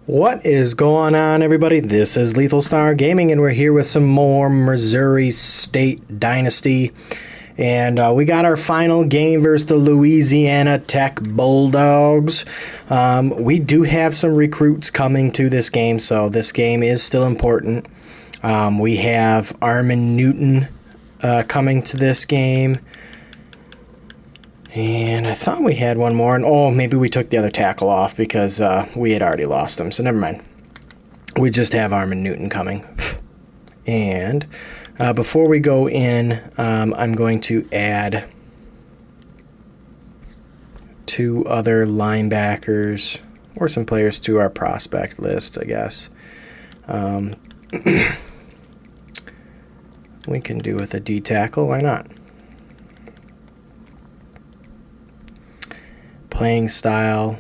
What is going on, everybody? This is Lethal Star Gaming, and we're here with some more Missouri State Dynasty. And we got our final game versus the Louisiana Tech Bulldogs. We do have some recruits coming to this game, so this game is still important. We have Armin Newton coming to this game. And I thought we had one more. And oh, maybe we took the other tackle off because we had already lost him. So never mind. We just have Armin Newton coming. And before we go in, I'm going to add 2 other linebackers or some players to our prospect list, I guess. We can do with a D tackle. Why not? Playing style,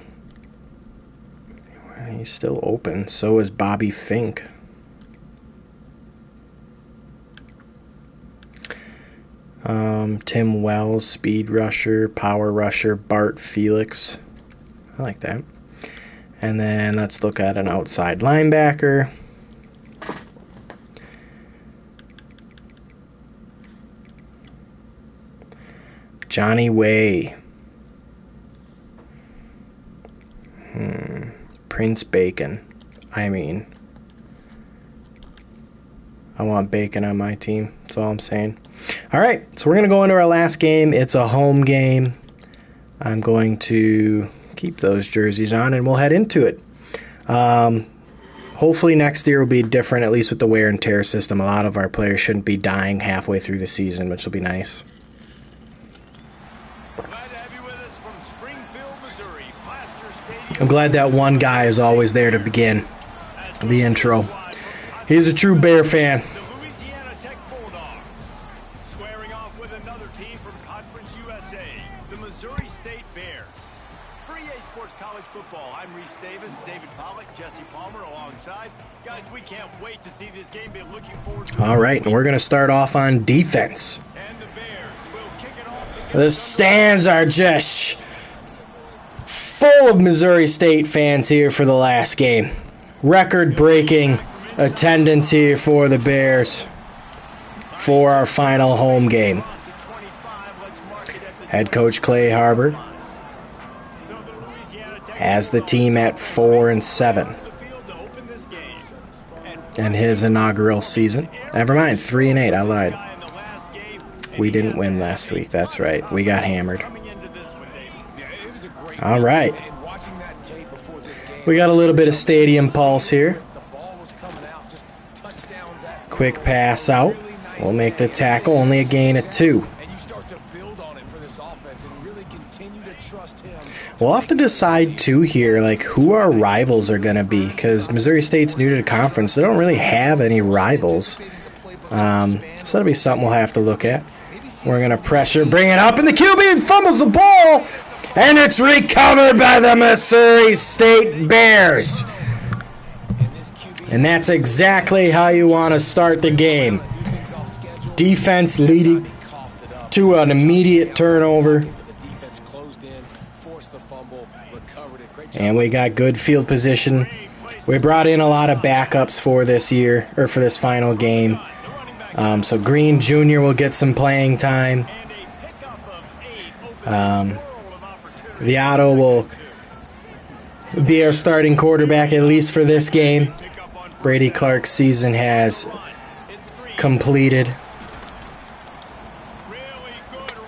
he's still open. So is Bobby Fink. Tim Wells, speed rusher, power rusher, Bart Felix. I like that. And then let's look at an outside linebacker. Johnny Way. Prince Bacon. I want bacon on my team. That's all I'm saying. All right, so we're going to go into our last game. It's a home game. I'm going to keep those jerseys on, and we'll head into it. Hopefully next year will be different, at least with the wear and tear system. A lot of our players shouldn't be dying halfway through the season, which will be nice. I'm glad that one guy is always there to begin the intro. He's a true Bear fan. The Louisiana Tech Bulldogs squaring off with another team from Conference USA, the Missouri State Bears. For EA Sports College Football, I'm Reese Davis, David Pollock, Jesse Palmer alongside. Guys, we can't wait to see this game. Be looking forward to it. All right, and we're going to start off on defense. And the Bears will kick it off. The stands are just full of Missouri State fans here for the last game. Record-breaking attendance here for the Bears for our final home game. Head coach Clay Harbor has the team at 4-7 in his inaugural season. Never mind, 3-8. I lied. We didn't win last week. That's right. We got hammered. All right. We got a little bit of stadium pulse here. Quick pass out. We'll make the tackle. Only a gain of 2. We'll have to decide, too, here, like, who our rivals are going to be. Because Missouri State's new to the conference. They don't really have any rivals. So that'll be something we'll have to look at. We're going to pressure, bring it up, and the QB fumbles the ball. And it's recovered by the Missouri State Bears. And that's exactly how you want to start the game. Defense leading to an immediate turnover. And we got good field position. We brought in a lot of backups for this year, or for this final game. So Green Jr. will get some playing time. Viato will be our starting quarterback, at least for this game. Brady Clark's season has completed.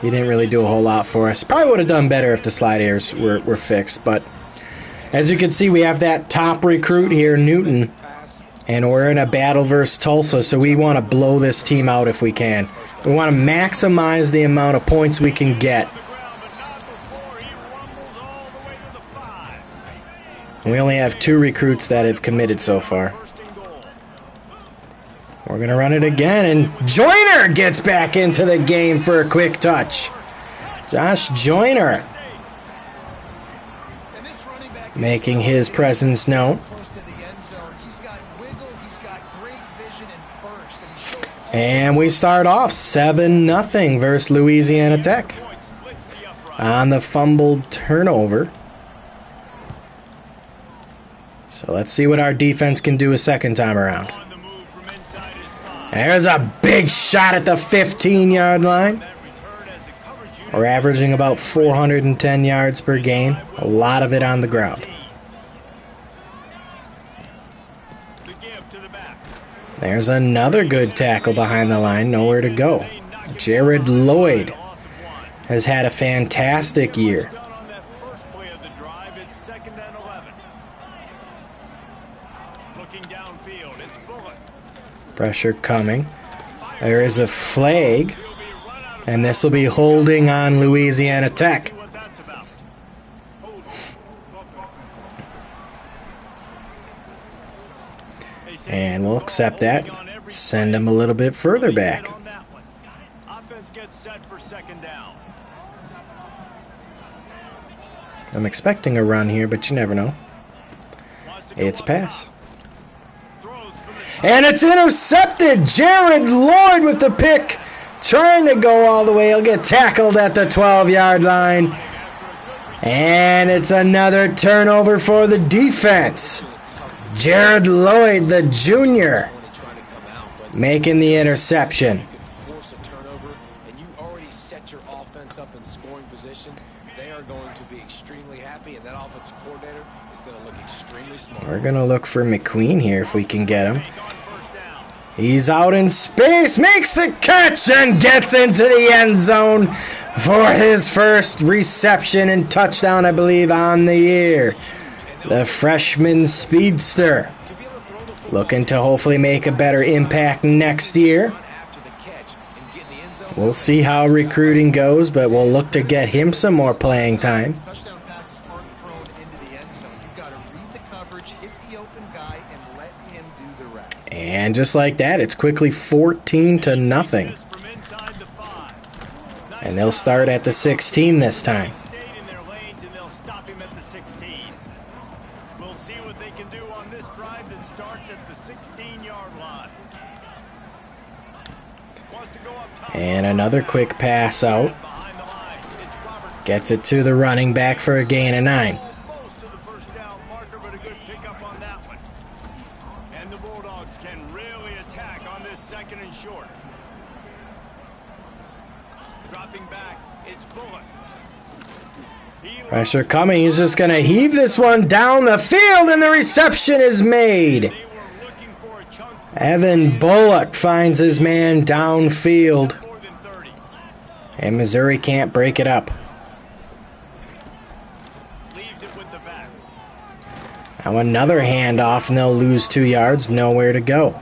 He didn't really do a whole lot for us. Probably would have done better if the slide errors were fixed. But as you can see, we have that top recruit here, Newton. And we're in a battle versus Tulsa, so we want to blow this team out if we can. We want to maximize the amount of points we can get. We only have 2 recruits that have committed so far. We're going to run it again, and Joyner gets back into the game for a quick touch. Josh Joyner making his presence known. And we start off 7-0 versus Louisiana Tech on the fumbled turnover. So let's see what our defense can do a second time around. There's a big shot at the 15-yard line. We're averaging about 410 yards per game, a lot of it on the ground. There's another good tackle behind the line, nowhere to go. Jared Lloyd has had a fantastic year. Pressure coming. There is a flag, and this will be holding on Louisiana Tech. And we'll accept that. Send him a little bit further back. I'm expecting a run here, but you never know. It's pass. And it's intercepted! Jared Lloyd with the pick. Trying to go all the way. He'll get tackled at the 12-yard line. And it's another turnover for the defense. Jared Lloyd, the junior, making the interception. We're going to look for McQueen here if we can get him. He's out in space, makes the catch, and gets into the end zone for his first reception and touchdown, I believe, on the year. The freshman speedster looking to hopefully make a better impact next year. We'll see how recruiting goes, but we'll look to get him some more playing time. And just like that, it's quickly 14-0. And they'll start at the 16 this time. And another quick pass out. Gets it to the running back for a gain of 9. Pressure coming. He's just going to heave this one down the field, and the reception is made. Evan Bullock finds his man downfield. And Missouri can't break it up. Now another handoff, and they'll lose 2 yards. Nowhere to go.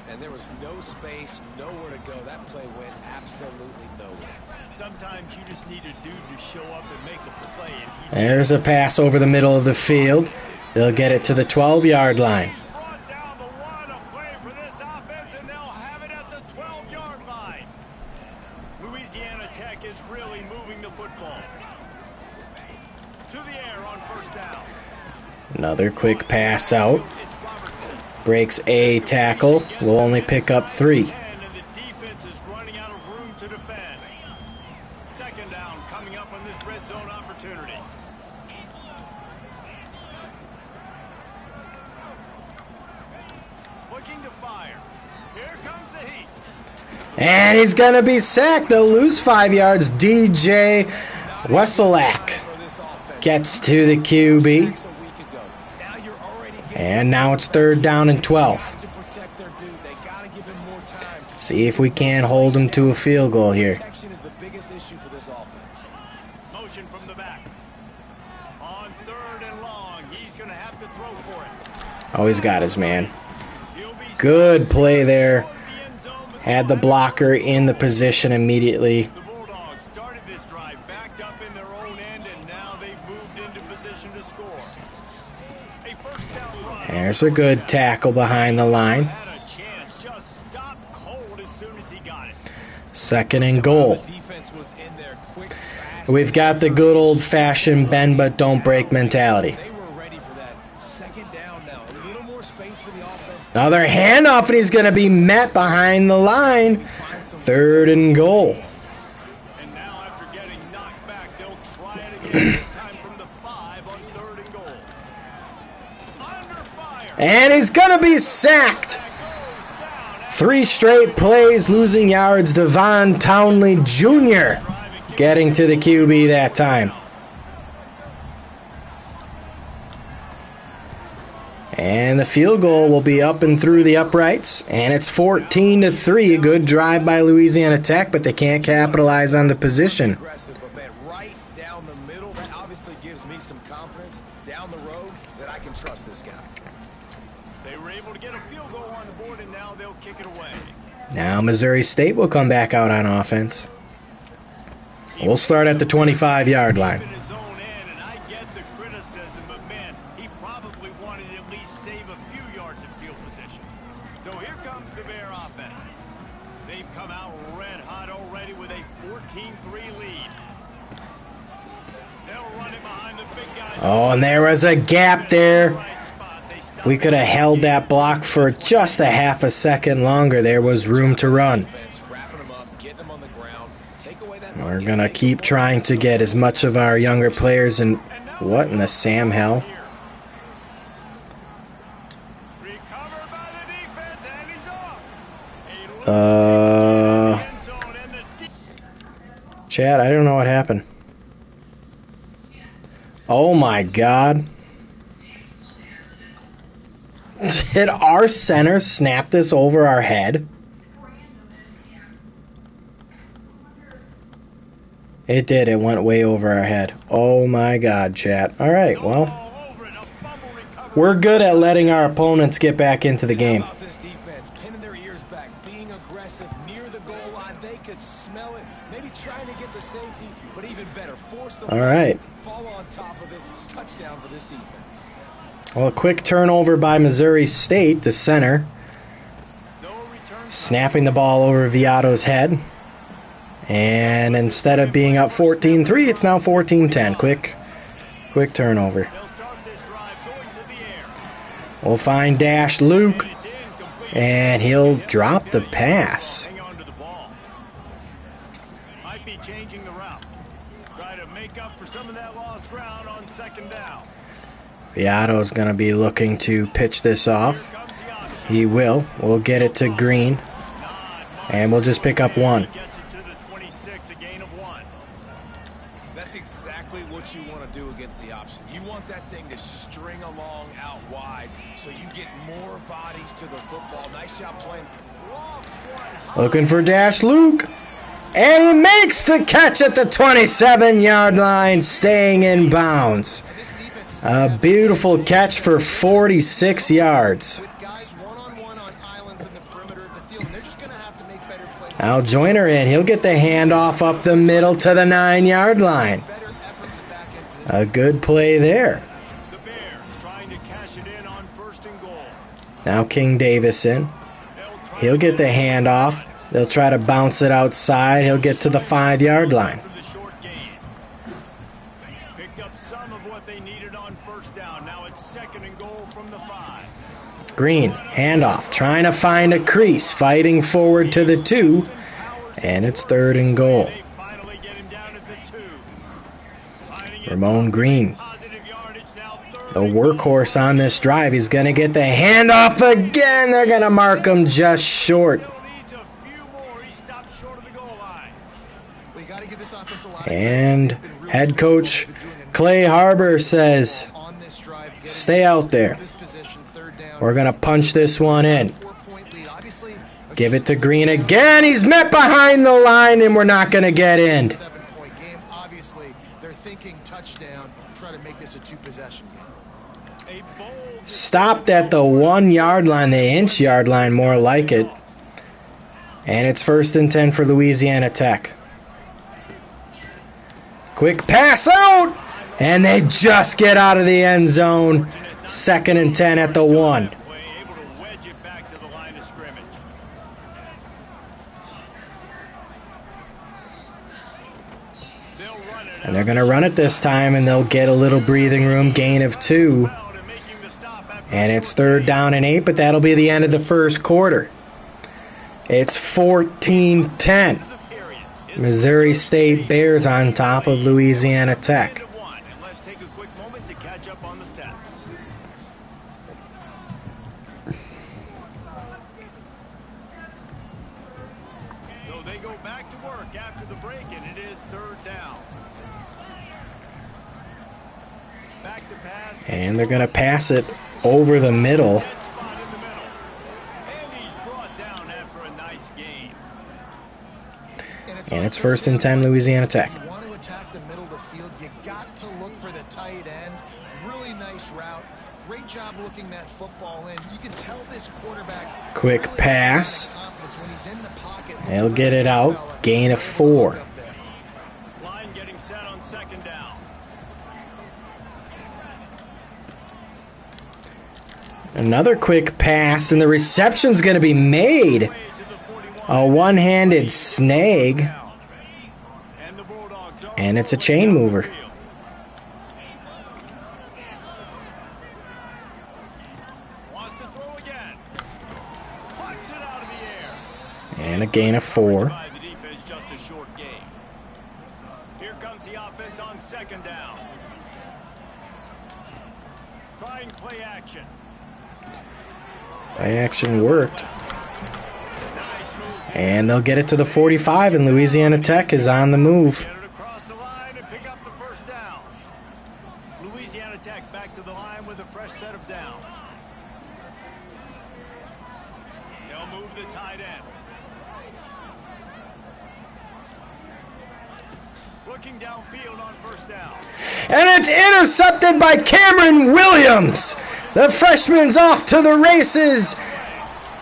And there was no space, nowhere to go. That play went absolutely nowhere. Sometimes you just need a dude to show up and make a play. There's a pass over the middle of the field. They'll get it to the 12-yard line. Louisiana Tech is really moving the football. To the air on first down. Another quick pass out. Breaks a tackle. Will only pick up 3. And the defense is running out of room to defend. Second down coming up on this red zone opportunity. Looking to fire. Here comes the heat. And he's going to be sacked. They'll lose 5 yards. DJ Wesselak gets to the QB. And now it's 3rd down and 12. See if we can hold him to a field goal here. Motion from the back. On 3rd and long, he's going to have to throw for it. Oh, he's got his man. Good play there. Had the blocker in the position immediately. The Bulldogs started this drive backed up in their own end, and now they've moved into position to score. A first down run. There's a good tackle behind the line. Had a chance, just stopped cold as soon as he got it. 2nd and goal. We've got the good old-fashioned bend but don't break mentality. Another handoff, and he's going to be met behind the line. 3rd and goal. And now after getting knocked back, they'll try it again, this time from the 5 on 3rd and goal. And he's going to be sacked. 3 straight plays, losing yards. Devon Townley Jr. getting to the QB that time. And the field goal will be up and through the uprights. And it's 14-3. A good drive by Louisiana Tech, but they can't capitalize on the position. Right down the middle. That obviously gives me some confidence down the road that I can trust this guy. They were able to get a field goal on the board, and now they'll kick it away. Now Missouri State will come back out on offense. We'll start at the 25-yard line. So here comes the Bear offense. They've come out red hot already with a 14-3 lead. They'll run it behind the big guys. Oh, and there was a gap there. We could have held that block for just a half a second longer. There was room to run. We're going to keep trying to get as much of our younger players in. What in the Sam hell? Chad, I don't know what happened. Oh my God. Did our center snap this over our head? It did. It went way over our head. Oh my God, chat. All right, well. We're good at letting our opponents get back into the game. All right. Well, a quick turnover by Missouri State, the center. Snapping the ball over Viato's head. And instead of being up 14-3, it's now 14-10. Quick turnover. We'll find Dash Luke. And he'll drop the pass. Might be changing the route. Try to make up for some of that lost ground on second down. Viato's going to be looking to pitch this off. He will. We'll get it to Green. And we'll just pick up 1. That's exactly what you want to do against the option. You want that thing to string along out wide so you get more bodies to the football. Nice job playing. Looking for Dash Luke. And he makes the catch at the 27-yard line, staying in bounds. A beautiful catch for 46 yards. Al Joyner in. He'll get the handoff up the middle to the 9-yard line. A good play there. Now King Davis in. He'll get the handoff. They'll try to bounce it outside. He'll get to the 5-yard line. Green, handoff, trying to find a crease, fighting forward to the 2, and it's 3rd and goal. Ramon Green, the workhorse on this drive. He's going to get the handoff again. They're going to mark him just short. And head coach Clay Harbor says, stay out there. We're going to punch this one in. Give it to Green again. He's met behind the line, and we're not going to get in. Stopped at the 1-yard line, the inch-yard line, more like it. And it's 1st and 10 for Louisiana Tech. Quick pass out, and they just get out of the end zone. 2nd and 10 at the 1. And they're going to run it this time, and they'll get a little breathing room, gain of 2. And it's 3rd down and 8, but that'll be the end of the first quarter. It's 14-10. Missouri State Bears on top of Louisiana Tech. So they go back to work after the break, and it is third down. Back to pass. And they're going to pass it over the middle. Dead spot in the middle. And he's brought down after a nice gain. And it's 1st and 10, Louisiana Tech. You want to attack the middle of the field, you got to look for the tight end. Really nice route. Great job looking that football in. You can tell this quarterback. Quick pass. They'll get it out. Gain of 4. Line getting set on second down. Another quick pass, and the reception's going to be made. A one-handed snag. And it's a chain mover. And a gain of 4. Here comes the offense on second down. Trying play action. Play action worked. And they'll get it to the 45, and Louisiana Tech is on the move. Get it across the line and pick up the first down. Louisiana Tech back to the line with a fresh set of downs. They'll move the tight end. Looking downfield on first down. And it's intercepted by Cameron Williams. The freshman's off to the races.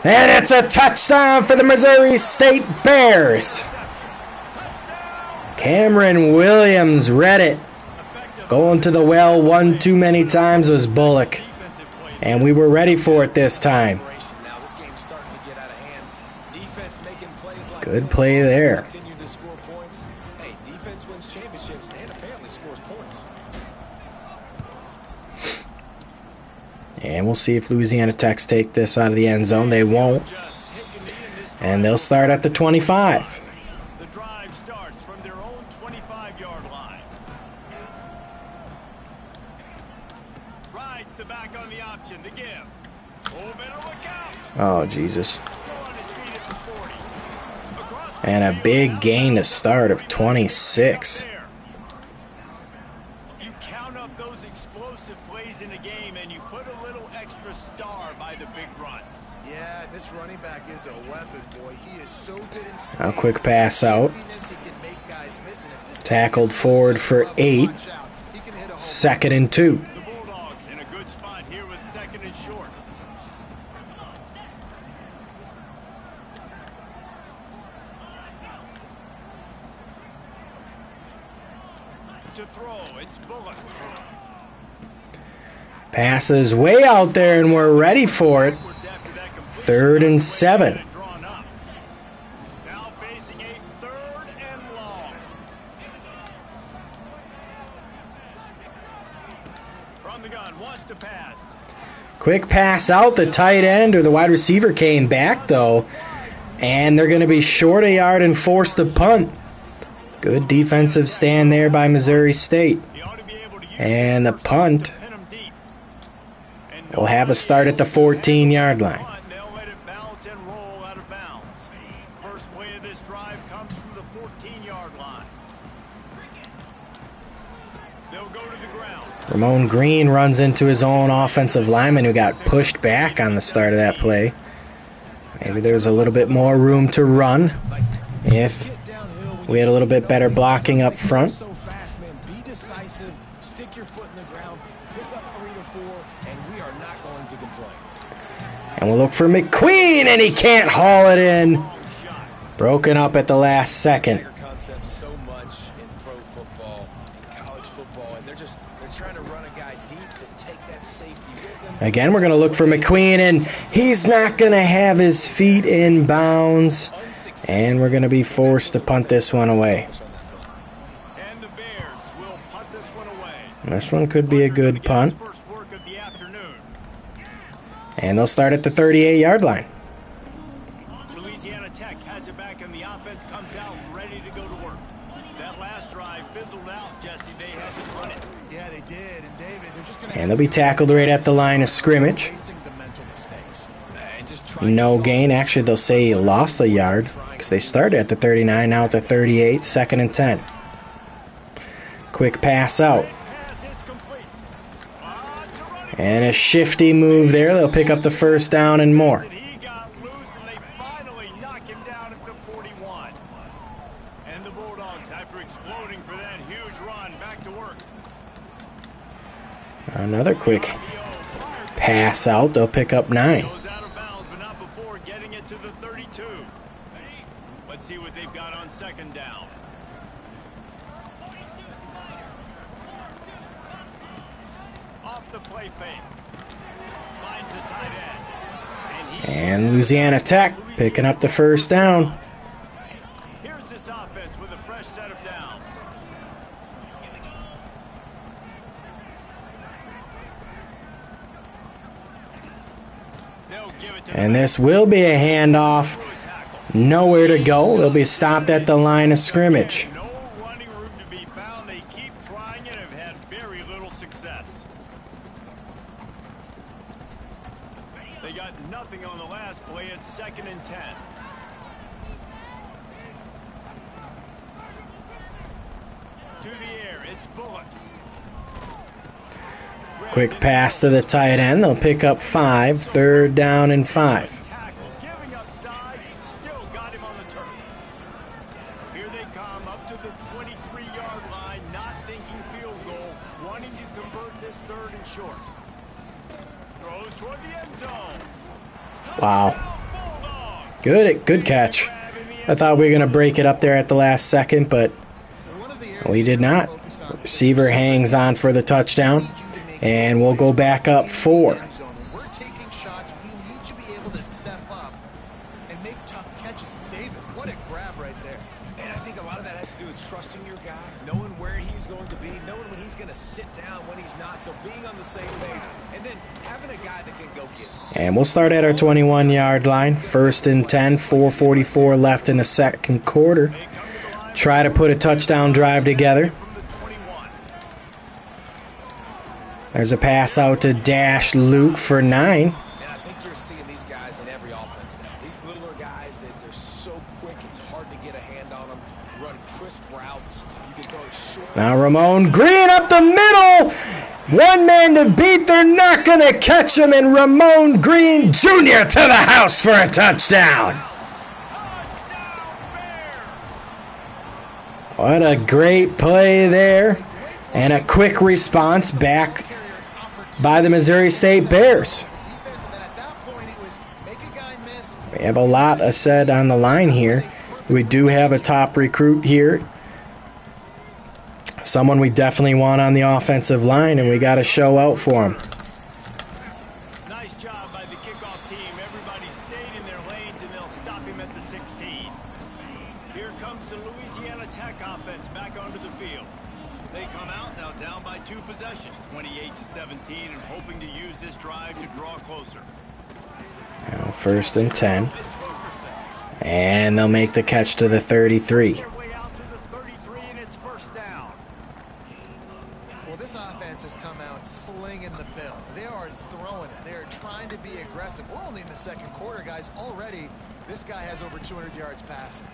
And it's a touchdown for the Missouri State Bears. Cameron Williams read it. Going to the well one too many times was Bullock. And we were ready for it this time. Good play there. And we'll see if Louisiana Tech's take this out of the end zone. They won't. And they'll start at the 25. The drive starts from their own 25-yard line. Rides the back on the option to give. Oh, better look out. Oh, Jesus. Still on his feet at the 40. Across the And a big gain to start of 26. You count up those explosive plays in a game, and you put a little extra star by the big runs. Yeah, this running back is a weapon, boy. He is so good in space. A quick pass out. Tackled forward for 8. 2nd and 2. The Bulldogs in a good spot here with second and short. To throw, it's Bullock. Passes way out there, and we're ready for it. 3rd and 7. Now facing a 3rd and long. From the gun, wants to pass. Quick pass out. The tight end or the wide receiver came back, though. And they're going to be short a yard and force the punt. Good defensive stand there by Missouri State. And the punt will have a start at the 14-yard line. They'll let it bounce and roll out of bounds. First play of this drive comes from the 14-yard line. They'll go to the ground. Ramon Green runs into his own offensive lineman who got pushed back on the start of that play. Maybe there's a little bit more room to run if we had a little bit better blocking up front. And we'll look for McQueen, and he can't haul it in. Broken up at the last second. Again, we're going to look for McQueen, and he's not going to have his feet in bounds. And we're going to be forced to punt this one away. And the Bears will punt this one away. This one could be a good punt. And they'll start at the 38-yard line. Louisiana Tech has it back, and the offense comes out ready to go to work. That last drive fizzled out, Jesse. They had to run it. Yeah, they did. And David, they're just And they'll be tackled right at the line of scrimmage. the mental mistakes. And just No gain. Actually, they'll say he lost a yard because they started at the 39, now at the 38, 2nd and 10. Quick pass out. And a shifty move there. They'll pick up the first down and more. He got loose and they finally knock him down at the 41. And the Bulldogs, after exploding for that huge run, back to work. Another quick pass out. They'll pick up 9. Goes out of bounds, but not before getting it to the 32. Let's see what they've got on 2nd down. Off the play fake. Finds the tight end. And Louisiana Tech picking up the first down. Here's this offense with a fresh set of downs. They'll give it to And this will be a handoff. Nowhere to go. They'll be stopped at the line of scrimmage. No running room to be found. They keep trying and have had very little success. They got nothing on the last play. It's 2nd and 10. To the air, it's Bullock. Quick pass to the tight end. They'll pick up 5. 3rd down and 5. Tackle, giving up size, still got him on the turf. Here they come up to the 23-yard line, not thinking field goal, wanting to convert this 3rd and short. Throws toward the end zone. Wow. Good catch. I thought we were going to break it up there at the last second, but we did not. Receiver hangs on for the touchdown, and we'll go back up 4. We're taking shots. We need to be able to step up and make tough catches. David, what a grab right there. And I think a lot of that has to do with trusting your guy, knowing where he's going to be, knowing when he's going to sit down, when he's not, so being on the same page, and then having a guy that can go get it. And we'll start at our 21-yard line. 1st and 10, 4:44 left in the second quarter. Try to put a touchdown drive together. There's a pass out to Dash Luke for 9. And I think you're seeing these guys in every offense now. These littler guys, they're so quick, it's hard to get a hand on them. Run crisp routes. You can throw it short. Now Ramon Green up the middle. One man to beat. They're not going to catch him. And Ramon Green Jr. to the house for a touchdown. What a great play there. And a quick response back by the Missouri State Bears. We have a lot said on the line here. We do have a top recruit here. Someone we definitely want on the offensive line, and we got to show out for him. Nice job by the kickoff team. Everybody stayed in their lanes, and they'll stop him at the 16. Here comes the Louisiana Tech offense back onto the field. They come out now down by 2 possessions, 28-17, and hoping to use this drive to draw closer. Now 1st and 10. And they'll make the catch to the 33. Their way out to the 33, and it's 1st down. Well, this offense has come out slinging the bill. They are throwing it. They are trying to be aggressive. We're only in the second quarter, guys. Already, this guy has over 200 yards passing.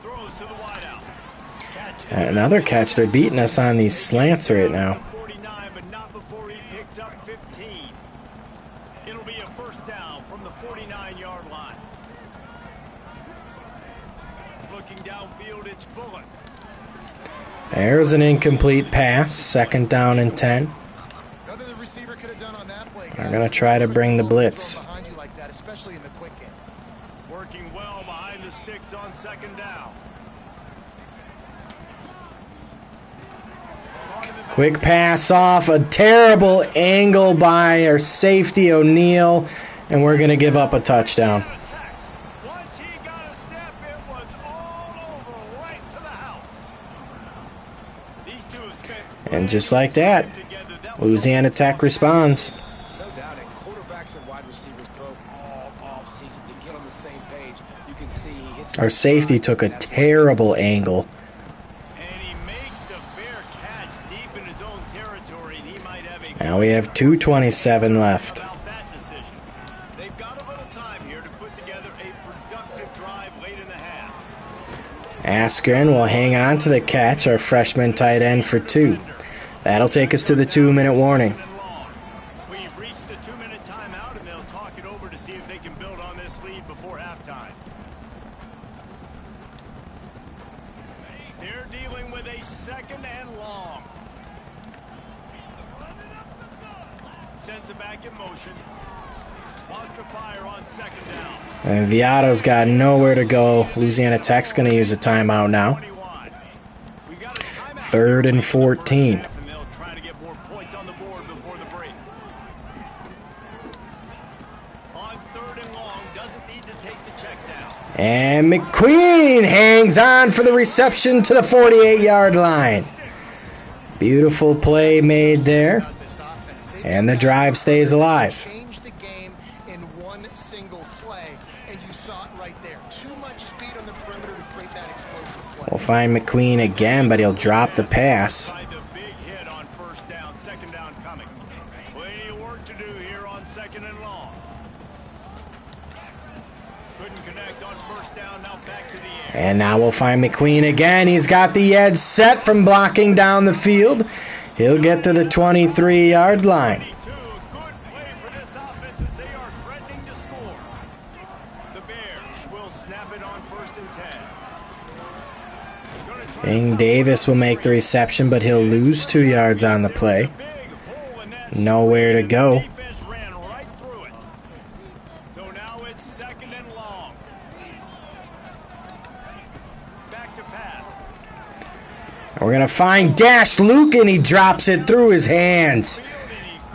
Throws to the wideout. Another catch. They're beating us on these slants right now. 49, but not before he picks up 15. It'll be a 1st down from the 49-yard line. Looking downfield, it's Bullock. There's an incomplete pass. 2nd down and 10. Nothing the receiver could have done on that play, guys. They're going to try to bring the blitz. Behind you like that, especially in the quick game. Working well behind the sticks on 2nd down. Quick pass off. A terrible angle by our safety, O'Neal. And we're going to give up a touchdown. Once he got a step, it was all over right to the house. These two have spent And just like that, together. Louisiana Tech responds. No doubt, and quarterbacks and wide receivers throw all offseason to get on the same page. You can see he hits. Our safety took a terrible angle. And he makes the fair catch deep in his own territory, and he might have a Now we have 2:27 left. about that decision. They've got a little Askren will hang on to the catch, our freshman tight end, for 2. That'll take us to the 2-minute warning. We've reached the 2-minute timeout, and they'll talk it over to see if they can build on this lead before halftime. They're dealing with a 2nd and long. Sends it back in motion. Wants to fire on 2nd down. And Viato's got nowhere to go. Louisiana Tech's going to use a timeout now. 3rd and 14. And they'll try to get more points on the board before the break. On 3rd and long, doesn't need to take the check down. And McQueen hangs on for the reception to the 48-yard line. Beautiful play made there. And the drive stays alive. Change the game in one single play, and you saw it right there. Too much speed on the perimeter to create that explosive play. We'll find McQueen again, but he'll drop the pass. By the big hit on 1st down, 2nd down coming. Plenty of work to do here on 2nd and long. Couldn't connect on 1st down, now back to the air. And now we'll find McQueen again. He's got the edge set from blocking down the field. He'll get to the 23-yard line. Good play for this offense as they are threatening to score. The Bears will snap it on 1st and 10. Bing Davis will make the reception, but he'll lose 2 yards on the play. Nowhere to go. Defense ran right through it. So now it's 2nd and long. Back to pass. We're going to find Dash Luke, and he drops it through his hands.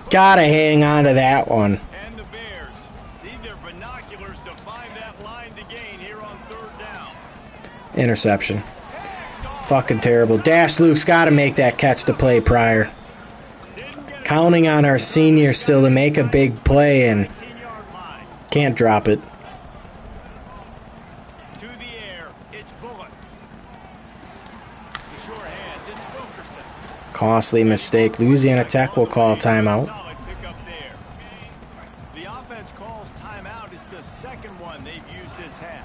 Gotta hang on to that one. And the Bears need their binoculars to find that line to gain here on 3rd down. Interception. Fucking terrible. Dash Luke's got to make that catch the play prior. Counting on our senior still to make a big play, and 15-yard line. can't drop it. To the air, it's Bullock. The short hands, it's Wilkerson. Costly mistake. Louisiana Tech will call timeout. Solid pickup there. The offense calls timeout. It's the 2nd one they've used this half.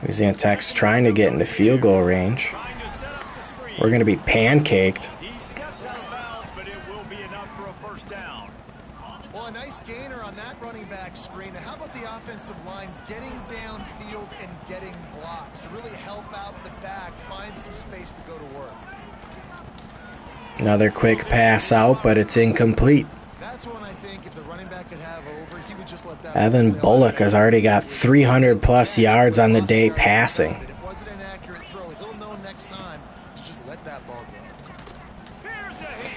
Louisiana Tech's trying to get into field goal range. Trying to set up the screen. We're going to be pancaked. He steps out of bounds, but it will be enough for a 1st down. Well, a nice gainer on that running back screen. Now, how about the offensive line getting downfield and getting blocks to really help out the back, find some space to go to work? Another quick pass out, but it's incomplete. That's one I think if the running back could have over, he would just let that. Evan Bullock has already got 300-plus yards on the day passing. It wasn't an accurate throw. He'll know next time to just let that ball go. Here's a hit.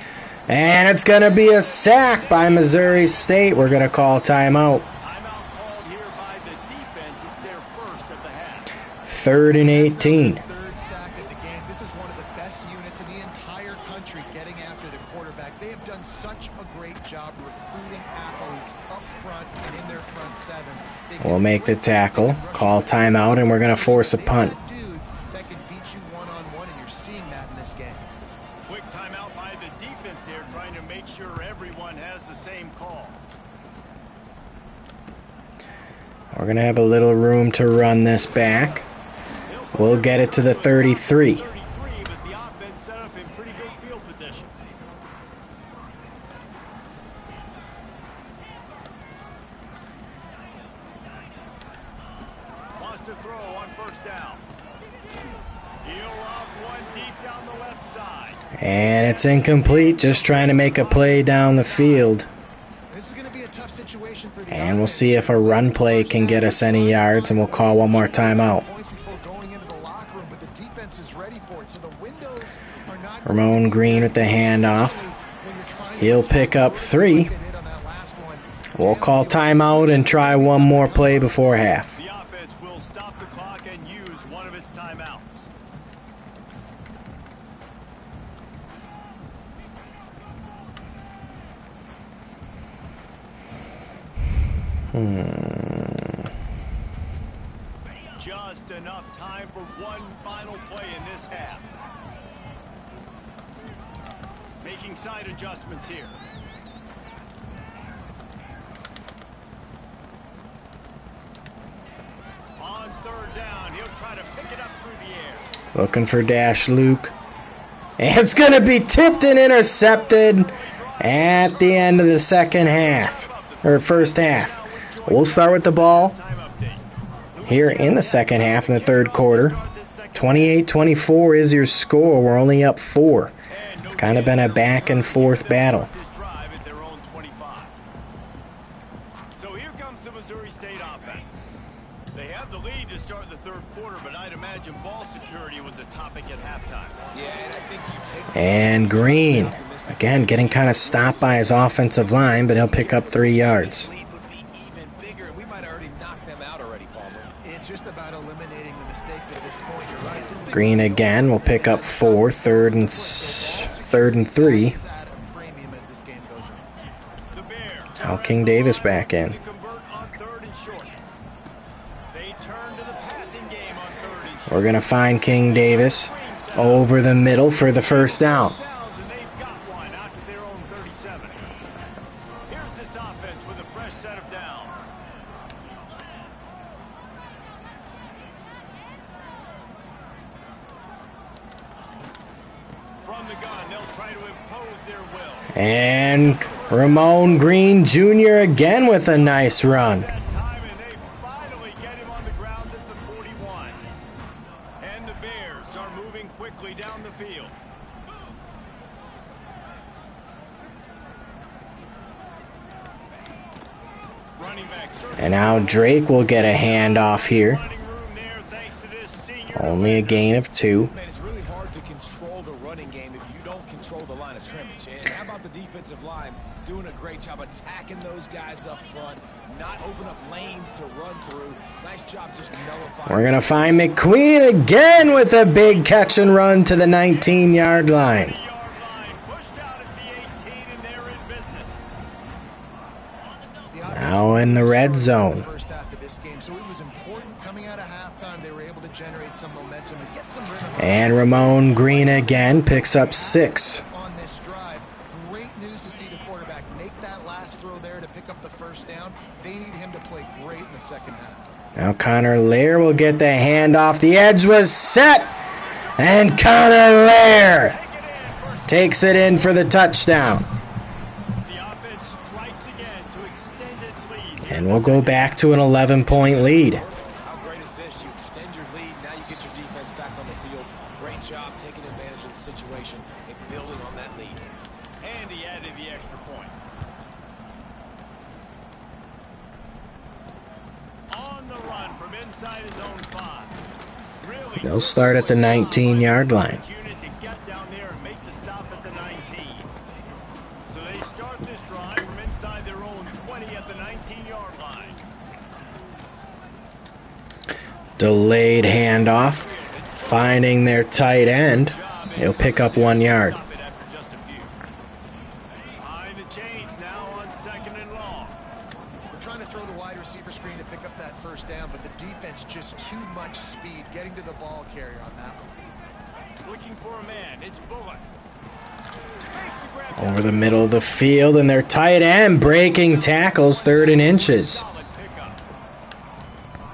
And it's going to be a sack by Missouri State. We're going to call timeout. Timeout called here by the defense. It's their 1st of the half. 3rd and 18. Third sack of the game. This is one of the best units in the entire country getting after the quarterback. They have done such a great job recruiting athletes up front and in their front 7. We'll make the tackle, call timeout, and we're going to force a punt. Dudes that can beat you one-on-one, and you're seeing that in this game. Quick timeout by the defense there, trying to make sure everyone has the same call. We're going to have a little room to run this back. We'll get it to the 33. 33, but the offense set up in pretty good field position. Wants to throw on 1st down. He'll off one deep down the left side. And it's incomplete, just trying to make a play down the field. This is going to be a tough situation for the And we'll see if a run play can get us any yards, and we'll call one more timeout. Ramon Green with the handoff. He'll pick up 3. We'll call timeout and try one more play before half. The offense will stop the clock and use one of its timeouts. Just enough time for one final play in this half. Making side adjustments here. third down. He'll try to pick it up through the air. Looking for Dash Luke. And it's going to be tipped and intercepted at the end of the second half, or first half. We'll start with the ball here in the second half in the third quarter. 28-24 is your score. We're only up 4. It's kind of been a back and forth battle. So here comes the Missouri State offense. They have the lead to start the third quarter, but I'd imagine ball security was a topic at halftime. And Green, again, getting kind of stopped by his offensive line, but he'll pick up 3 yards. Green again will pick up 4, third and 3. Now King Davis back in. We're going to find King Davis over the middle for the first down. Here's this offense with a fresh set of downs. From the gun, they'll try to impose their will. And Ramon Green Jr. again with a nice run. And now Drake will get a handoff here. Only a gain of 2. It's really hard to control the running game if you don't control the line of scrimmage. And how about the defensive line doing a great job attacking those guys up front, not open up lanes to run through. Nice job just nullifying. We're going to find McQueen again with a big catch and run to the 19-yard line. Now in the red zone. First half of this game, so it was important coming out of halftime. They were able to generate some momentum and get some rhythm. And Ramon Green again picks up 6. On this drive, great news to see the quarterback make that last throw there to pick up the first down. They need him to play great in the second half. Now Connor Lair will get the handoff. The edge was set, and Connor Lair takes it in for the touchdown. And we'll go back to an 11-point lead. How great is this? You extend your lead, now you get your defense back on the field. Great job taking advantage of the situation and building on that lead. And he added the extra point. On the run from inside his own 5. Really They'll start at the 19-yard line. unit to get down there and make the stop at the 19. So they start this drive from inside their own 20 at the 19-yard line. Delayed handoff. Finding their tight end. He'll pick up 1 yard. Behind the chains now on second and long. We're trying to throw the wide receiver screen to pick up that first down, but the defense just too much speed getting to the ball carrier on that one. Looking for a man. It's Bullock. Over the middle of the field, and their tight end breaking tackles, 3rd and inches.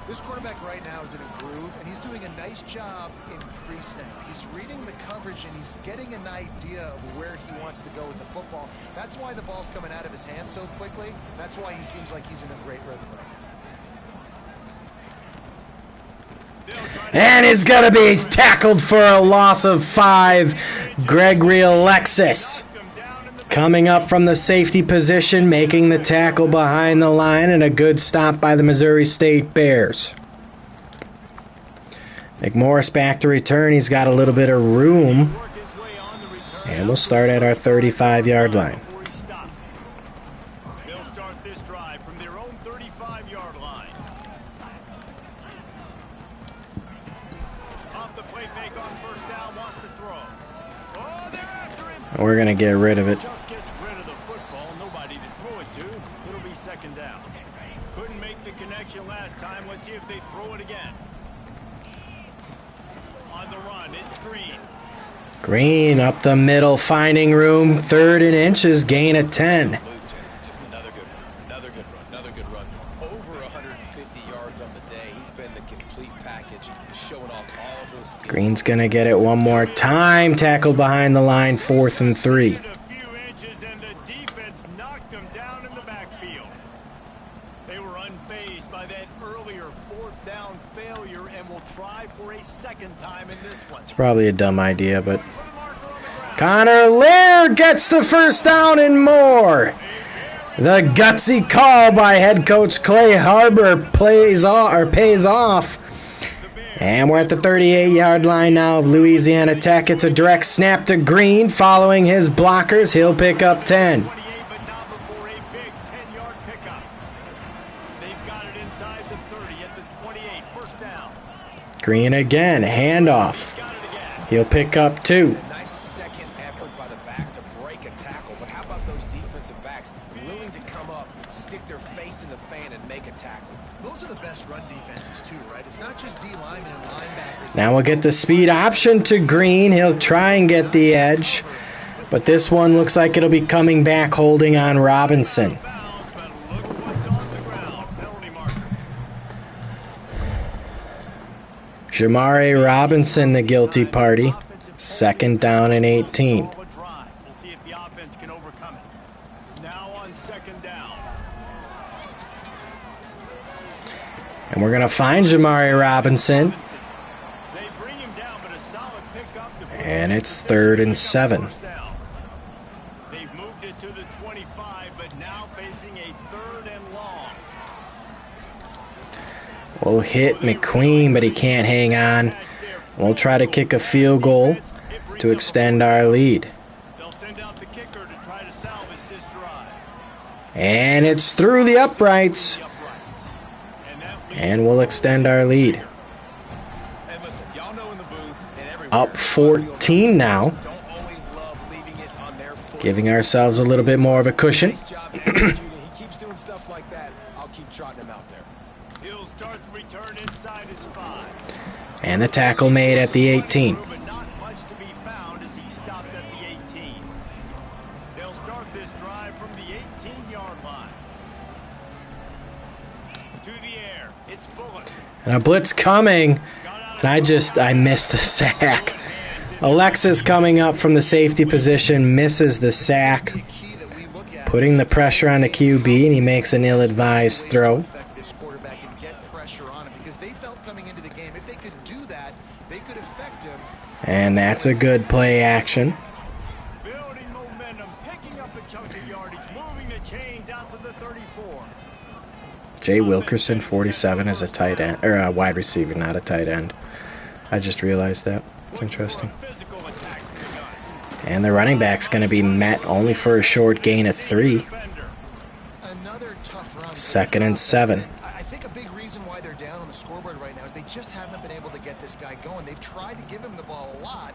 This quarterback right now is in a groove, and he's doing a nice job in pre-snap. He's reading the coverage, and he's getting an idea of where he wants to go with the football. That's why the ball's coming out of his hands so quickly. That's why he seems like he's in a great rhythm. And he's going to be tackled for a loss of 5. Gregory Alexis coming up from the safety position, making the tackle behind the line, and a good stop by the Missouri State Bears. McMorris back to return. He's got a little bit of room. And we'll start at our 35-yard line. They'll start this drive from their own 35-yard line. Off the play fake on first down, wants to throw. Oh, they're after him. We're going to get rid of it. Just gets rid of the football. Nobody to throw it to. It'll be second down. Couldn't make the connection last time. Let's see if they throw it again. On the run, it's Green. Green up the middle, finding room, 3rd and inches, gain of 10. Just another good run. Another good run. Over 150 yards on the day. He's been running the complete package, showing off all of those skills. Green's going to get it one more time. Tackled behind the line, 4th and 3. A few inches and the defense knocked them down in the backfield. They were unfazed by that earlier 4th down failure and will try for a second time in this one. It's probably a dumb idea, but Connor Laird gets the first down and more. The gutsy call by head coach Clay Harbor pays off. And we're at the 38-yard line now of Louisiana Tech. It's a direct snap to Green. Following his blockers, he'll pick up 10. But not before a big 10-yard pickup. They've got it inside the 30 at the 28. First down. Green again, handoff. Got it again. He'll pick up 2. Nice second effort by the back to break a tackle, but how about those defensive backs willing to come up, stick their face in the fan, and make a tackle? Those are the best run defenses too, right? It's not just D linemen and linebackers. Now we'll get the speed option to Green. He'll try and get the edge, but this one looks like it'll be coming back holding on Robinson. But look what's on the ground. Penalty marker. Jamari Robinson, the guilty party. 2nd down and 18. We'll see if the offense can overcome it. Now on 2nd down. And we're going to find Jamari Robinson. They bring him down, but a solid pickup to put And him it's in 3rd and position 7. for first down. They've moved it to the 25, but now facing a 3rd and long. We'll hit McQueen, but he can't hang on. We'll try to kick a field goal to extend our lead. They'll send out the kicker to try to salvage this drive. And it's through the uprights. The uprights. And that leads And we'll extend our lead. And listen, y'all know in the booth and everywhere, Up 14 now. don't always love leaving it on their foot. Giving ourselves a little bit more of a cushion. Nice job executing. He keeps doing stuff like that. I'll keep trotting him out there. He'll start the return inside his 5. And the tackle made at the 18. But not much to be found as he stopped at the 18. They'll start this drive from the 18-yard line. To the air. It's Bullock. And a blitz coming. And I missed the sack. Alexis coming up from the safety position, misses the sack, Key that we look at putting the pressure on the QB, and he makes an ill-advised throw. affect this quarterback and get pressure on him because they felt coming into the game if they could do that, they could affect him. And that's a good play action. Building momentum, picking up a chunk of yardage, moving the chains out to the 34. Jay Wilkerson, 47, is a tight end, or a wide receiver, not a tight end. I just realized that. It's interesting. Physical attack from the gun. And the running back's going to be met only for a short gain of 3. Defender. Another tough run. 2nd and 7. I think a big reason why they're down on the scoreboard right now is they just haven't been able to get this guy going. They've tried to give him the ball a lot.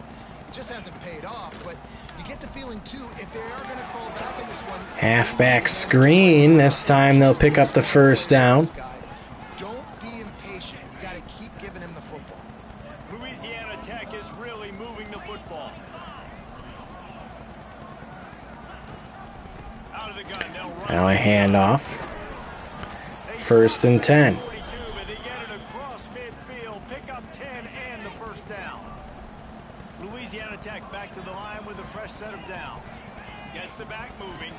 It just hasn't paid off, but you get the feeling, too, if they are going to crawl back in this one. Halfback screen. This time they'll pick up the first down. Don't be impatient. You got to keep giving him the football. Louisiana Tech is really moving the football. Out of the gun, they'll run. Now a handoff. 1st and 10. 42, but they get it across midfield, pick up 10 and the first down. Louisiana Tech back to the line with a fresh set of downs. Gets the back moving.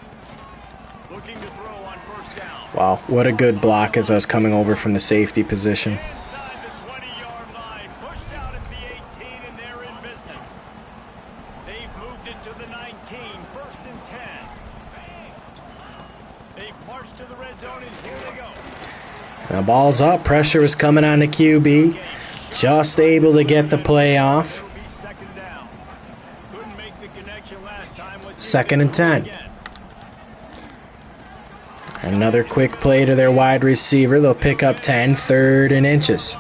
Looking to throw on first down. Wow, what a good block as I was coming over from the safety position. Inside the 20-yard line, pushed out at the 18, and they're in business. They've moved it to the 19, 1st and 10. They've marched to the red zone, and here they go. The ball's up. Pressure was coming on the QB. Just able to get the play off. It'll be 2nd down. Couldn't make the connection last time. 2nd and 10. Another quick play to their wide receiver. They'll pick up 10, 3rd and inches.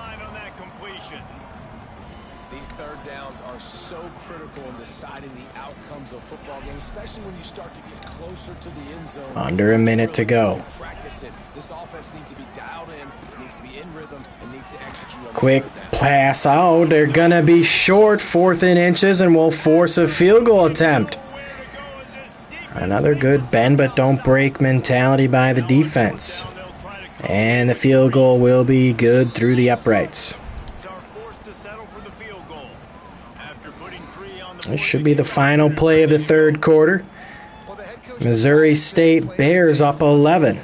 These third downs are so critical in deciding the outcomes of football games, especially when you start to get closer to the end zone. Under a minute to go. Practice it. This offense needs to be dialed in, needs to be in rhythm, and needs to execute on Quick this third down. pass out. They're going to be short, 4th and inches, and will force a field goal attempt. Another good bend but don't break mentality by the defense. And the field goal will be good through the uprights. This should be the final play of the third quarter. Missouri State Bears up 11.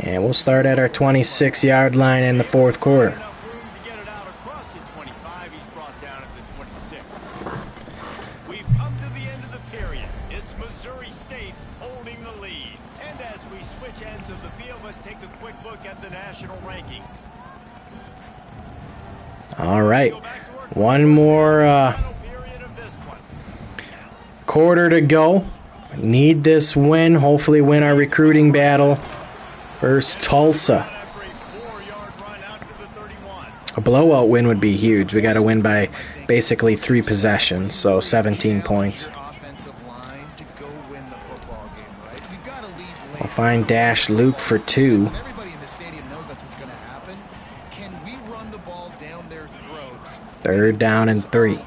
And we'll start at our 26-yard line in the fourth quarter. We've come to the end of the period. It's Missouri State holding the lead. And as we switch ends of the field, let's take a quick look at the national rankings. All right. One more quarter to go. Need this win. Hopefully win our recruiting battle versus Tulsa. A blowout win would be huge. We got to win by basically 3 possessions, so 17 points. I'll find Dash Luke for 2. Third down and 3.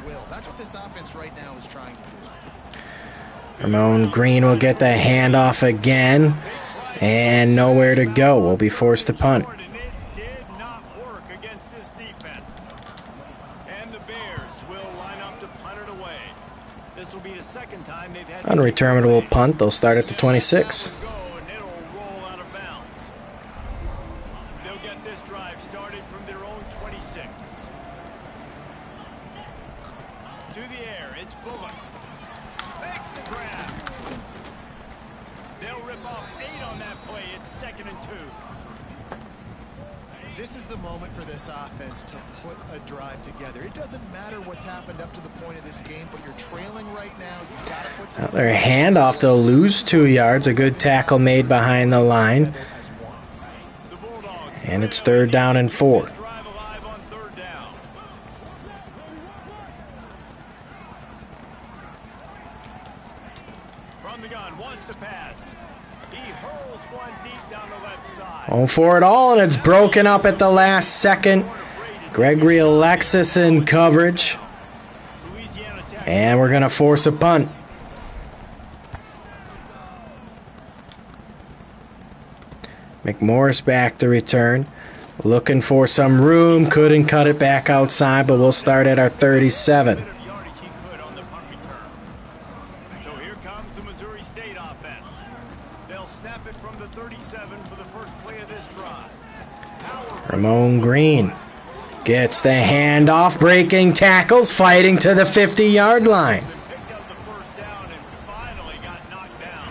Ramon Green will get the handoff again, and nowhere to go. We'll be forced to punt. Unreturnable punt. They'll start at the 26. They'll get this drive started from their own 26. To the air, it's Bullock. Makes the grab. They'll rip off 8 on that play. It's 2nd and 2. This is the moment for this offense to put a drive together. It doesn't matter what's happened up to the point of this game, but you're trailing right now. You've got to put some... Their handoff, they'll lose 2 yards. A good tackle made behind the line. And it's 3rd down and 4. From the gun, wants to pass. He hurls one deep down the left side. Going for it all, and it's broken up at the last second. Gregory Alexis in coverage. And we're going to force a punt. McMorris back to return. Looking for some room. Couldn't cut it back outside, but we'll start at our 37. So here comes the Missouri State offense. They'll snap it from the 37 for the first play of this drive. Ramon Green gets the handoff, breaking tackles, fighting to the 50-yard line. Picked up the first down and finally got knocked down.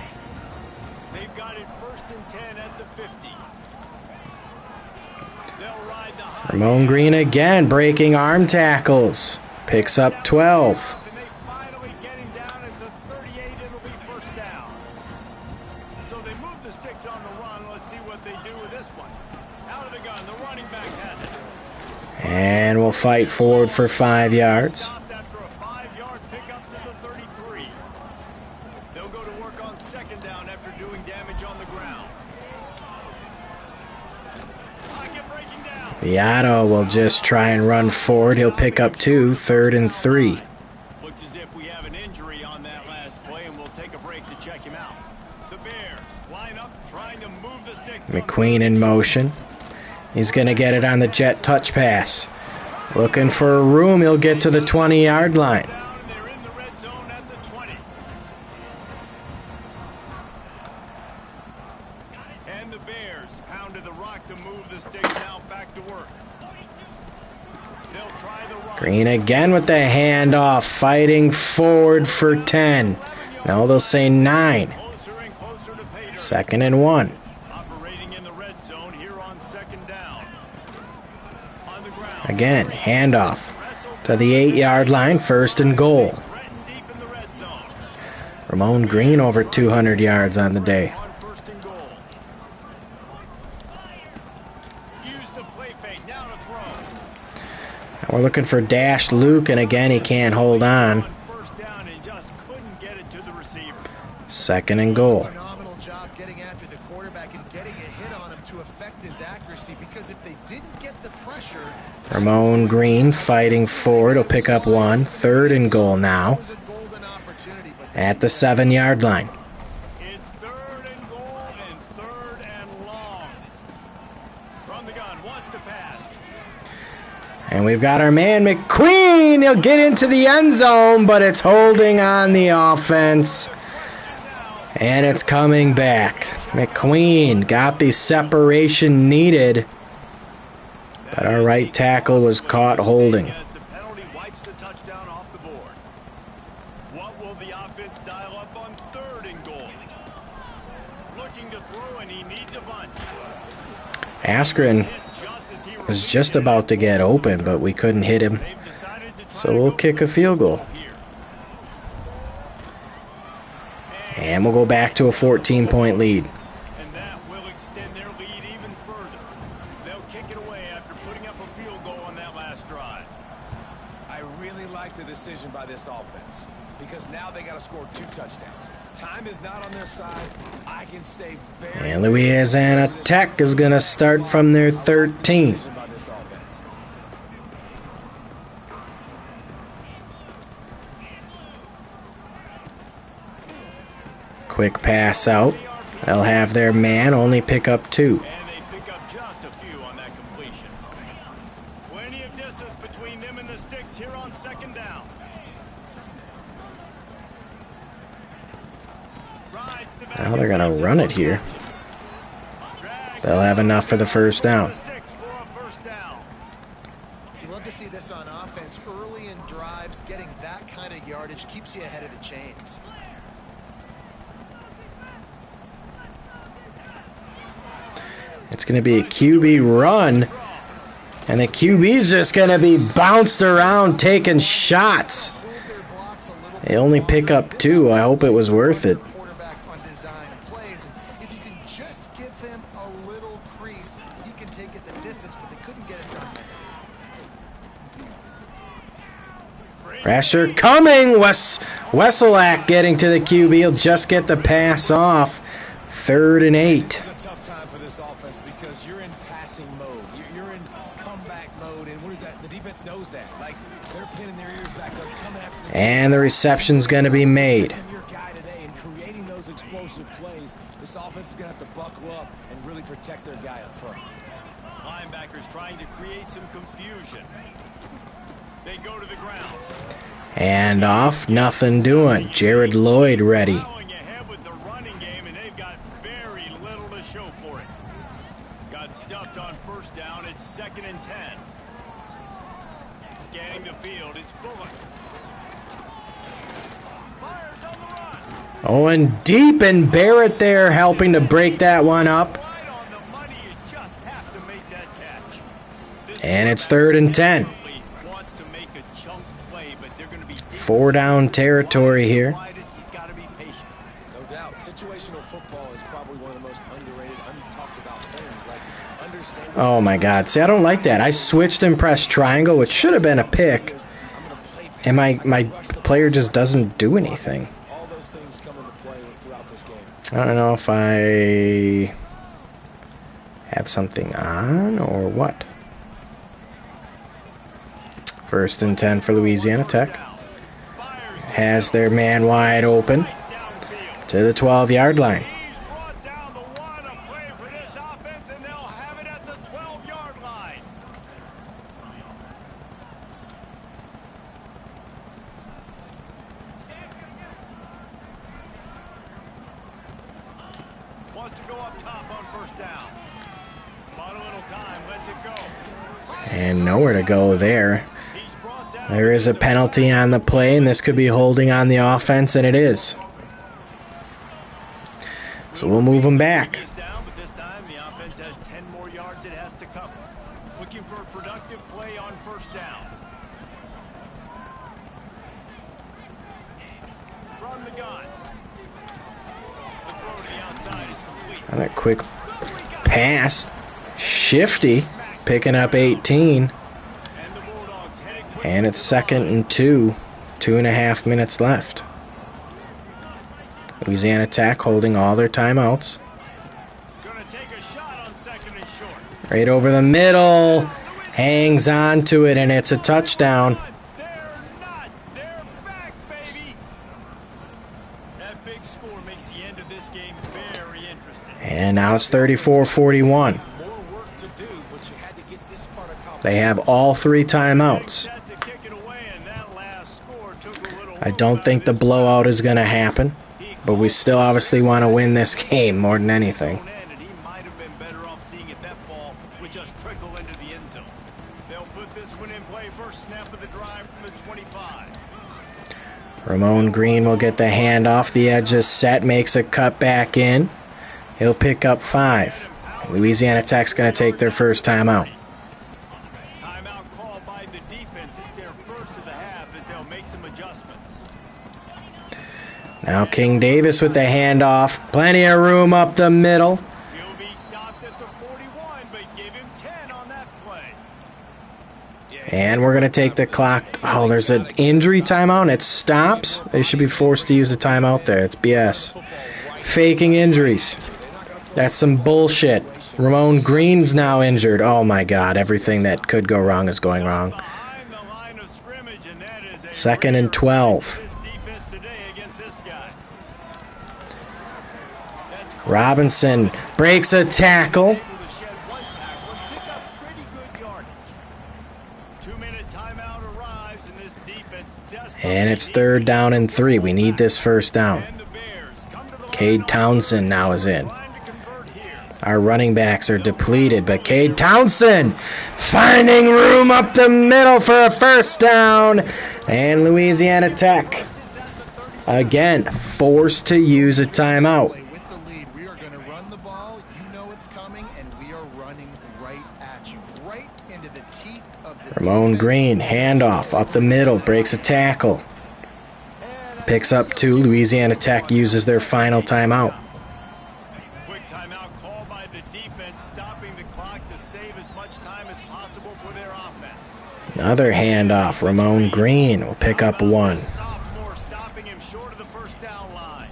They've got it 1st and 10 at the 50. They'll ride the high. Ramon Green again, breaking arm tackles. Picks up 12. And they finally get him down at the 38. It'll be 1st down. So they move the sticks on the run. Let's see what they do with this one. Out of the gun, the running back has it. And we'll fight forward for 5 yards. Stopped after a 5-yard pickup to the 33. They'll go to work on 2nd down after doing damage on the ground. Pocket breaking down. Beato will just try and run forward. He'll pick up 2, 3rd and 3. Looks as if we have an injury on that last play, and we'll take a break to check him out. The Bears line up, trying to move the sticks. McQueen in motion. He's going to get it on the jet touch pass. Looking for a room. He'll get to the 20-yard line. They're in the red zone at the 20. And the Bears pounded the rock to move the sticks. Now back to work. They'll try the run. Green again with the handoff, fighting forward for 10. Now they'll say 9. Closer and closer to pay dirt. 2nd and 1. Operating in the red zone here on 2nd down. On the ground. Again, handoff to the 8-yard line, 1st and goal. Threatened deep in the red zone. Ramon Green over 200 yards on the day. On 1st and goal. Use the play fake. Now to throw. Now we're looking for Dash Luke, and again he can't hold on. 1st down and just couldn't get it to the receiver. 2nd and goal. Phenomenal job getting after the quarterback and getting a hit on him to affect his accuracy, because if they didn't get the pressure... Ramon Green fighting forward. He'll pick up 1, 3rd and goal now. It was a golden opportunity, but At the 7-yard line. It's 3rd and goal, From the gun, wants to pass. And we've got our man McQueen. He'll get into the end zone, but it's holding on the offense. And it's coming back. McQueen got the separation needed, but our right tackle was caught holding. As the penalty wipes the touchdown off the board. What will the offense dial up on 3rd and goal? Looking to throw, and he needs a bunch. Askren was just about to get open, but we couldn't hit him. So we'll kick a field goal. And we'll go back to a 14-point lead. And that will extend their lead even further. They'll kick it away after putting up a field goal on that last drive. I really like the decision by this offense because now they got to score 2 touchdowns. Time is not on their side. I can stay very. And Louisiana Tech is going to start from their 13. Quick pass out. They'll have their man only pick up 2. And they pick up just a few on that completion. Plenty of distance between them and the sticks here on 2nd down. Now they're going to run it here. They'll have enough for the 1st down. You love to see this on offense. Early in drives, getting that kind of yardage keeps you ahead of the chains. It's going to be a QB run, and the QB's just going to be bounced around taking shots. They only pick up 2. I hope it was worth it. If you can just give him a little crease, he can take it the distance, but they couldn't get it done. Pressure coming. Wesselak getting to the QB. He'll just get the pass off. 3rd and 8. Knows that. Like, they're pinning their ears back. They're coming after the and the reception's going to be made. Your guy today and creating those explosive plays. This offense is going to have to buckle up and really protect their guy up front. Linebackers trying to create some confusion. They go to the ground. And off, nothing doing. Jared Lloyd ready. Going ahead with the running game, and they've got very little to show for it. Got stuffed on 1st down. It's 2nd and 10. Scanning the field, it's Bullock. Fires on the run. Oh, and deep, and Barrett there helping to break that one up. Right on the money, you just have to make that catch. And it's 3rd and 10. Wants to make a chunk play, but they're going to be 4 down territory here. He's got to be patient. No doubt, situational football is probably one of the most underrated, untalked about things. Like understanding. Oh my God! See, I don't like that. I switched and pressed triangle, which should have been a pick, and my player just doesn't do anything. All those things come into play throughout this game. I don't know if I have something on or what. 1st and 10 for Louisiana Tech. Has their man wide open to the 12-yard line. He's brought down the one, a play for this offense, and they'll have it at the 12-yard line. Wants to go up top on 1st down. Bought a little time, lets it go. And nowhere to go there. There is a penalty on the play, and this could be holding on the offense, and it is. So we'll move them back. Down, but this time the offense has 10 more yards it has to cover. Looking for a productive play on 1st down. From the gun. The throw to the outside is complete. Another quick pass. Shifty, picking up 18. And it's 2nd and 2. 2.5 minutes left. Louisiana Tech holding all their timeouts. Gonna take a shot on 2nd and short. Right over the middle. Hangs on to it, and it's a touchdown. They're not. They're back, baby. That big score makes the end of this game very interesting. And now it's 34-41. More work to do They have all 3 timeouts. I don't think the blowout is going to happen, but we still obviously want to win this game more than anything. Ramon Green will get the handoff. The edge is set, makes a cut back in. He'll pick up 5. Louisiana Tech's going to take their first timeout. Timeout called by the defense. It's their first of the half as they'll make some adjustments. Now King Davis with the handoff. Plenty of room up the middle. He'll be stopped at the 41, but give him 10 on that play. And we're going to take the clock. Oh, there's an injury timeout. It stops. They should be forced to use a timeout there. It's BS. Faking injuries. That's some bullshit. Ramon Green's now injured. Oh my God, everything that could go wrong is going wrong. 2nd and 12. Robinson breaks a tackle. And it's 3rd down and 3. We need this first down. Cade Townsend now is in. Our running backs are depleted, but Cade Townsend finding room up the middle for a first down. And Louisiana Tech, again, forced to use a timeout. With the lead, we are going to run the ball. You know it's coming, and we are running right at you, right into the teeth of the Ramon Green, handoff up the middle, breaks a tackle. Picks up 2. Louisiana Tech uses their final timeout. Quick timeout called by the defense, stopping the clock to save as much time as possible for their offense. Another handoff. Ramon Green will pick up 1. Sophomore stopping him short of the first down line.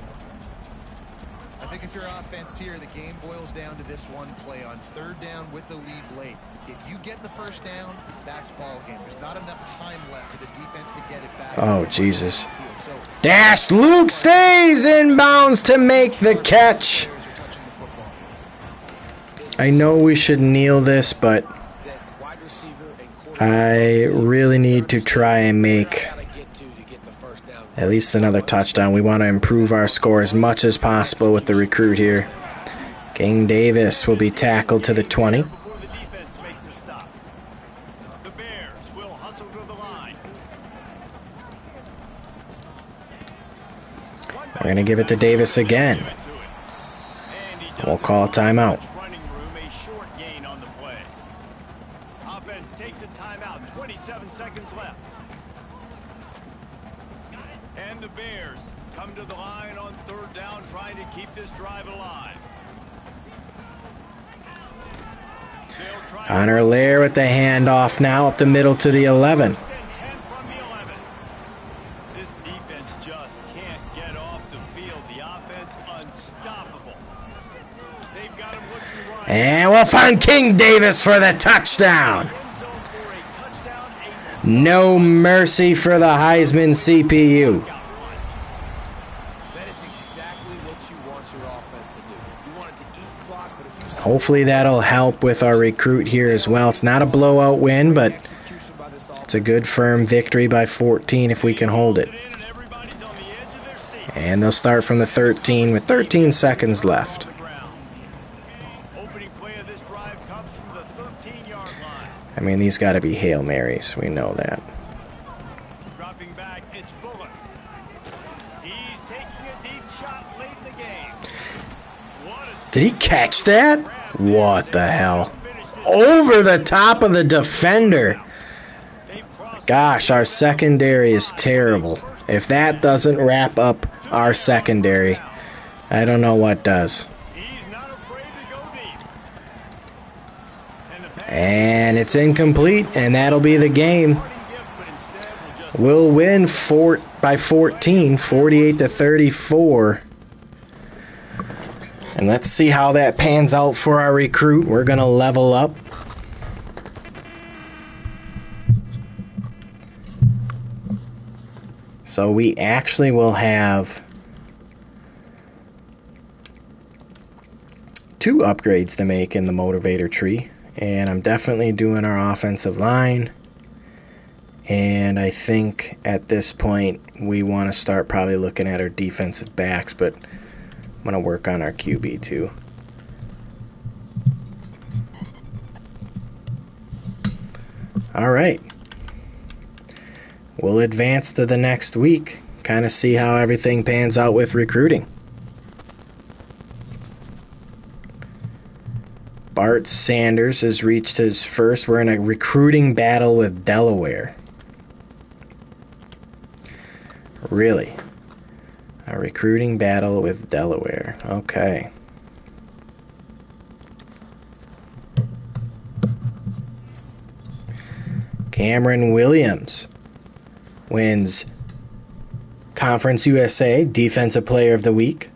I think if you're offense here, the game boils down to this one play on 3rd down with the lead late. If you get the first down, that's ball game. There's not enough time left for the defense to get it back. Oh, Jesus. Dash Luke stays in bounds to make the catch. I know we should kneel this, but I really need to try and make at least another touchdown. We want to improve our score as much as possible with the recruit here. King Davis will be tackled to the 20. We're going to give it to Davis again. We'll call a timeout. Offense takes a timeout. 27 seconds left. And the Bears come to the line on 3rd down, trying to keep this drive alive. Connor Lair with the handoff now up the middle to the 11. This defense just can't get off the field. The offense unstoppable. They've got him looking right. And we'll find King Davis for the touchdown. No mercy for the Heisman CPU. That is exactly what you want your offense to do. You want it to eat clock, but if you Hopefully that'll help with our recruit here as well. It's not a blowout win, but it's a good firm victory by 14 if we can hold it. And they'll start from the 13 with 13 seconds left. I mean, these got to be Hail Marys. We know that. Dropping back, it's Bullock. He's taking a deep shot late in the game. Did he catch that? What the hell? Over the top of the defender. Gosh, our secondary is terrible. If that doesn't wrap up our secondary, I don't know what does. And it's incomplete, and that'll be the game. We'll win by 14, 48-34. And let's see how that pans out for our recruit. We're going to level up. So we actually will have 2 upgrades to make in the motivator tree. And I'm definitely doing our offensive line. And I think at this point we want to start probably looking at our defensive backs, but I'm going to work on our QB too. All right. We'll advance to the next week, kind of see how everything pans out with recruiting. Bart Sanders has reached his first. We're in a recruiting battle with Delaware. Really? A recruiting battle with Delaware. Okay. Cameron Williams wins Conference USA Defensive Player of the Week.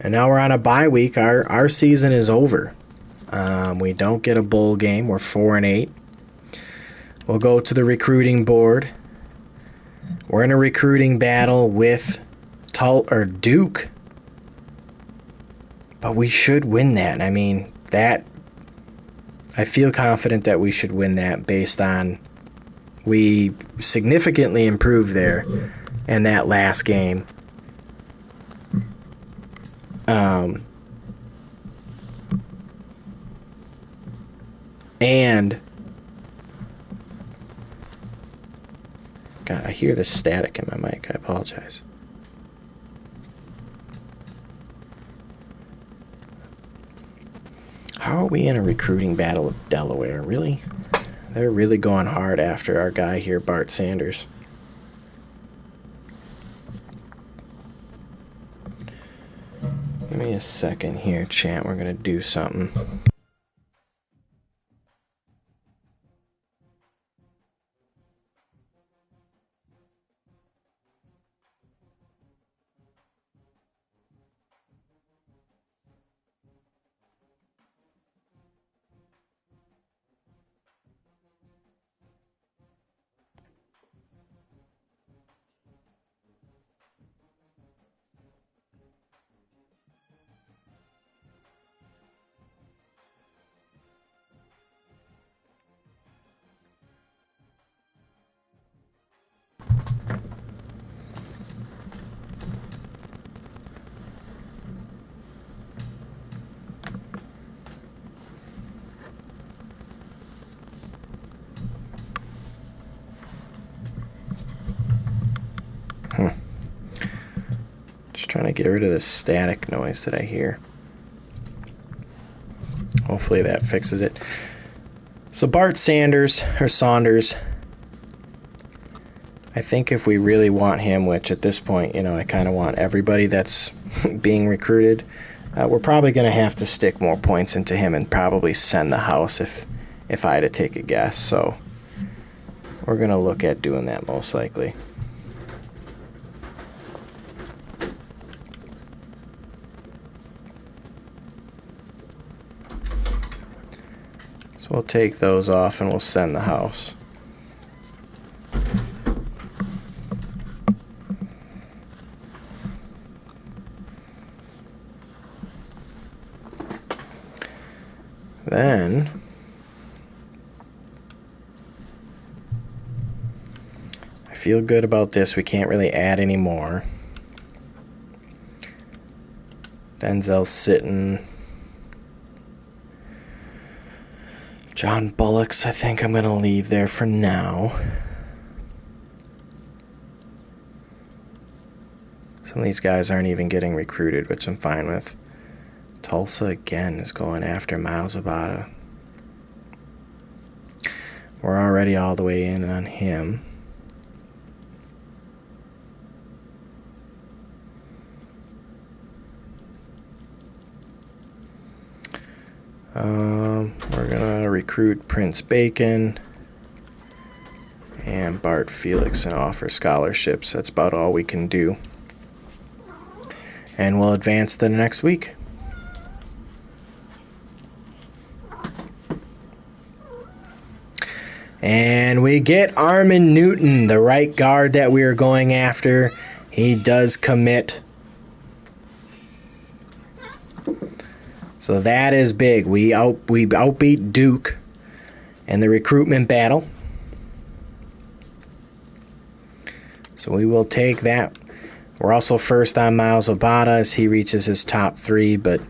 And now we're on a bye week. Our season is over. We don't get a bowl game. We're 4-8. We'll go to the recruiting board. We're in a recruiting battle with Duke. But we should win that. I mean, I feel confident that we should win that based on we significantly improved there in that last game. And God, I hear the static in my mic. I apologize. How are we in a recruiting battle with Delaware? Really? They're really going hard after our guy here, Bart Sanders. Give me a second here, chat. We're going to do something. Just trying to get rid of the static noise that I hear. Hopefully that fixes it. So Bart Saunders, I think if we really want him, which at this point, I kind of want everybody that's being recruited, we're probably going to have to stick more points into him and probably send the house if I had to take a guess. So we're going to look at doing that most likely. So we'll take those off and we'll send the house. Then I feel good about this. We can't really add any more. Denzel's sitting. John Bullock's, I think I'm going to leave there for now. Some of these guys aren't even getting recruited, which I'm fine with. Tulsa, again, is going after Miles Abada. We're already all the way in on him. We're going to recruit Prince Bacon and Bart Felix and offer scholarships. That's about all we can do. And we'll advance to the next week. And we get Armin Newton, the right guard that we are going after. He does commit. So that is big. We outbeat Duke in the recruitment battle. So we will take that. We're also first on Miles Obata as he reaches his top 3, but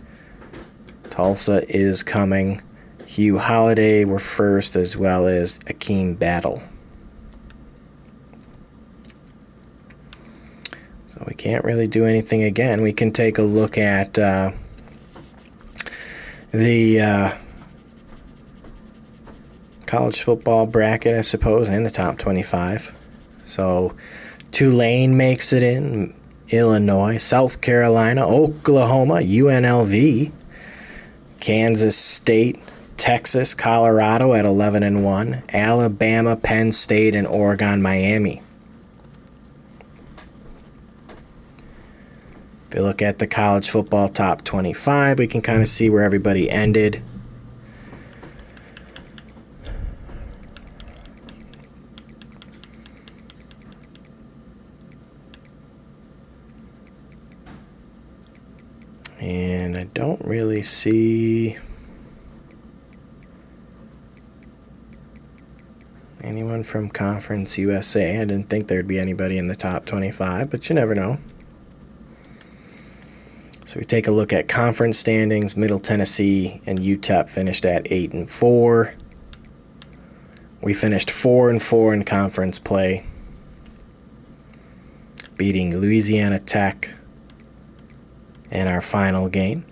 Tulsa is coming. Hugh Holliday were first, as well as Akeem Battle. So we can't really do anything again. We can take a look at the college football bracket, I suppose, and the top 25. So Tulane makes it in, Illinois, South Carolina, Oklahoma, UNLV, Kansas State, Texas, Colorado at 11-1, Alabama, Penn State, and Oregon, Miami. If you look at the college football top 25, we can kind of see where everybody ended. And I don't really see anyone from Conference USA. I didn't think there'd be anybody in the top 25, but you never know. So we take a look at conference standings. Middle Tennessee and UTEP finished at 8-4. We finished 4-4 in conference play, beating Louisiana Tech in our final game.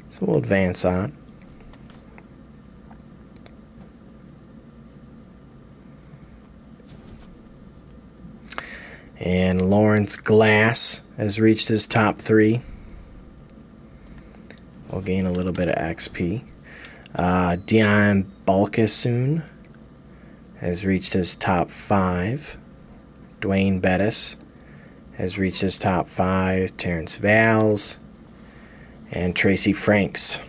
So we'll advance on. And Lawrence Glass has reached his top 3. We'll gain a little bit of XP. Dion Balkasoon has reached his top 5. Dwayne Bettis has reached his top 5. Terrence Valls and Tracy Franks.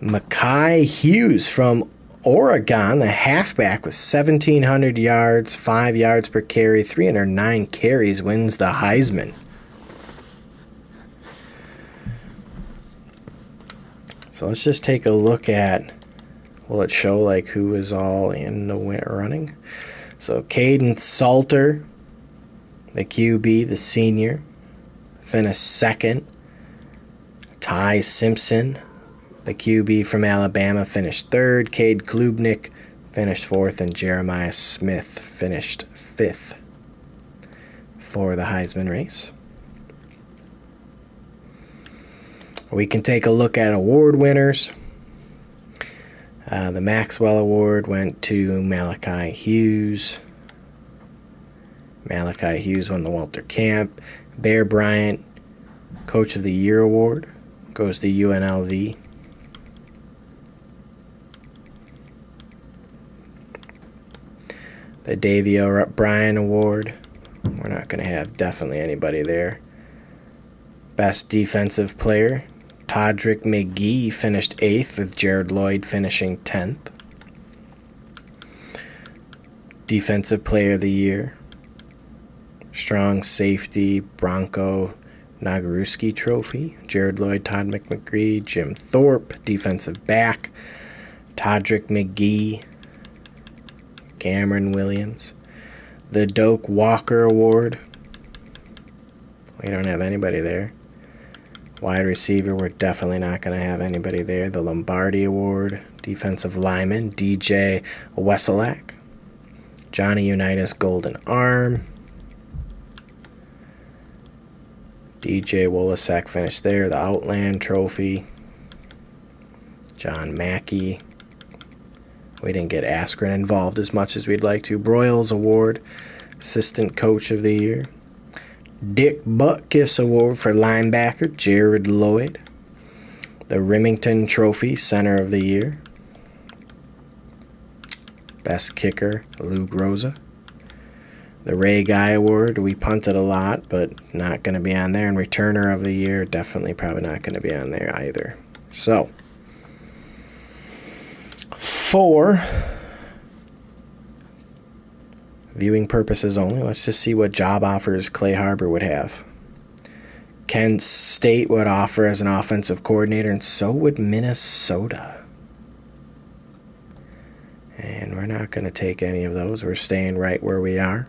Mekhi Hughes from Oregon, the halfback with 1,700 yards, 5 yards per carry, 309 carries, wins the Heisman. So let's just take a look at, will it show like who is all in the running? So Caden Salter, the QB, the senior, finished second. Ty Simpson, the QB from Alabama, finished third. Cade Klubnik finished fourth, and Jeremiah Smith finished fifth for the Heisman race. We can take a look at award winners. The Maxwell Award went to Malachi Hughes. Malachi Hughes won the Walter Camp. Bear Bryant, Coach of the Year Award, goes to UNLV. The Davey O'Brien Award, we're not going to have definitely anybody there. Best Defensive Player, Todrick McGee finished 8th, with Jared Lloyd finishing 10th. Defensive Player of the Year, Strong Safety, Bronco Nagurski Trophy, Jared Lloyd, Todd McMcGree, Jim Thorpe. Defensive Back, Todrick McGee, Cameron Williams. The Doak Walker Award, we don't have anybody there. Wide receiver, we're definitely not going to have anybody there. The Lombardi Award, Defensive Lineman, DJ Wesolak. Johnny Unitas Golden Arm. DJ Wolasek finished there. The Outland Trophy. John Mackey. We didn't get Askren involved as much as we'd like to. Broyles Award, Assistant Coach of the Year. Dick Butkus Award for linebacker, Jared Lloyd. The Remington Trophy, Center of the Year. Best Kicker, Lou Groza. The Ray Guy Award, we punted a lot, but not going to be on there. And Returner of the Year, definitely probably not going to be on there either. So, for Viewing purposes only. Let's just see what job offers Clay Harbor would have. Kent State would offer as an offensive coordinator, and so would Minnesota. And we're not going to take any of those. We're staying right where we are.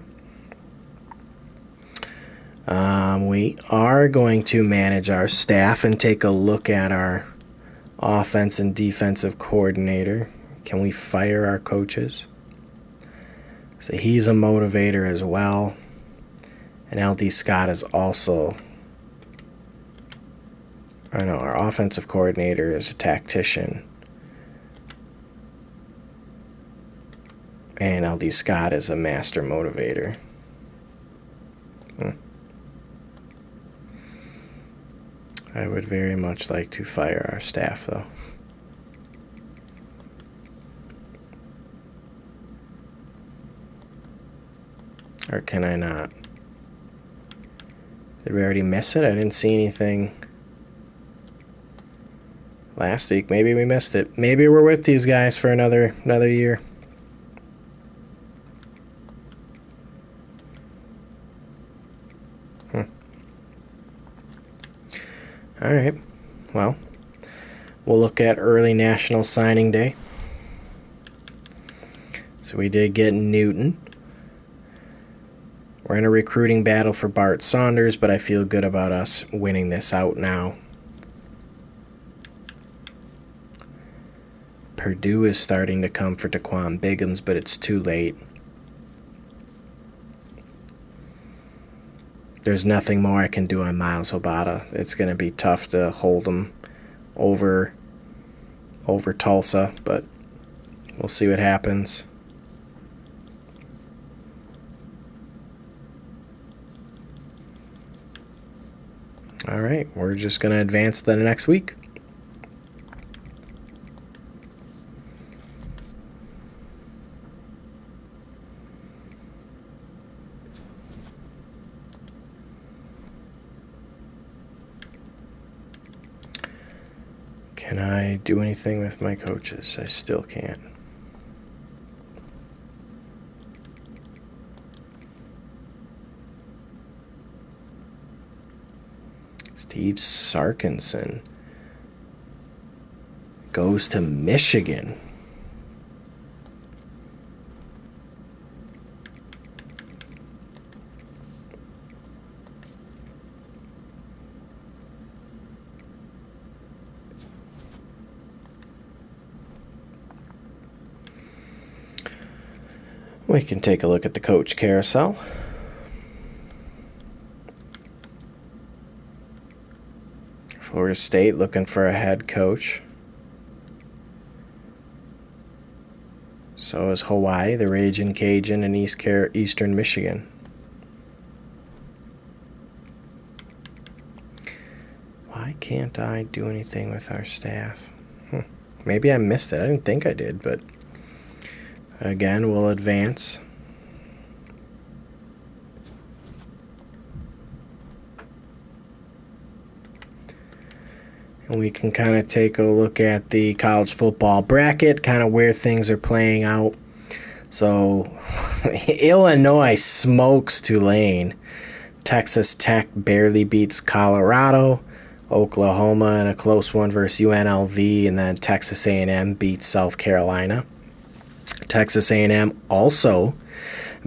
We are going to manage our staff and take a look at our offense and defensive coordinator. Can we fire our coaches? So he's a motivator as well. And LD Scott is also... I know, our offensive coordinator is a tactician. And LD Scott is a master motivator. I would very much like to fire our staff, though. Or can I not? Did we already miss it? I didn't see anything last week. Maybe we missed it. Maybe we're with these guys for another year. All right. Well, we'll look at early National Signing Day. So we did get Newton. We're in a recruiting battle for Bart Saunders, but I feel good about us winning this out now. Purdue is starting to come for Daquan Biggums, but it's too late. There's nothing more I can do on Miles Obata. It's going to be tough to hold him over Tulsa, but we'll see what happens. All right, we're just going to advance to the next week. Can I do anything with my coaches? I still can't. Steve Sarkinson goes to Michigan. We can take a look at the coach carousel. Florida State looking for a head coach. So is Hawaii, the Ragin' Cajun, and Eastern Michigan. Why can't I do anything with our staff? Maybe I missed it. I didn't think I did, but again, we'll advance. And we can kind of take a look at the college football bracket, kind of where things are playing out. So, Illinois smokes Tulane. Texas Tech barely beats Colorado. Oklahoma in a close one versus UNLV. And then Texas A&M beats South Carolina. Texas A&M also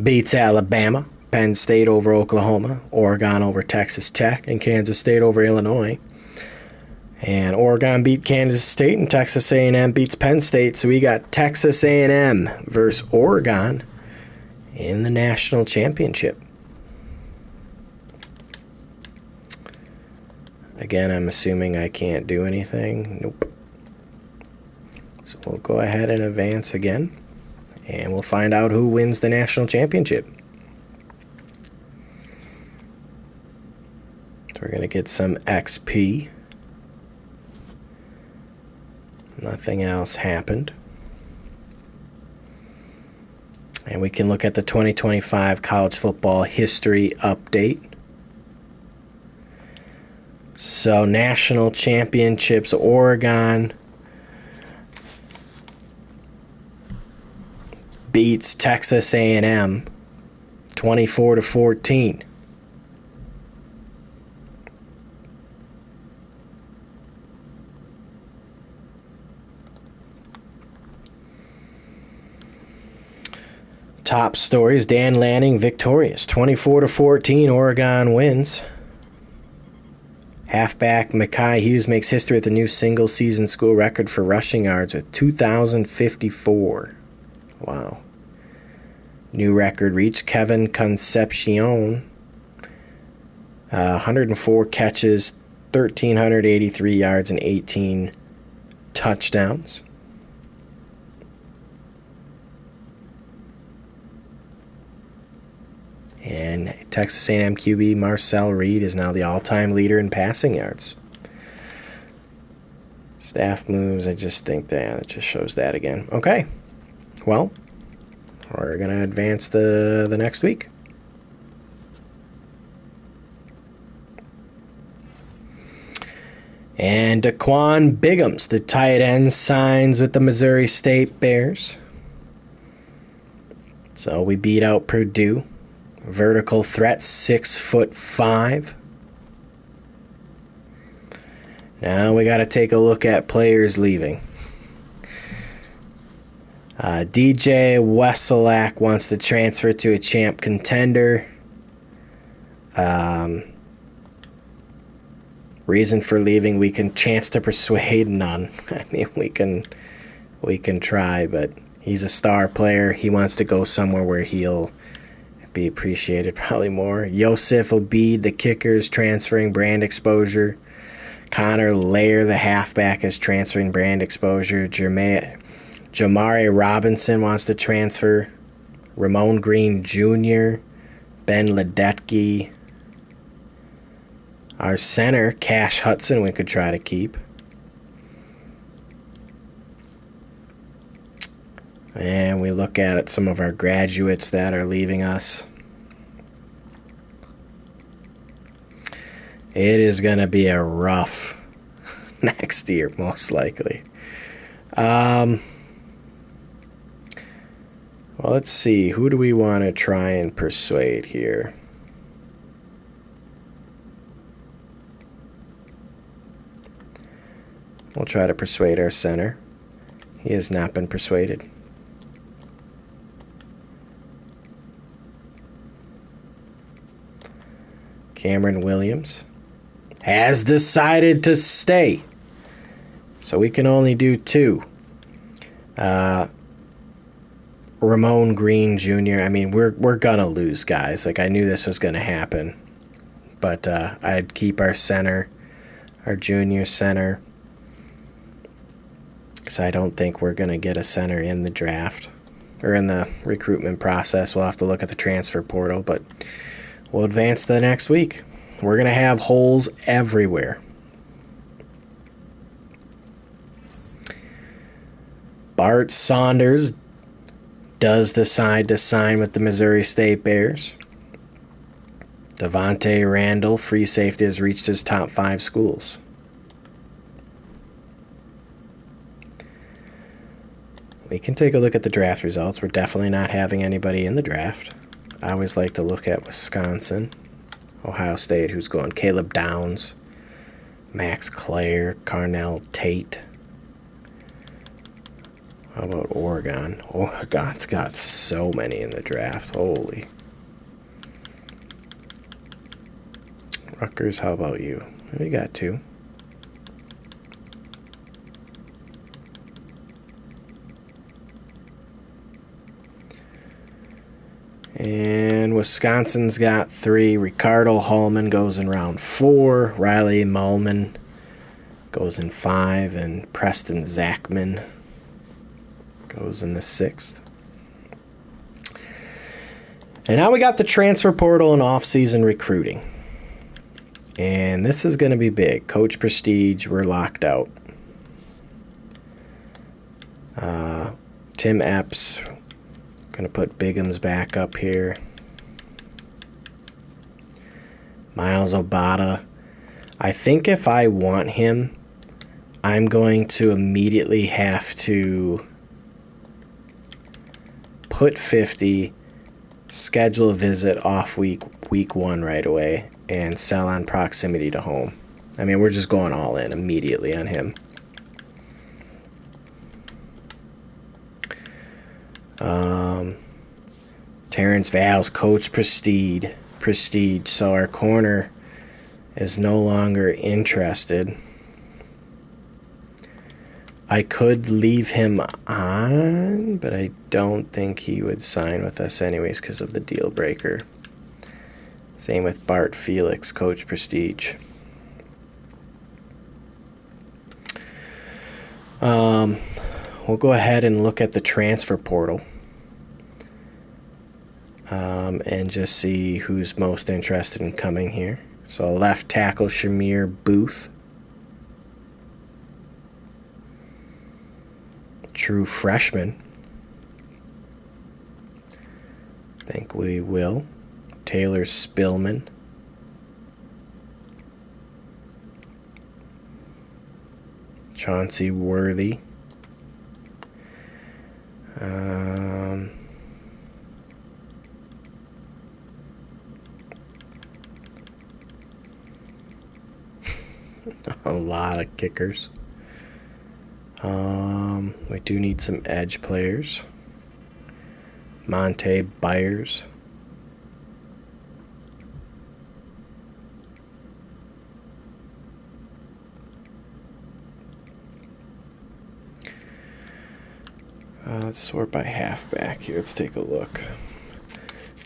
beats Alabama. Penn State over Oklahoma. Oregon over Texas Tech. And Kansas State over Illinois. And Oregon beat Kansas State, and Texas A&M beats Penn State. So we got Texas A&M versus Oregon in the national championship. Again, I'm assuming I can't do anything. Nope. So we'll go ahead and advance again, and we'll find out who wins the national championship. So we're going to get some XP. Nothing else happened. And we can look at the 2025 college football history update. So national championships, Oregon beats Texas A&M 24-14. Top stories, Dan Lanning victorious. 24-14, Oregon wins. Halfback Mekhi Hughes makes history with a new single-season school record for rushing yards with 2,054. Wow. New record reached. Kevin Concepcion, 104 catches, 1,383 yards, and 18 touchdowns. And Texas A&M QB Marcel Reed is now the all-time leader in passing yards. Staff moves, I just think that just shows that again. Okay, well, we're going to advance the next week. And Daquan Biggums, the tight end, signs with the Missouri State Bears. So we beat out Purdue. Vertical threat, 6'5". Now we got to take a look at players leaving. DJ Wesolak wants to transfer to a champ contender. Reason for leaving, we can chance to persuade, none. I mean, we can try, but he's a star player. He wants to go somewhere where he'll be appreciated probably more. Yosef Obid, the kicker, is transferring, brand exposure. Connor Lair, the halfback, is transferring, brand exposure. Jamari Robinson wants to transfer. Ramon Green Jr., Ben Ledetke. Our center, Cash Hudson, we could try to keep. And we look at some of our graduates that are leaving us. It is going to be a rough next year, most likely. Well, let's see. Who do we want to try and persuade here? We'll try to persuade our center. He has not been persuaded. Cameron Williams has decided to stay. So we can only do two. Ramon Green Jr., I mean, we're going to lose, guys. Like, I knew this was going to happen. But I'd keep our center, our junior center, because I don't think we're going to get a center in the draft or in the recruitment process. We'll have to look at the transfer portal, but we'll advance to the next week. We're going to have holes everywhere. Bart Saunders does decide to sign with the Missouri State Bears. Devontae Randall, free safety, has reached his top 5 schools. We can take a look at the draft results. We're definitely not having anybody in the draft. I always like to look at Wisconsin, Ohio State, who's going Caleb Downs, Max Clare, Carnell Tate. How about Oregon? Oregon's got so many in the draft. Holy. Rutgers, how about you? We got 2. And Wisconsin's got 3. Ricardo Hallman goes in round 4. Riley Mullman goes in 5. And Preston Zachman goes in the 6th. And now we got the transfer portal and off-season recruiting. And this is going to be big. Coach Prestige, we're locked out. Tim Epps, going to put Biggums back up here. Miles Obata. I think if I want him, I'm going to immediately have to put 50 schedule a visit off week 1 right away and sell on proximity to home. I mean, we're just going all in immediately on him. Terrence Valls, Coach Prestige. So our corner is no longer interested. I could leave him on, but I don't think he would sign with us anyways because of the deal breaker. Same with Bart Felix, Coach Prestige. We'll go ahead and look at the transfer portal and just see who's most interested in coming here. So left tackle Shamir Booth. True freshman. Think we will. Taylor Spillman. Chauncey Worthy. A lot of kickers. We do need some edge players. Monte Byers. Let's sort by halfback here. Let's take a look.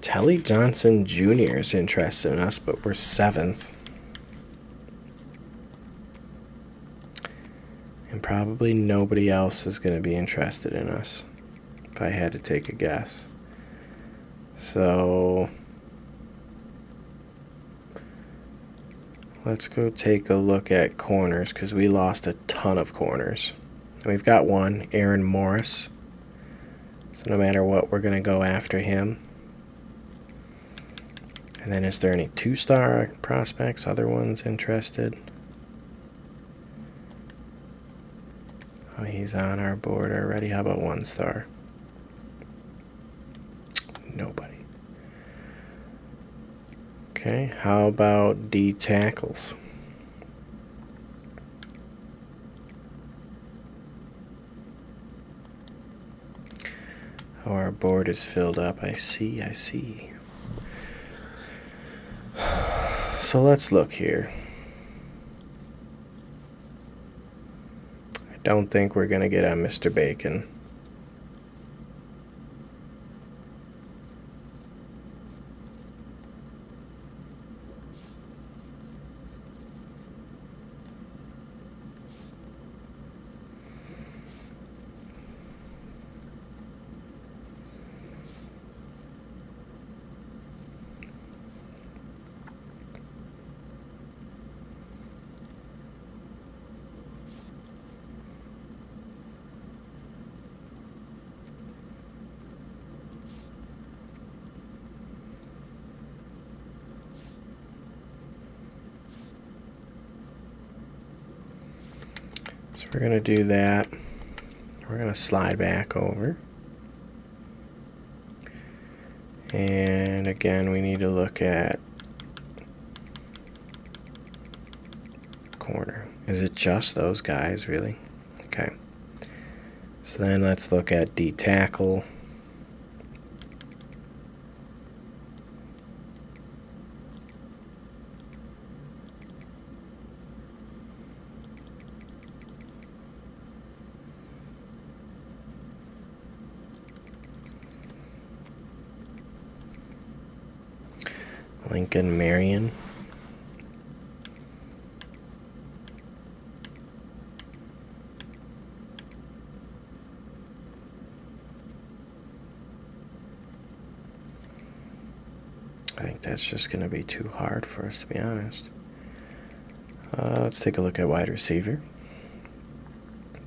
Telly Johnson Jr. is interested in us, but we're 7th. And probably nobody else is going to be interested in us, if I had to take a guess. So let's go take a look at corners, because we lost a ton of corners. And we've got one, Aaron Morris. So no matter what, we're going to go after him. And then is there any 2-star prospects, other ones interested? Oh, he's on our board already. How about 1-star? Nobody. Okay, how about D tackles? Oh, our board is filled up. I see. So let's look here. I don't think we're going to get on Mr. Bacon. So we're going to do that. We're going to slide back over. And again, we need to look at corner. Is it just those guys, really? Okay. So then let's look at D tackle. Lincoln Marion. I think that's just going to be too hard for us, to be honest. Let's take a look at wide receiver.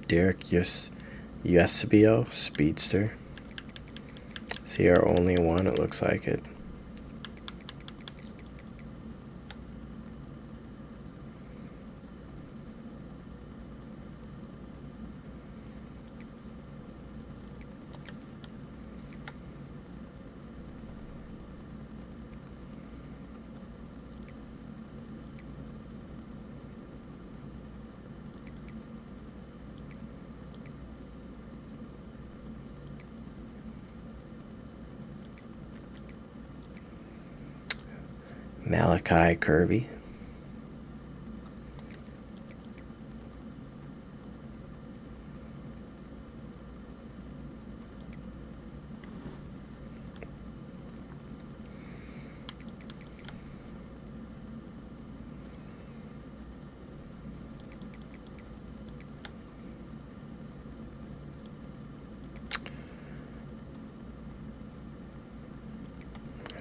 Derek Eusebio, speedster. Is he our only one? It looks like it. Malachi Kirby.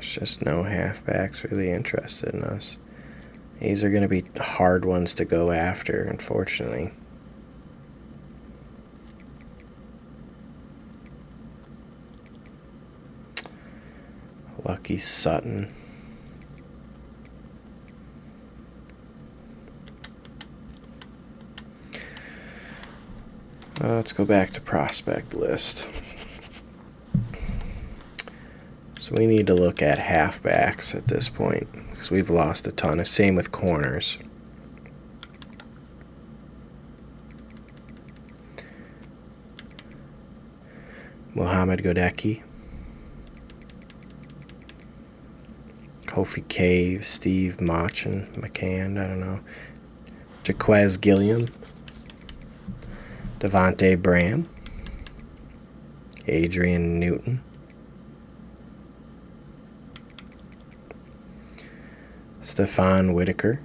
Just no halfbacks really interested in us. These are going to be hard ones to go after, unfortunately. Lucky Sutton. Let's go back to prospect list. So we need to look at halfbacks at this point because we've lost a ton. Same with corners. Mohamed Godecki, Kofi Cave, Steve McCann, I don't know. Jaquez Gilliam, Devontae Bram, Adrian Newton, Stefan Whitaker,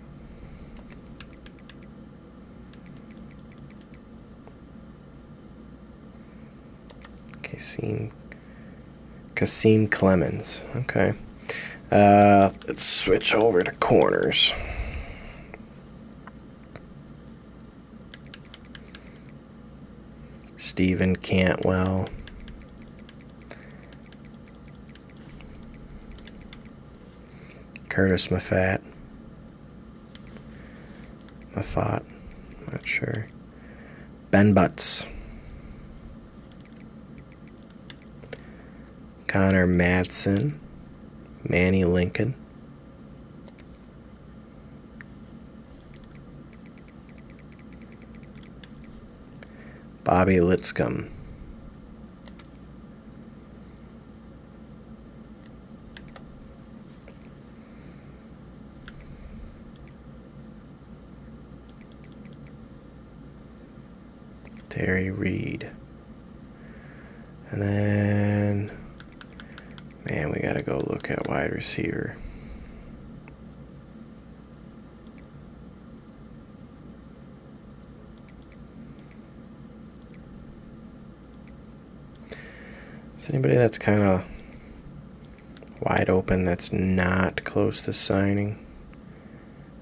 Kasim Clemens. Okay. Let's switch over to corners. Stephen Cantwell, Curtis Moffat, not sure. Ben Butts, Connor Madsen, Manny Lincoln, Bobby Litscomb, Terry Reed. And then, man, we gotta go look at wide receiver. Is anybody that's kind of wide open that's not close to signing?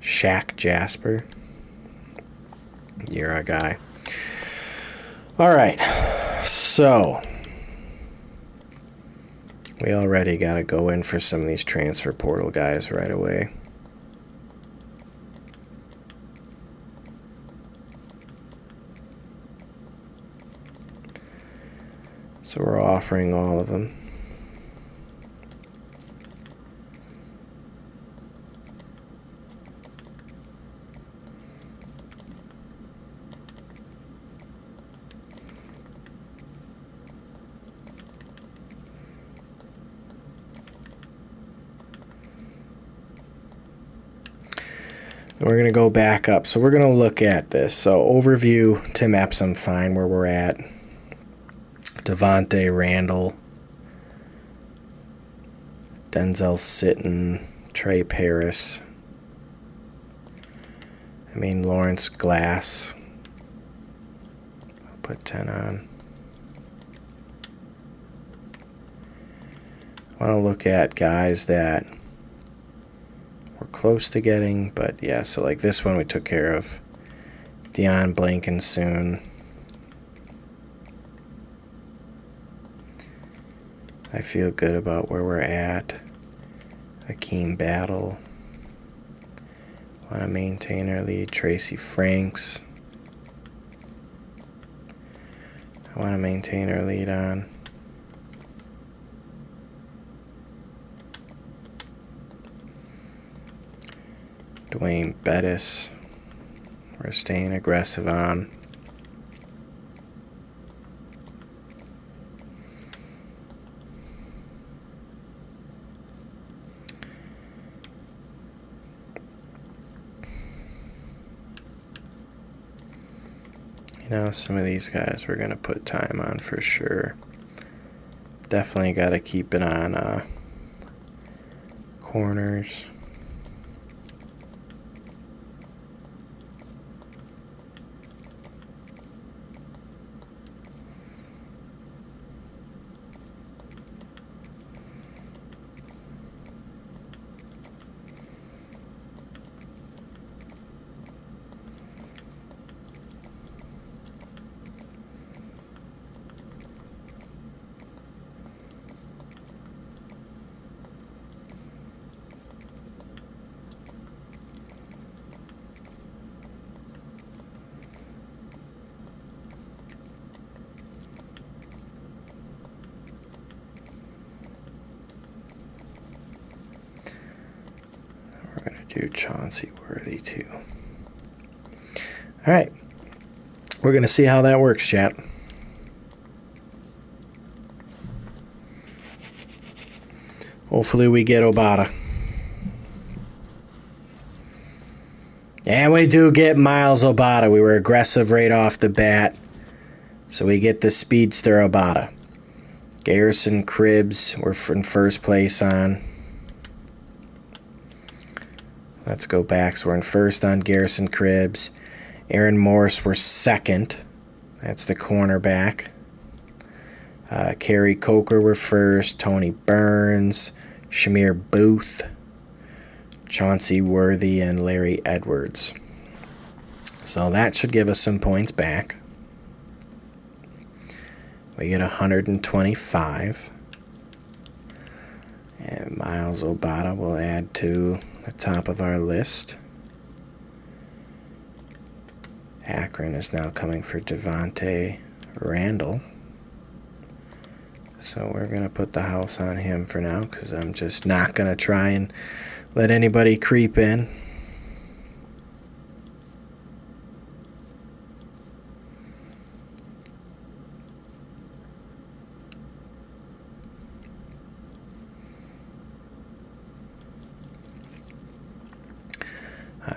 Shaq Jasper. You're a guy. All right. So, we already got to go in for some of these transfer portal guys right away. So we're offering all of them. We're going to go back up. So we're going to look at this. So overview, Tim Epsom, fine where we're at. Devontae Randall, Denzel Sitton, Trey Paris. Lawrence Glass. I'll put 10 on. I want to look at guys that we're close to getting, but yeah, so like this one we took care of. Deion Blankensoon. I feel good about where we're at. Hakeem Battle. Want to maintain our lead. Tracy Franks. I want to maintain our lead on. Dwayne Bettis. We're staying aggressive on. You know, some of these guys we're going to put time on for sure. Definitely got to keep it on corners. We're going to do Chauncey Worthy too. All right. We're going to see how that works, chat. Hopefully we get Obata. And we do get Miles Obata. We were aggressive right off the bat. So we get the speedster Obata. Garrison Cribbs, we're in first place on. Let's go back. So we're in first on Garrison Cribbs. Aaron Morris, we're second. That's the cornerback. Kerry Coker, we're first. Tony Burns, Shamir Booth, Chauncey Worthy, and Larry Edwards. So that should give us some points back. We get 125. And Miles Obata will add to the top of our list. Akron is now coming for Devontae Randall. So we're going to put the house on him for now because I'm just not going to try and let anybody creep in.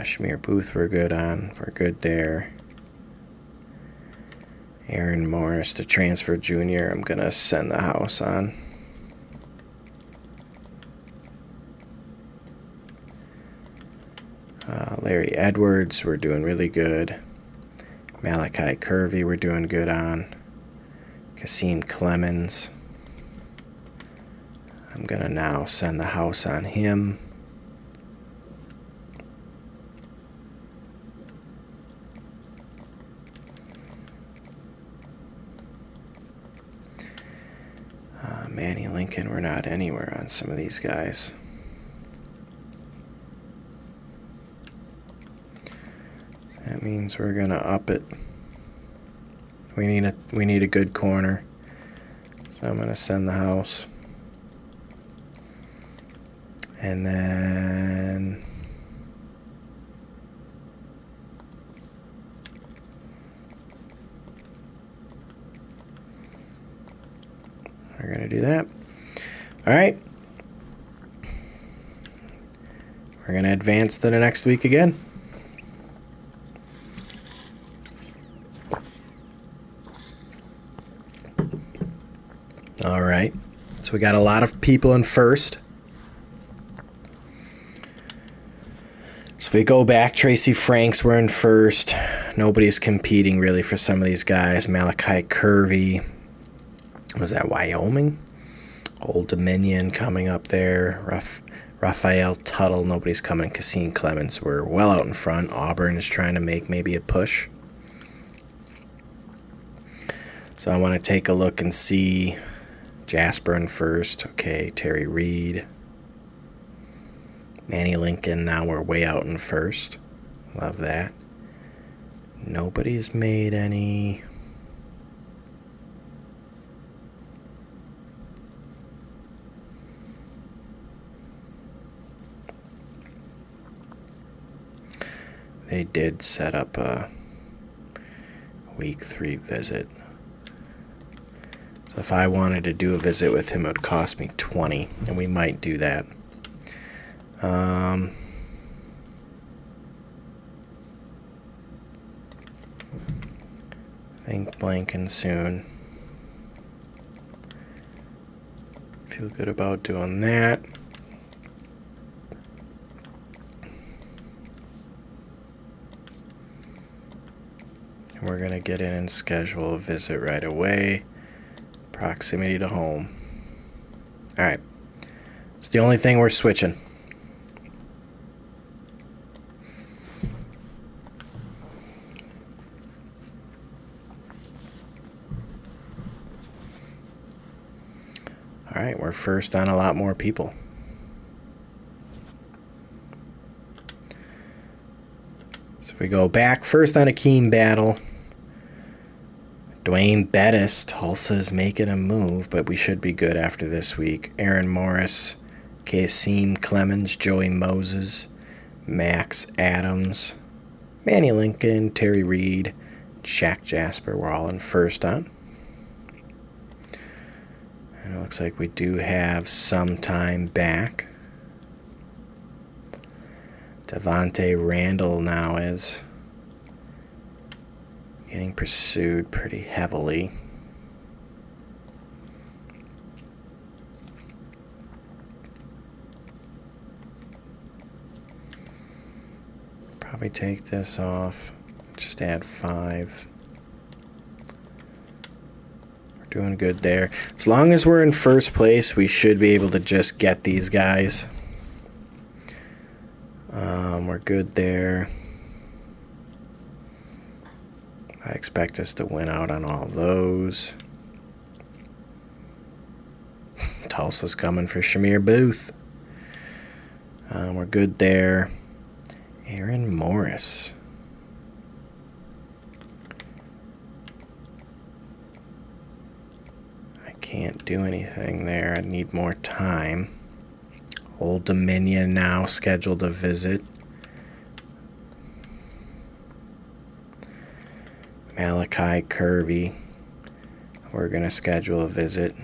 Shamir Booth we're good on. We're good there. Aaron Morris, the transfer junior, I'm going to send the house on. Larry Edwards, we're doing really good. Malachi Curvey, we're doing good on. Kasim Clemens, I'm going to now send the house on him. Manny Lincoln, we're not anywhere on some of these guys. So that means we're gonna up it. We need a good corner. So I'm gonna send the house. And then we're going to do that. All right. We're going to advance to the next week again. All right. So we got a lot of people in first. So if we go back, Tracy Franks, we're in first. Nobody's competing really for some of these guys. Malachi Curvey. Was that Wyoming? Old Dominion coming up there. Raphael Tuttle, nobody's coming. Kasim Clemens, we're well out in front. Auburn is trying to make maybe a push. So I want to take a look and see Jasper in first. Okay, Terry Reed. Manny Lincoln, now we're way out in first. Love that. Nobody's made any... They did set up a week 3 visit. So if I wanted to do a visit with him, it would cost me $20, and we might do that. Think blanking soon. Feel good about doing that. And we're going to get in and schedule a visit right away. Proximity to home. Alright. It's the only thing we're switching. Alright, we're first on a lot more people. So we go back first on a Keene battle. Dwayne Bettis, Tulsa is making a move, but we should be good after this week. Aaron Morris, Kasim Clemens, Joey Moses, Max Adams, Manny Lincoln, Terry Reed, Shaq Jasper, we're all in first on. And it looks like we do have some time back. Devontae Randall now is getting pursued pretty heavily. Probably take this off. Just add 5. We're doing good there. As long as we're in first place, we should be able to just get these guys. We're good there. I expect us to win out on all those. Tulsa's coming for Shamir Booth. We're good there. Aaron Morris. I can't do anything there. I need more time. Old Dominion now scheduled a visit. Malachi Kirby. We're going to schedule a visit.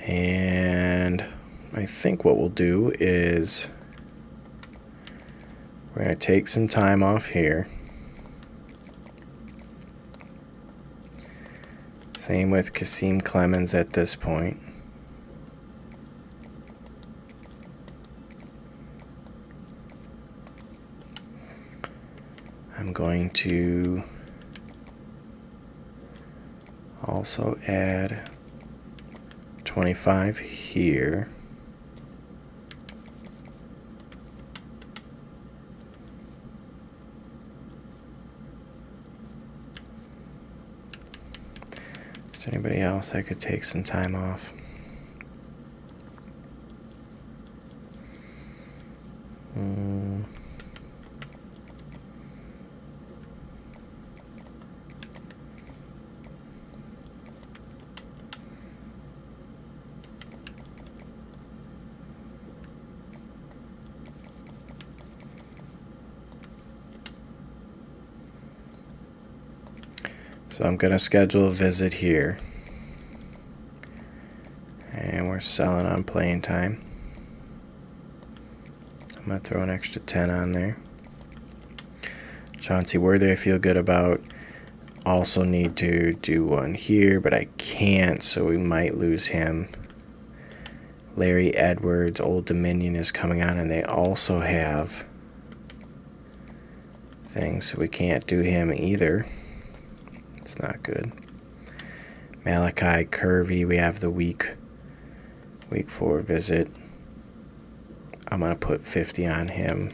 And I think what we'll do is we're going to take some time off here. Same with Kasim Clemens at this point. I'm going to also add 25 here. Is there anybody else I could take some time off? So I'm going to schedule a visit here. And we're selling on playing time. I'm going to throw an extra 10 on there. Chauncey Worthy I feel good about. Also need to do one here, but I can't, so we might lose him. Larry Edwards, Old Dominion is coming on, and they also have things, so we can't do him either. It's not good. Malachi Kirby, we have the week 4 visit. I'm going to put 50 on him.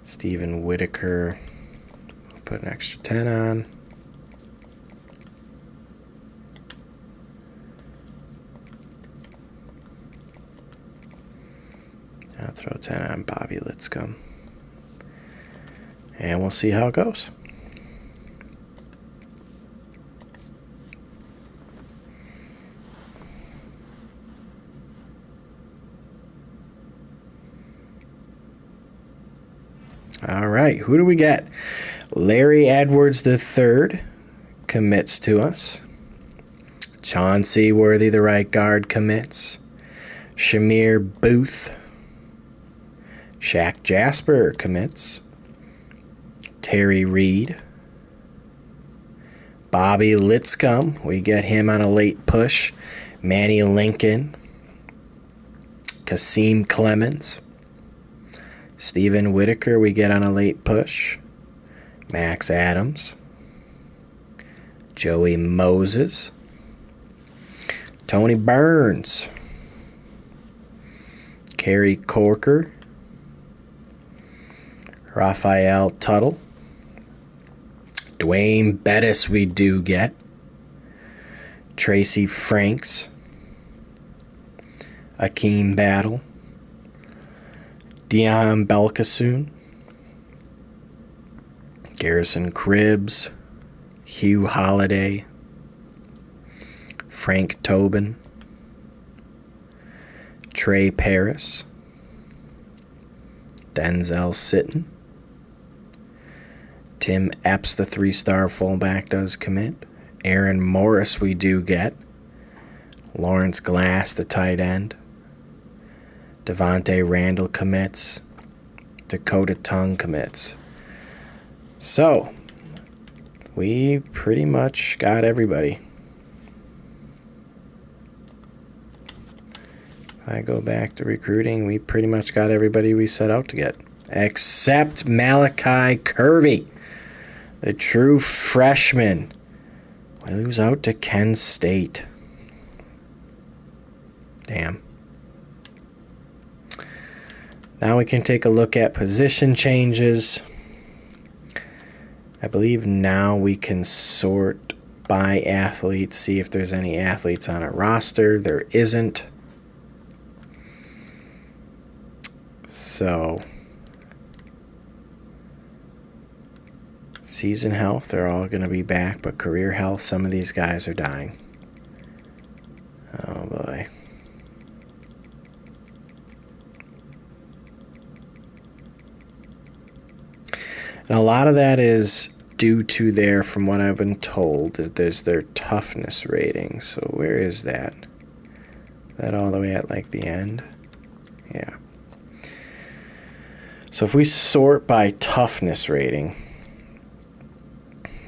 Stephen Whitaker, I'll put an extra 10 on. I'll throw 10 on Bobby Lipscomb. And we'll see how it goes. All right, who do we get? Larry Edwards III commits to us. Chauncey Worthy, the right guard, commits. Shamir Booth. Shaq Jasper commits. Terry Reed. Bobby Litscomb, we get him on a late push. Manny Lincoln. Kasim Clemens. Stephen Whitaker, we get on a late push. Max Adams. Joey Moses. Tony Burns. Kerry Corker. Raphael Tuttle. Dwayne Bettis we do get. Tracy Franks. Akeem Battle. Dion Belkasoon. Garrison Cribbs. Hugh Holliday. Frank Tobin. Trey Paris. Denzel Sitton. Tim Epps, the 3-star fullback, does commit. Aaron Morris we do get. Lawrence Glass, the tight end. Devontae Randall commits. Dakota Tongue commits. So, we pretty much got everybody. If I go back to recruiting, we pretty much got everybody we set out to get. Except Malachi Kirby, the true freshman. We lose out to Kent State. Damn. Now we can take a look at position changes. I believe now we can sort by athletes, see if there's any athletes on a roster. There isn't. So, season health, they're all going to be back, but career health, some of these guys are dying. Oh boy. And a lot of that is due to their, from what I've been told, there's their toughness rating. So where is that? Is that all the way at like the end? Yeah. So if we sort by toughness rating,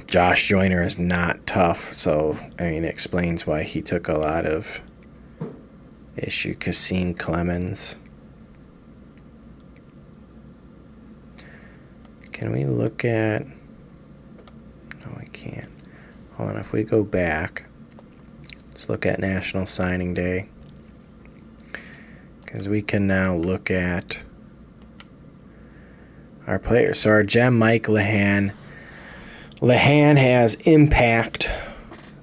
Josh Joyner is not tough. So, I mean, it explains why he took a lot of issue. Kasim Clemens. Can we look at... No, I can't. Hold on, if we go back, let's look at National Signing Day. Because we can now look at our players. So our gem, Mike Lehan. Lehan has impact,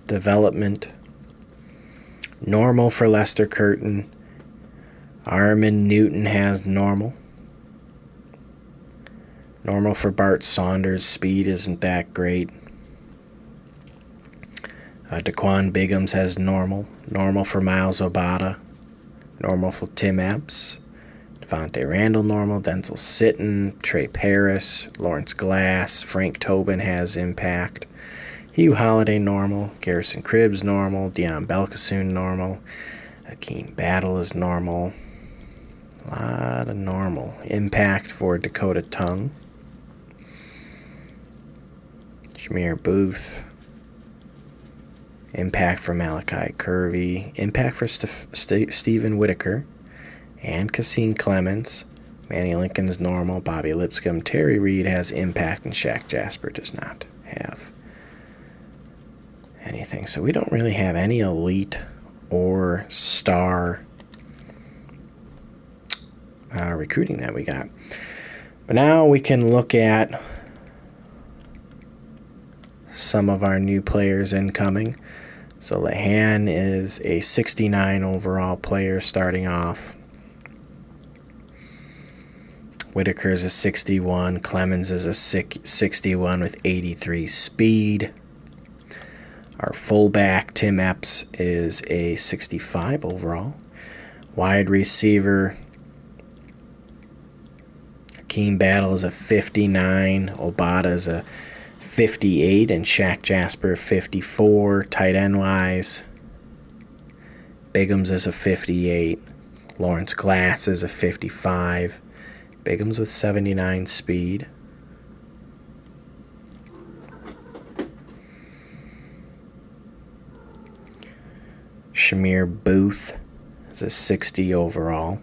development, normal for Lester Curtin. Armin Newton has normal. Normal for Bart Saunders. Speed isn't that great. Daquan Biggums has normal. Normal for Miles Obata. Normal for Tim Epps. Devontae Randall normal. Denzel Sitton. Trey Paris. Lawrence Glass. Frank Tobin has impact. Hugh Holliday normal. Garrison Cribbs normal. Dion Belkasoon normal. Akeem Battle is normal. A lot of normal. Impact for Dakota Tongue. Shamir Booth. Impact for Malachi Kirby. Impact for Stephen Whitaker. And Kasim Clemens. Manny Lincoln's normal. Bobby Lipscomb. Terry Reed has impact. And Shaq Jasper does not have anything. So we don't really have any elite or star recruiting that we got. But now we can look at some of our new players incoming. So Lehan is a 69 overall player starting off. Whitaker is a 61. Clemens is a 61 with 83 speed. Our fullback, Tim Epps, is a 65 overall. Wide receiver, Hakeem Battle is a 59. Obata is a 58. And Shaq Jasper, 54. Tight end wise, Bigums is a 58. Lawrence Glass is a 55. Bigums with 79 speed. Shamir Booth is a 60 overall.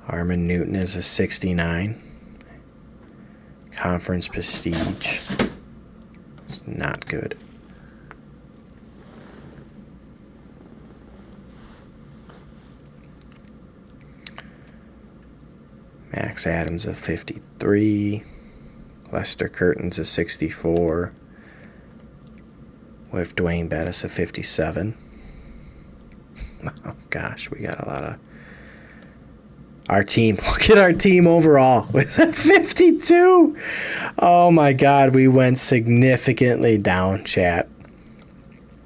Harmon Newton is a 69. Conference prestige. It's not good. Max Adams a 53. Lester Curtin's a 64. With Dwayne Bettis a 57. Oh gosh, we got a lot of... Our team, look at our team overall with a 52. Oh my God, we went significantly down, chat.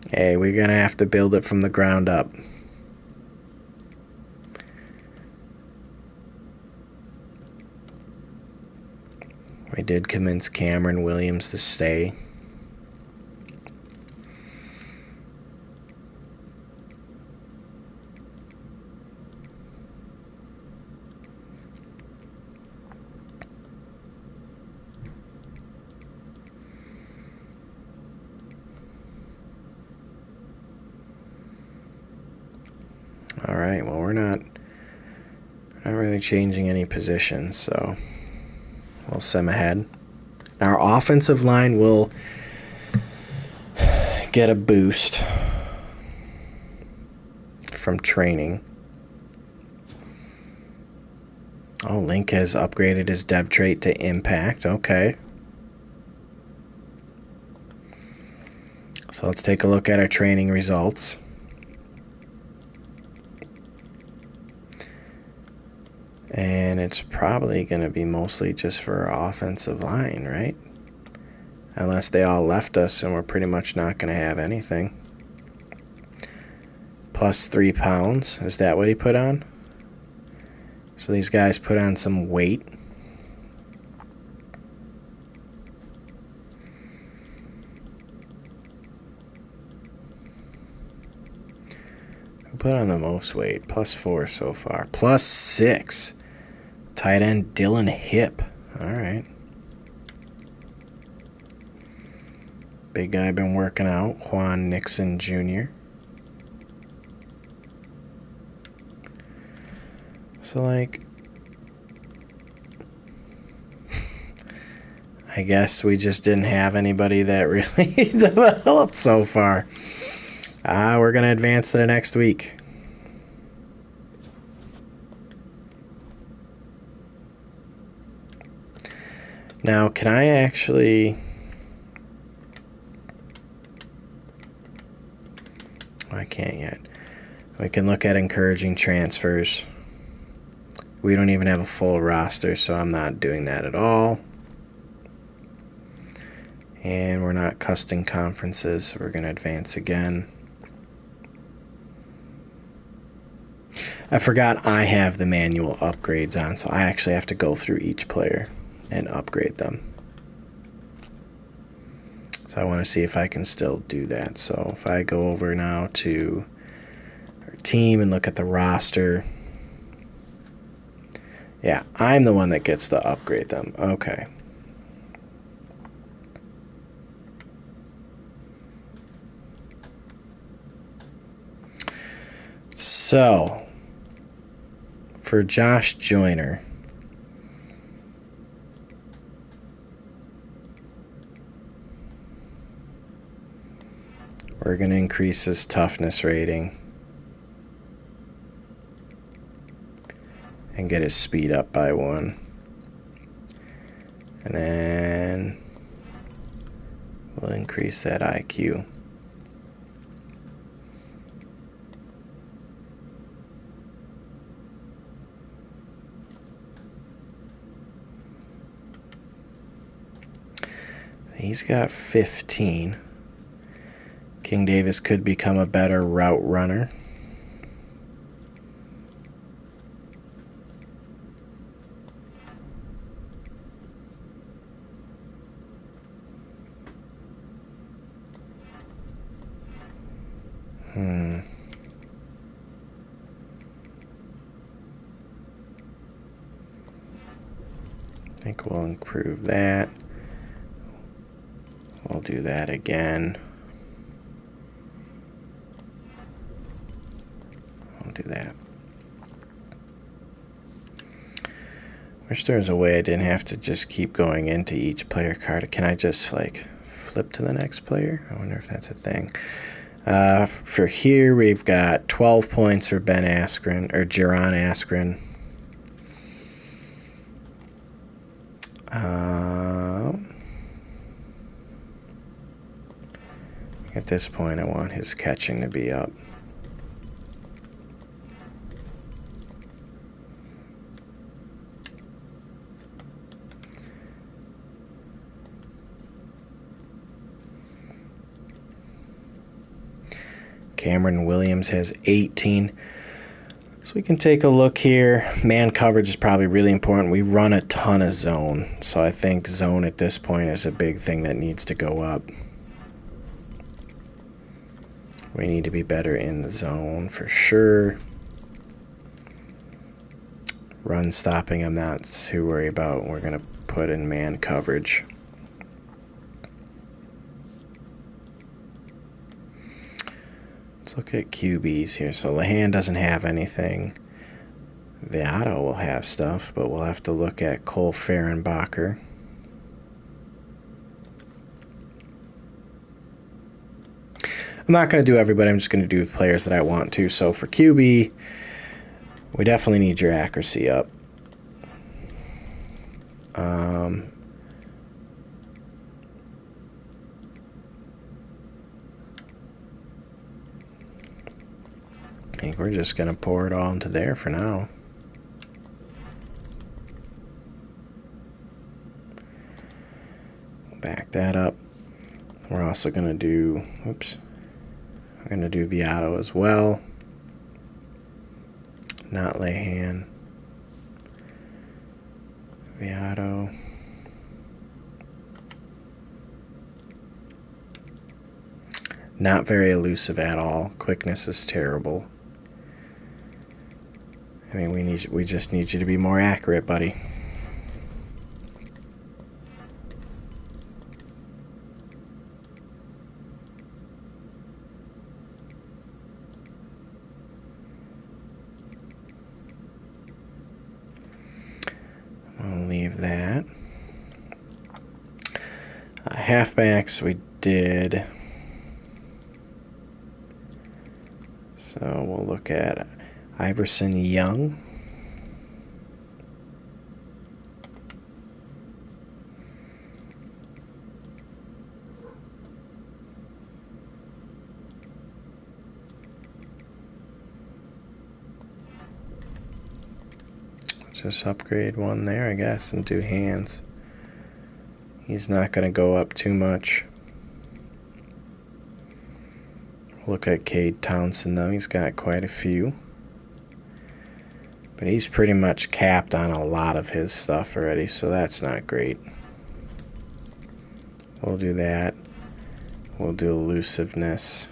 Hey, we're going to have to build it from the ground up. We did convince Cameron Williams to stay. All right, well, we're not really changing any positions, so we'll sim ahead. Our offensive line will get a boost from training. Oh, Link has upgraded his dev trait to impact. Okay. So let's take a look at our training results. And it's probably going to be mostly just for our offensive line, right? Unless they all left us and we're pretty much not going to have anything. Plus 3 pounds. Is that what he put on? So these guys put on some weight. Who put on the most weight? Plus 4 so far. Plus 6. Tight end Dylan Hip. All right. Big guy been working out. Juan Nixon Jr. So, like, I guess we just didn't have anybody that really developed so far. We're going to advance to the next week. Now, can I actually... I can't yet. We can look at encouraging transfers. We don't even have a full roster, so I'm not doing that at all. And we're not custom conferences, so we're going to advance again. I forgot I have the manual upgrades on, so I actually have to go through each player and upgrade them. So I want to see if I can still do that. So if I go over now to our team and look at the roster. Yeah, I'm the one that gets to upgrade them. Okay. So, for Josh Joyner, we're going to increase his toughness rating and get his speed up by 1. And then we'll increase that IQ. He's got 15. King Davis could become a better route runner. I think we'll improve that. We'll do that again. I'll do that. Wish there was a way I didn't have to just keep going into each player card. Can I just like flip to the next player? I wonder if that's a thing. For here, we've got 12 points for Ben Askren, or Jaron Askren. At this point, I want his catching to be up. Cameron Williams has 18. So we can take a look here. Man coverage is probably really important. We run a ton of zone. So I think zone at this point is a big thing that needs to go up. We need to be better in the zone for sure. Run stopping, I'm not too worried about. We're going to put in man coverage. Let's look at QBs here. So Lehan doesn't have anything. Viato will have stuff, but we'll have to look at Cole Fehrenbacher. I'm not going to do everybody. I'm just going to do players that I want to. So for QB, we definitely need your accuracy up. I think we're just going to pour it all into there for now. Back that up. We're also going to do, we're going to do Viato as well. Not Lehan. Viato. Not very elusive at all. Quickness is terrible. I mean, we just need you to be more accurate, buddy. I'll leave that. Halfbacks, we did. So we'll look at Iverson Young. Just upgrade one there, I guess, and do hands. He's not going to go up too much. Look at Cade Townsend, though. He's got quite a few. But he's pretty much capped on a lot of his stuff already, so that's not great. We'll do that. We'll do elusiveness.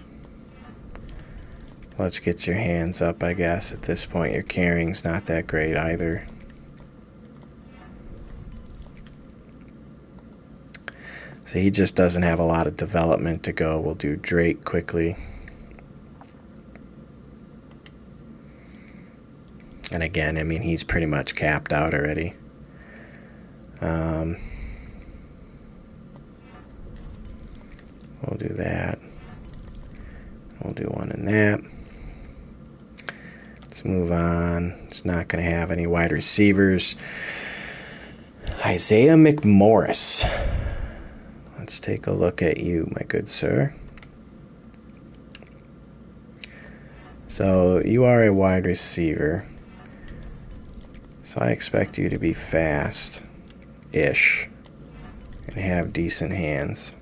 Let's get your hands up, I guess. At this point, your carrying's not that great either. So he just doesn't have a lot of development to go. We'll do Drake quickly. And again, I mean, he's pretty much capped out already. We'll do that. We'll do one in that. Let's move on. It's not going to have any wide receivers. Isaiah McMorris. Let's take a look at you, my good sir. So you are a wide receiver. So I expect you to be fast-ish and have decent hands.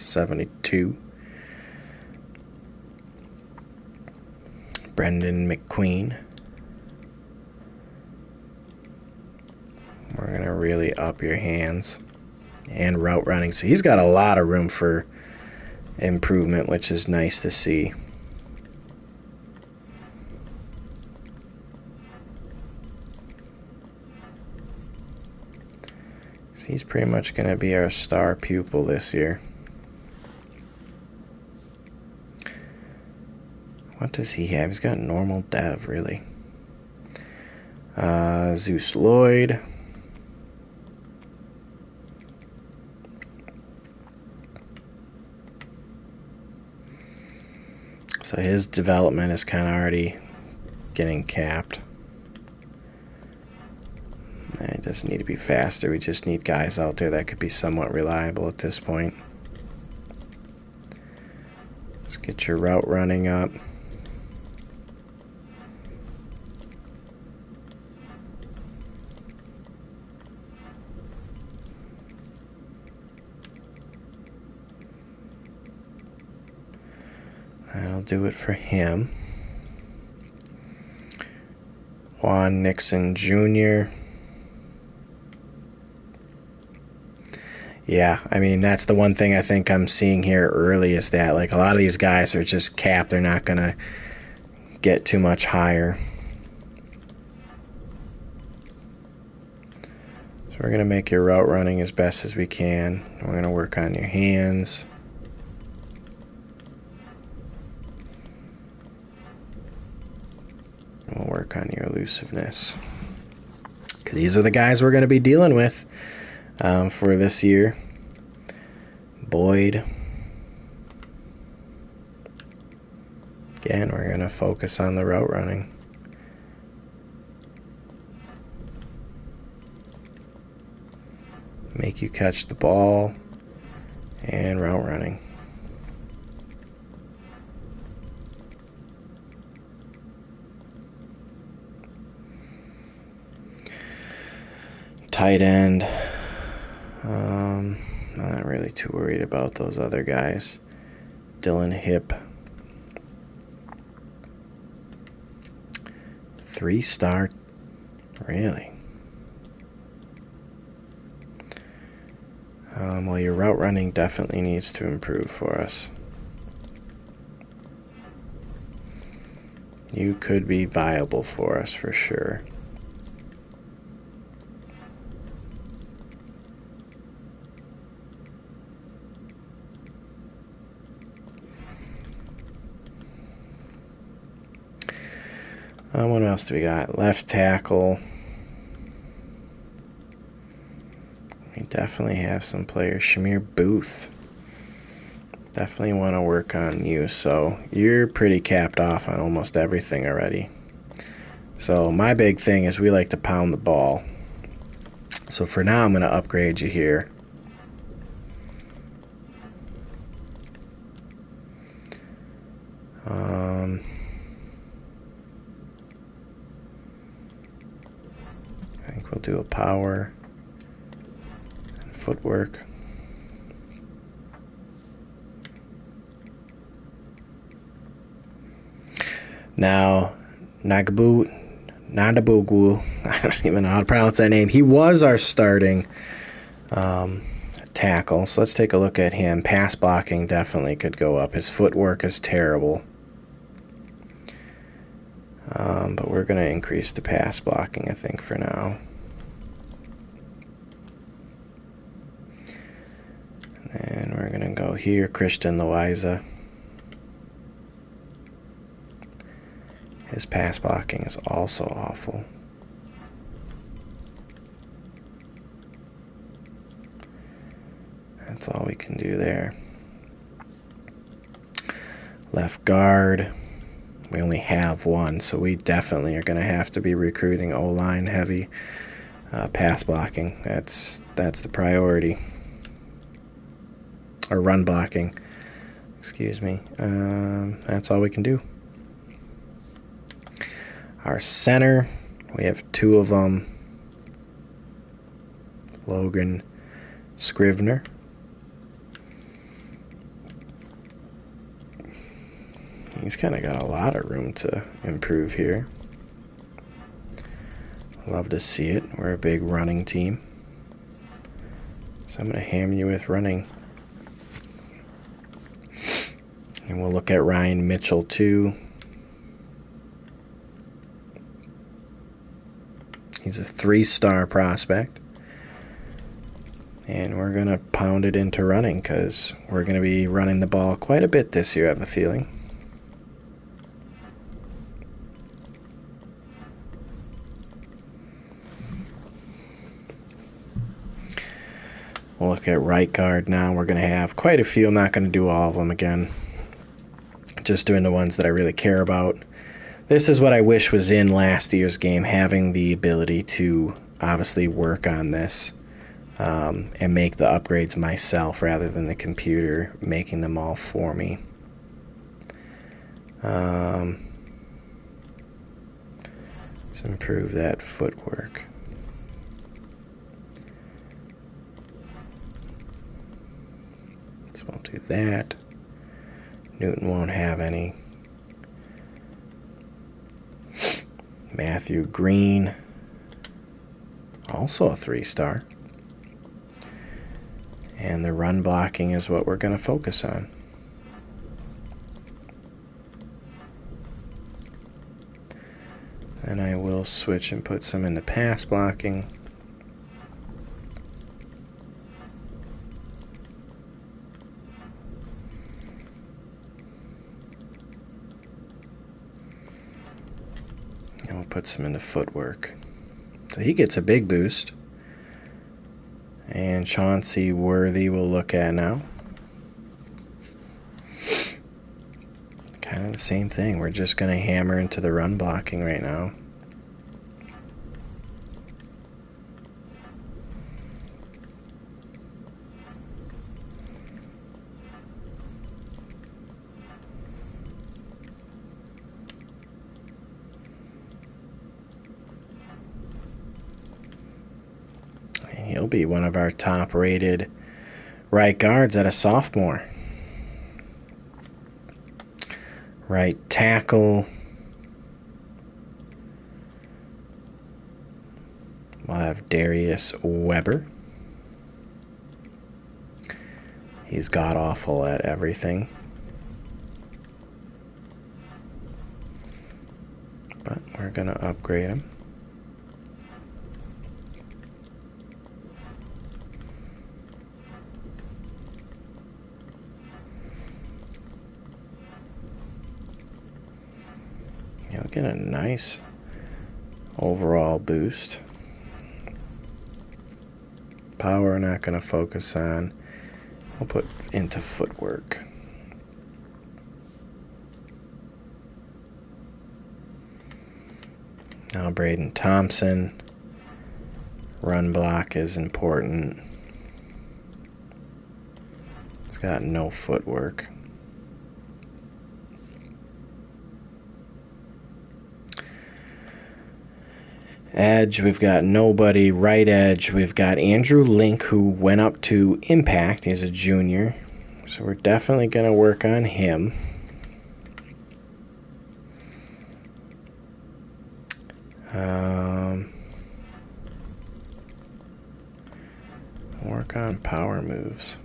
72. Brendan McQueen. We're going to really up your hands and route running. So he's got a lot of room for improvement, which is nice to see. So he's pretty much going to be our star pupil this year. What does he have? He's got normal dev, really. Zeus Lloyd. So his development is kind of already getting capped. It doesn't need to be faster. We just need guys out there that could be somewhat reliable at this point. Let's get your route running up. That'll do it for him. Juan Nixon Jr. Yeah, I mean, that's the one thing I think I'm seeing here early is that, like, a lot of these guys are just capped. They're not going to get too much higher. So we're going to make your route running as best as we can. We're going to work on your hands. We'll work on your elusiveness. Because these are the guys we're going to be dealing with for this year. Boyd. Again, we're going to focus on the route running. Make you catch the ball and route running. Tight end. Not really too worried about those other guys. Dylan Hip. 3-star. Really? Well, your route running definitely needs to improve for us. You could be viable for us for sure. What else do we got? Left tackle. We definitely have some players. Shamir Booth. Definitely want to work on you. So you're pretty capped off on almost everything already. So my big thing is we like to pound the ball. So for now, I'm going to upgrade you here. I think we'll do a power and footwork. Now, Nadabugu, I don't even know how to pronounce that name. He was our starting tackle. So let's take a look at him. Pass blocking definitely could go up. His footwork is terrible. But we're going to increase the pass blocking, I think, for now. And we're going to go here, Christian Loaiza. His pass blocking is also awful. That's all we can do there. Left guard. We only have one, so we definitely are going to have to be recruiting O-line heavy pass blocking. That's the priority. Or run blocking. Excuse me. That's all we can do. Our center, we have two of them. Logan Scrivener. He's kind of got a lot of room to improve here. Love to see it. We're a big running team. So I'm going to hammer you with running. And we'll look at Ryan Mitchell too. He's a 3-star prospect. And we're going to pound it into running because we're going to be running the ball quite a bit this year, I have a feeling. We'll look at right guard now. We're going to have quite a few. I'm not going to do all of them again. Just doing the ones that I really care about. This is what I wish was in last year's game, having the ability to obviously work on this and make the upgrades myself rather than the computer making them all for me. Let's improve that footwork. So we'll do that. Newton won't have any. Matthew Green, also a 3-star. And the run blocking is what we're going to focus on. And I will switch and put some into pass blocking. And we'll put some into footwork. So he gets a big boost. And Chauncey Worthy we'll look at now. Kind of the same thing. We're just going to hammer into the run blocking right now. He'll be one of our top-rated right guards at a sophomore. Right tackle. We'll have Darius Weber. He's god-awful at everything. But we're going to upgrade him. You'll get a nice overall boost. Power we're not going to focus on. We'll put into footwork. Now Braden Thompson. Run block is important. It's got no footwork. Edge, we've got nobody. Right edge, we've got Andrew Link, who went up to Impact. He's a junior. So we're definitely going to work on him. Work on power moves.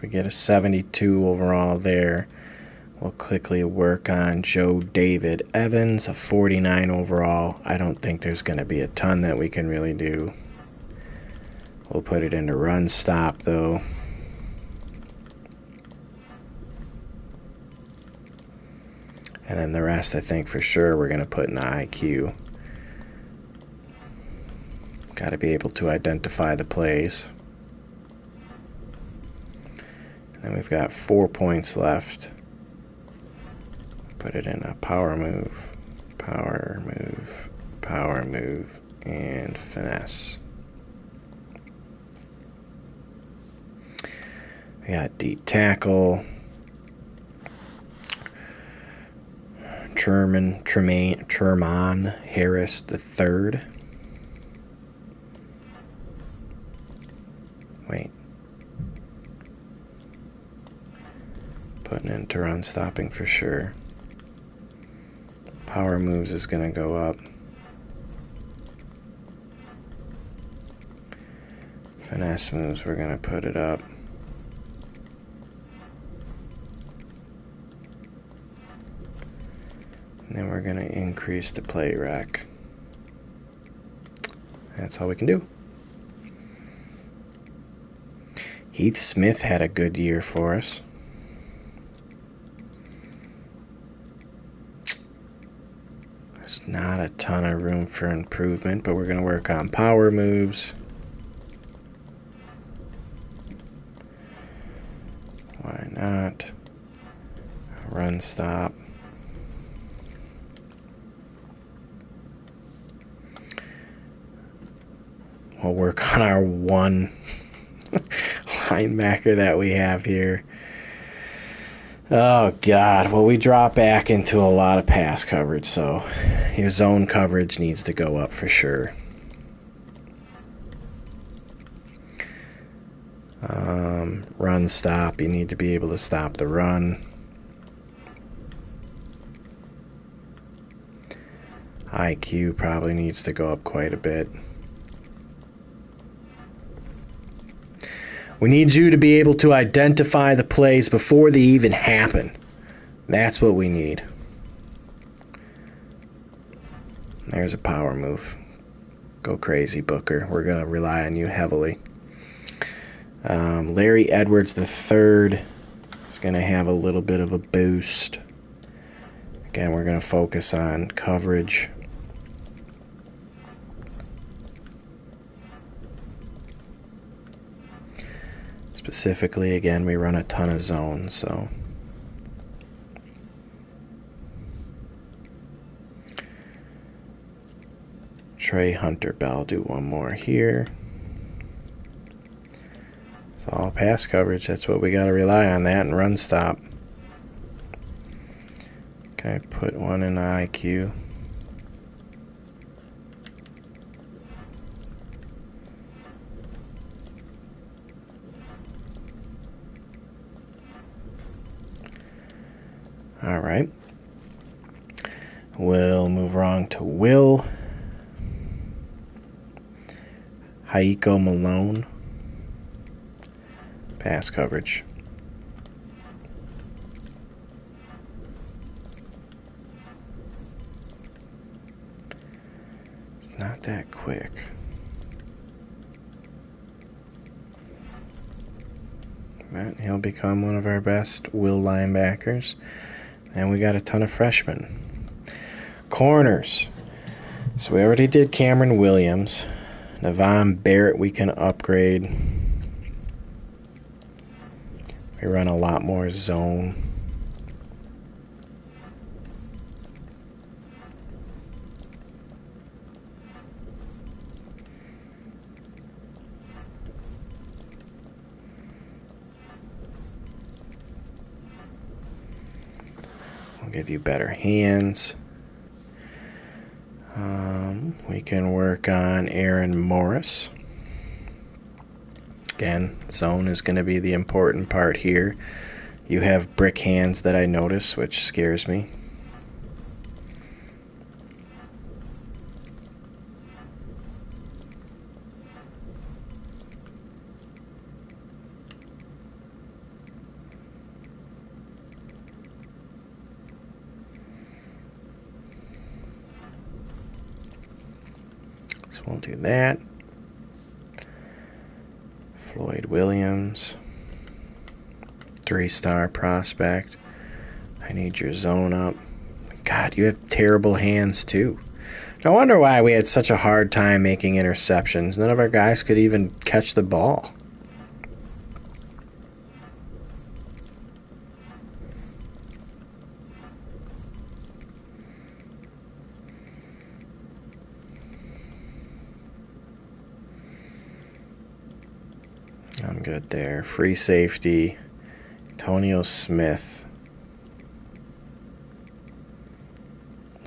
We get a 72 overall there. We'll quickly work on Joe David Evans, a 49 overall. I don't think there's going to be a ton that we can really do. We'll put it into run stop, though. And then the rest, I think for sure, we're going to put in the IQ. Got to be able to identify the plays. And we've got 4 points left. Put it in a power move, power move, power move, and finesse. We got D tackle. Tremon Harris the third. Wait. Putting into run stopping for sure. Power moves is going to go up. Finesse moves, we're going to put it up. And then we're going to increase the play rec. That's all we can do. Heath Smith had a good year for us. There's not a ton of room for improvement, but we're going to work on power moves. Why not? Run stop. We'll work on our one linebacker that we have here. Oh, God. Well, we drop back into a lot of pass coverage, so your zone coverage needs to go up for sure. Run stop. You need to be able to stop the run. IQ probably needs to go up quite a bit. We need you to be able to identify the plays before they even happen. That's what we need. There's a power move. Go crazy, Booker. We're going to rely on you heavily. Larry Edwards III is going to have a little bit of a boost. Again, we're going to focus on coverage. Specifically, again, we run a ton of zones, so Trey Hunter Bell, do one more here. It's all pass coverage. That's what we got to rely on, that and run stop. Okay, put one in IQ. All right. We'll move on to Will. Haiko Malone. Pass coverage. It's not that quick. But he'll become one of our best Will linebackers. And we got a ton of freshmen. Corners. So we already did Cameron Williams. Navon Barrett we can upgrade. We run a lot more zone. We'll give you better hands. We can work on Aaron Morris. Again, zone is going to be the important part here. You have brick hands that I notice, which scares me. So we'll do that. Floyd Williams, 3-star prospect. I need your zone up. God, you have terrible hands too. No wonder why we had such a hard time making interceptions. None of our guys could even catch the ball. I'm good there. Free safety, Antonio Smith.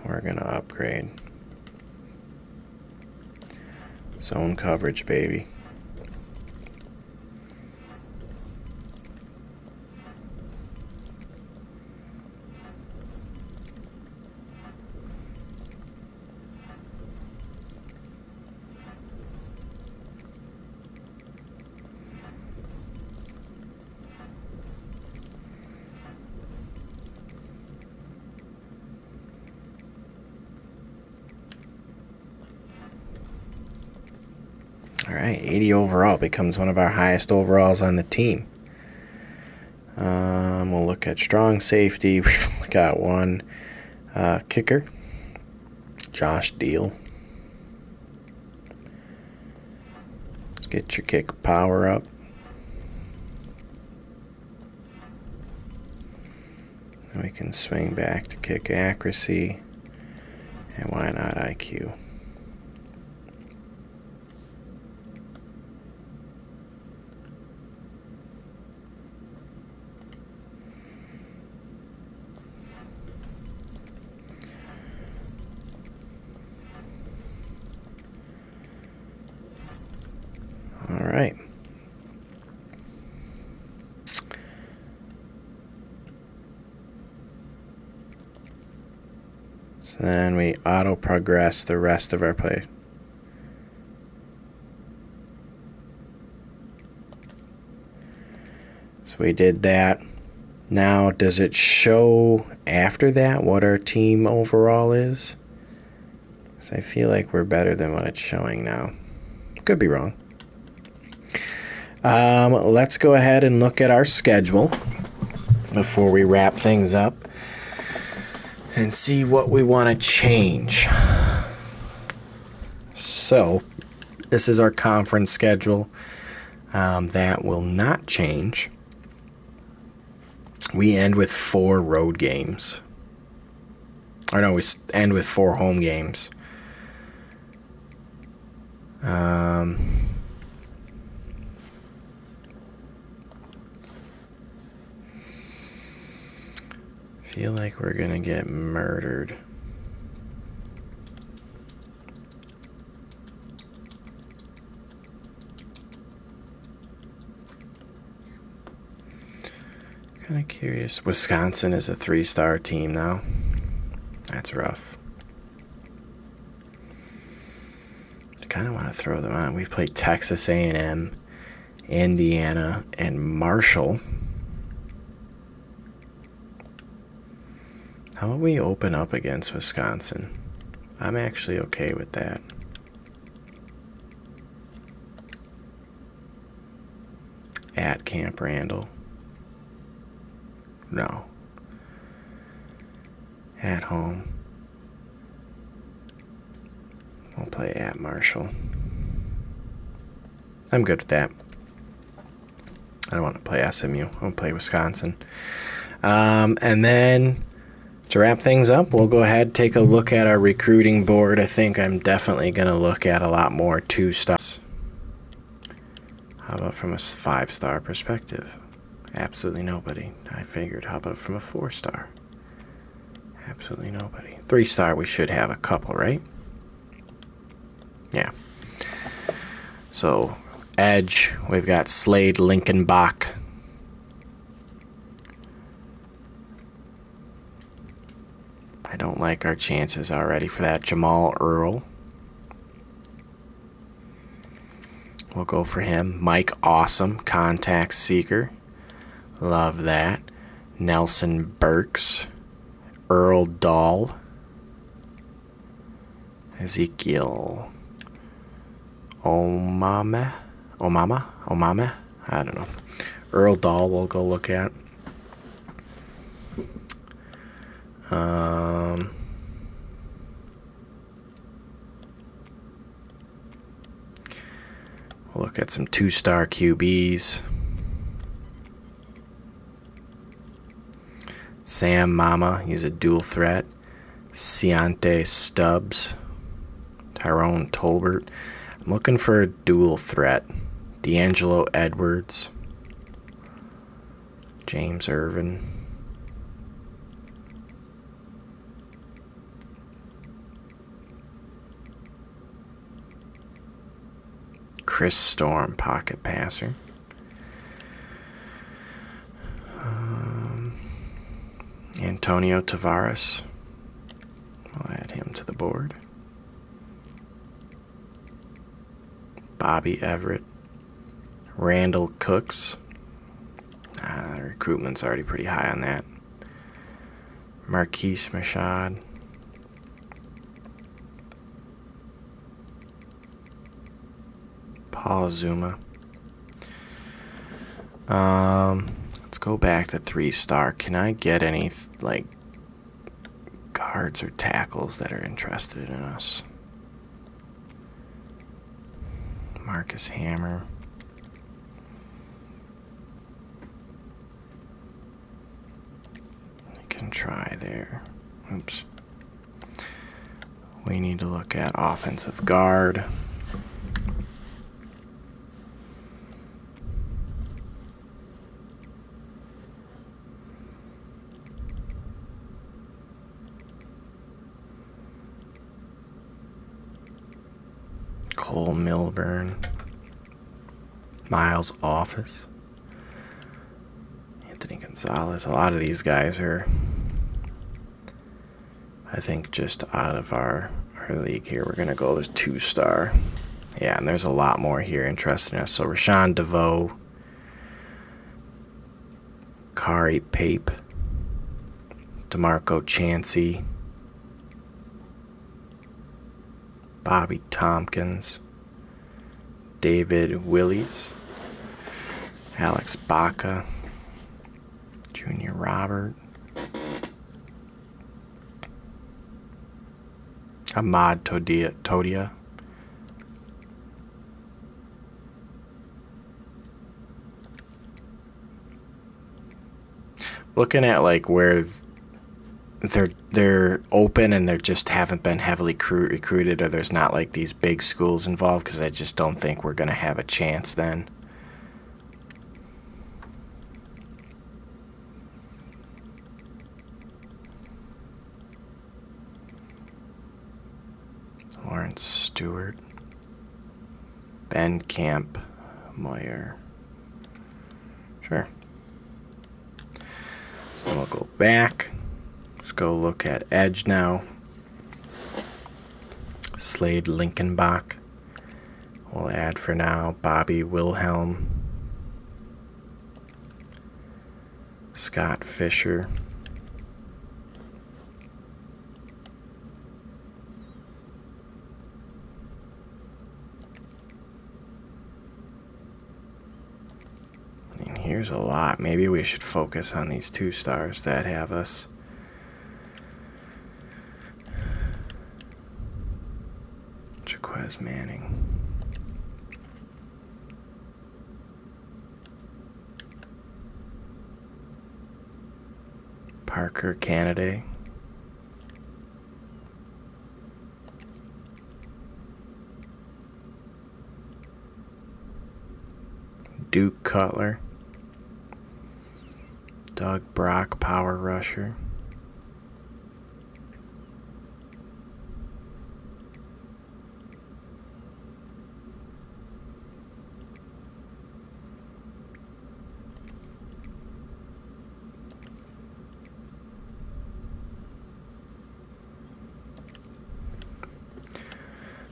We're going to upgrade. Zone coverage, baby. All right, 80 overall becomes one of our highest overalls on the team. We'll look at strong safety. We've got one kicker, Josh Deal. Let's get your kick power up. And we can swing back to kick accuracy. And why not IQ? All right. So then we auto progress the rest of our play. So we did that. Now, does it show after that what our team overall is? Because I feel like we're better than what it's showing now. Could be wrong. Let's go ahead and look at our schedule before we wrap things up and see what we want to change. So, this is our conference schedule. That will not change. We end with 4 road games. Or no, we end with 4 home games. Feel like we're gonna get murdered. Kind of curious. Wisconsin is a 3-star team now. That's rough. I kind of want to throw them on. We've played Texas A&M, Indiana, and Marshall. How about we open up against Wisconsin? I'm actually okay with that. At Camp Randall. No. At home. We'll play at Marshall. I'm good with that. I don't want to play SMU. I'll play Wisconsin. And then to wrap things up, we'll go ahead and take a look at our recruiting board. I think I'm definitely going to look at a lot more 2-stars. How about from a 5-star perspective? Absolutely nobody. I figured, how about from a 4-star? Absolutely nobody. 3-star, we should have a couple, right? Yeah. So, edge, we've got Slade Linkenbach. I don't like our chances already for that. Jamal Earl. We'll go for him. Mike Awesome, contact seeker. Love that. Nelson Burks. Earl Dahl. Ezekiel Omama? I don't know. Earl Dahl we'll go look at. We'll look at some 2-star QBs. Sam Mama, he's a dual threat. Ciante Stubbs. Tyrone Tolbert. I'm looking for a dual threat. D'Angelo Edwards. James Irvin. Chris Storm, pocket passer. Antonio Tavares. I'll add him to the board. Bobby Everett. Randall Cooks. The recruitment's already pretty high on that. Marquise Machad. Paul Zuma. Let's go back to 3-star. Can I get any, like, guards or tackles that are interested in us? Marcus Hammer. I can try there. Oops. We need to look at offensive guard. Cole Milburn, Miles Office, Anthony Gonzalez. A lot of these guys are, I think, just out of our league here. We're going to go with 2-star. Yeah, and there's a lot more here interested in us. So Rashawn DeVoe, Kari Pape, DeMarco Chansey, Bobby Tompkins, David Willies, Alex Baca, Junior Robert, Ahmad Todia, looking at like where they're open and they just haven't been heavily recruited, or there's not like these big schools involved, because I just don't think we're going to have a chance then. Lawrence Stewart, Ben Camp Moyer. Sure. So then we'll go back. Let's go look at edge now. Slade Linkenbach. We'll add for now Bobby Wilhelm, Scott Fisher, and here's a lot. Maybe we should focus on these 2-stars that have us. Jaquez Manning, Parker Canada, Duke Cutler, Doug Brock, power rusher,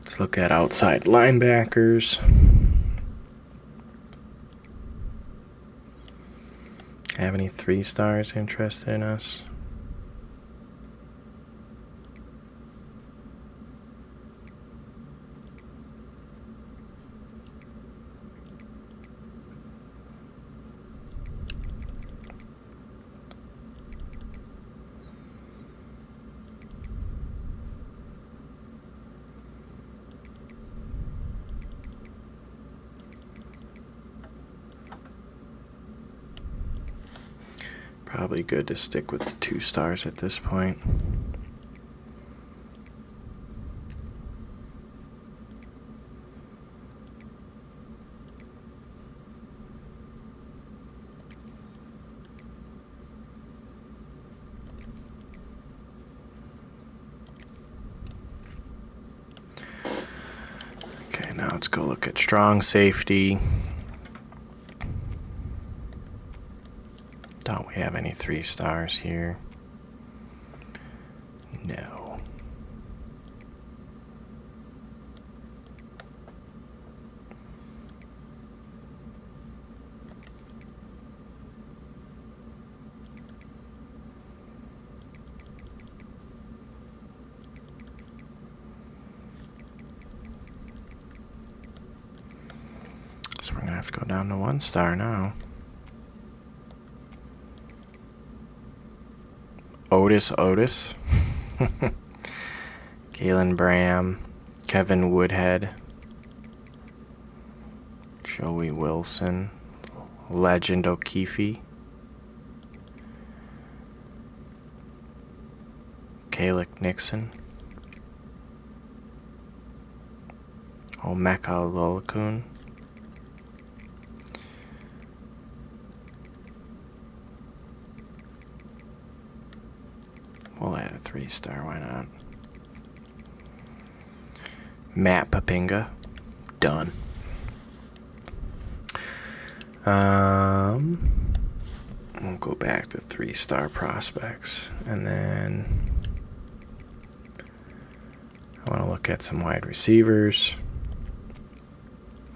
let's look at outside linebackers. Have any 3-stars interested in us? Probably good to stick with the 2-stars at this point. Let's go look at strong safety. Don't we have any 3 stars here? No. So we're going to have to go down to 1 star now. Otis. Galen Bram. Kevin Woodhead. Joey Wilson. Legend O'Keefe. Kalick Nixon. Omeka Lolakun. We'll add a 3 star, why not? Matt Papinga. Done. We'll go back to 3 star prospects. And then I want to look at some wide receivers.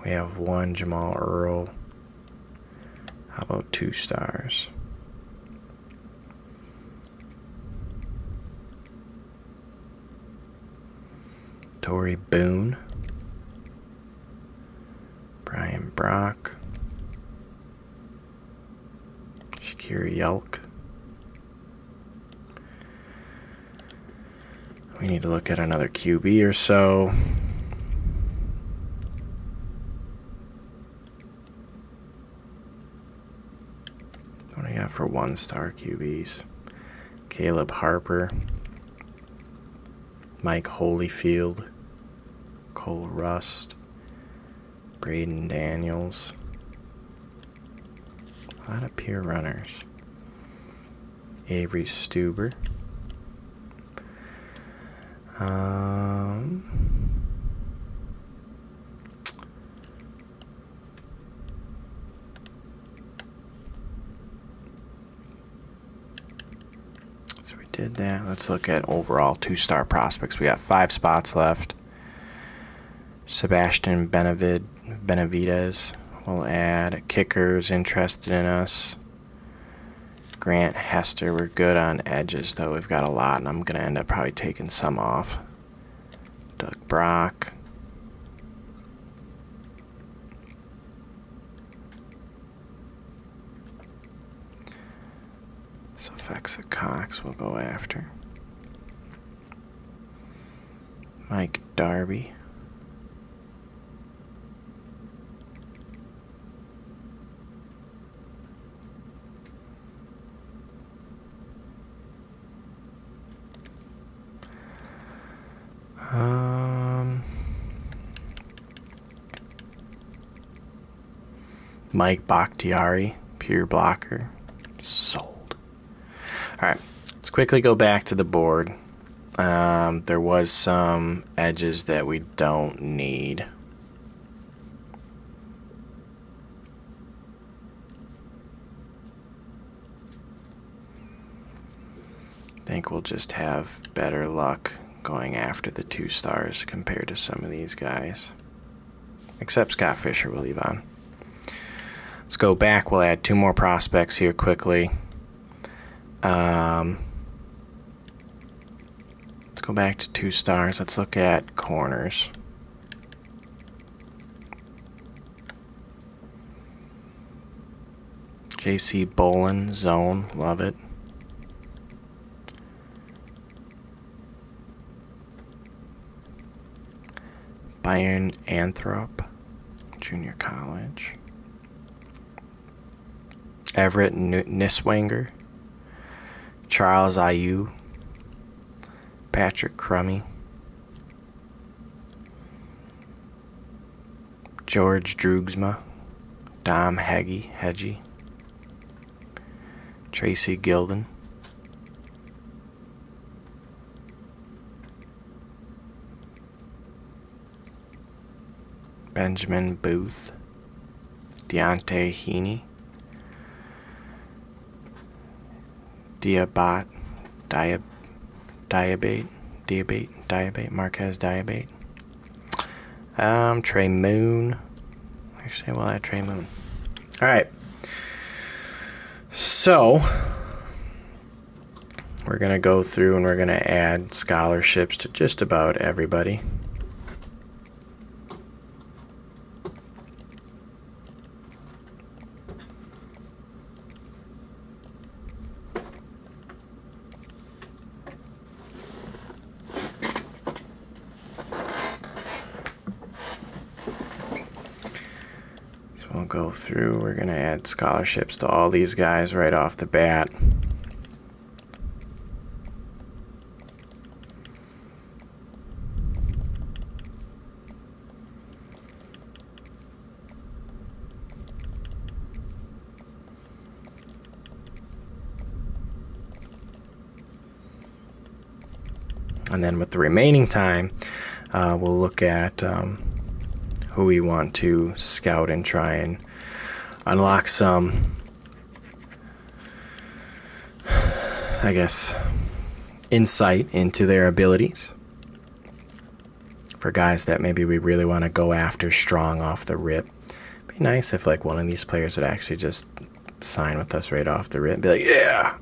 We have 1 Jamal Earl. How about 2 stars? Torrey Boone, Brian Brock, Shakir Yelk. We need to look at another QB or so. What do we got for 1 star QBs? Caleb Harper, Mike Holyfield, Cole Rust, Braden Daniels. A lot of pure runners. Avery Stuber. So we did that. Let's look at overall 2 star prospects. We got 5 spots left. Sebastian Benavidez. We'll add kickers interested in us. Grant Hester. We're good on edges, though. We've got a lot, and I'm going to end up probably taking some off. Doug Brock. Sophexa Cox we'll go after. Mike Darby. Mike Bakhtiari, pure blocker. Sold. Alright, let's quickly go back to the board. There was some edges that we don't need. I think we'll just have better luck going after the 2 stars compared to some of these guys. Except Scott Fisher we'll leave on. Let's go back. We'll add 2 more prospects here quickly. Let's go back to 2 stars. Let's look at corners. J.C. Bolin, zone, love it. Byron Anthrop, junior college. Everett Niswanger, Charles Ayu, Patrick Crummy, George Drugsma, Dom Hedgie, Tracy Gilden, Benjamin Booth, Deontay Heaney, Marquez Diabate, Trey Moon. Actually, we'll add Trey Moon. All right. So, we're going to go through and we're going to add scholarships to just about everybody. We'll go through, we're going to add scholarships to all these guys right off the bat. And then with the remaining time, we'll look at who we want to scout and try and unlock some, I guess, insight into their abilities for guys that maybe we really want to go after strong off the rip. Be nice if like one of these players would actually just sign with us right off the rip. Be like, yeah,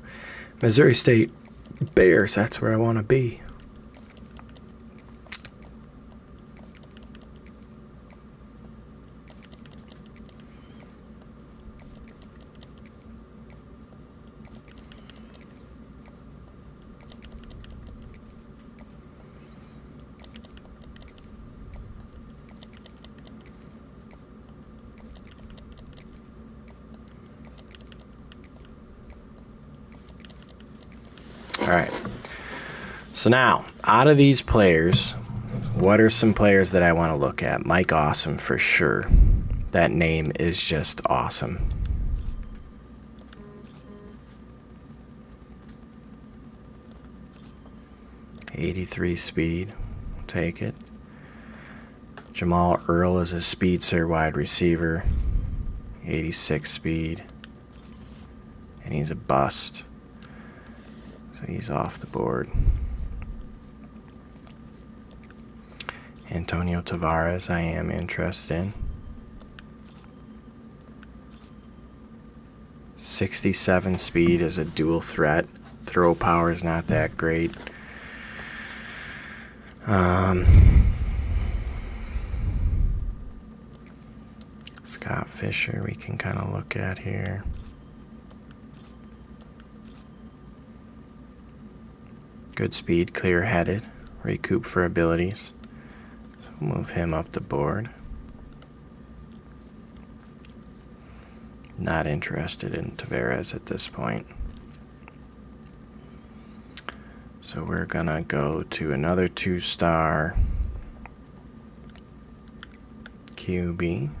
Missouri State Bears, that's where I want to be. All right. So now, out of these players, what are some players that I want to look at? Mike Awesome for sure. That name is just awesome. .83 speed. We'll take it. Jamal Earl is a speedster wide receiver. 86 speed. And he's a bust. So he's off the board. Antonio Tavares, I am interested in. 67 speed is a dual threat. Throw power is not that great. Scott Fisher we can kind of look at here. Good speed, clear-headed, recoup for abilities. So we'll move him up the board. Not interested in Tavares at this point. So we're gonna go to another 2-star QB.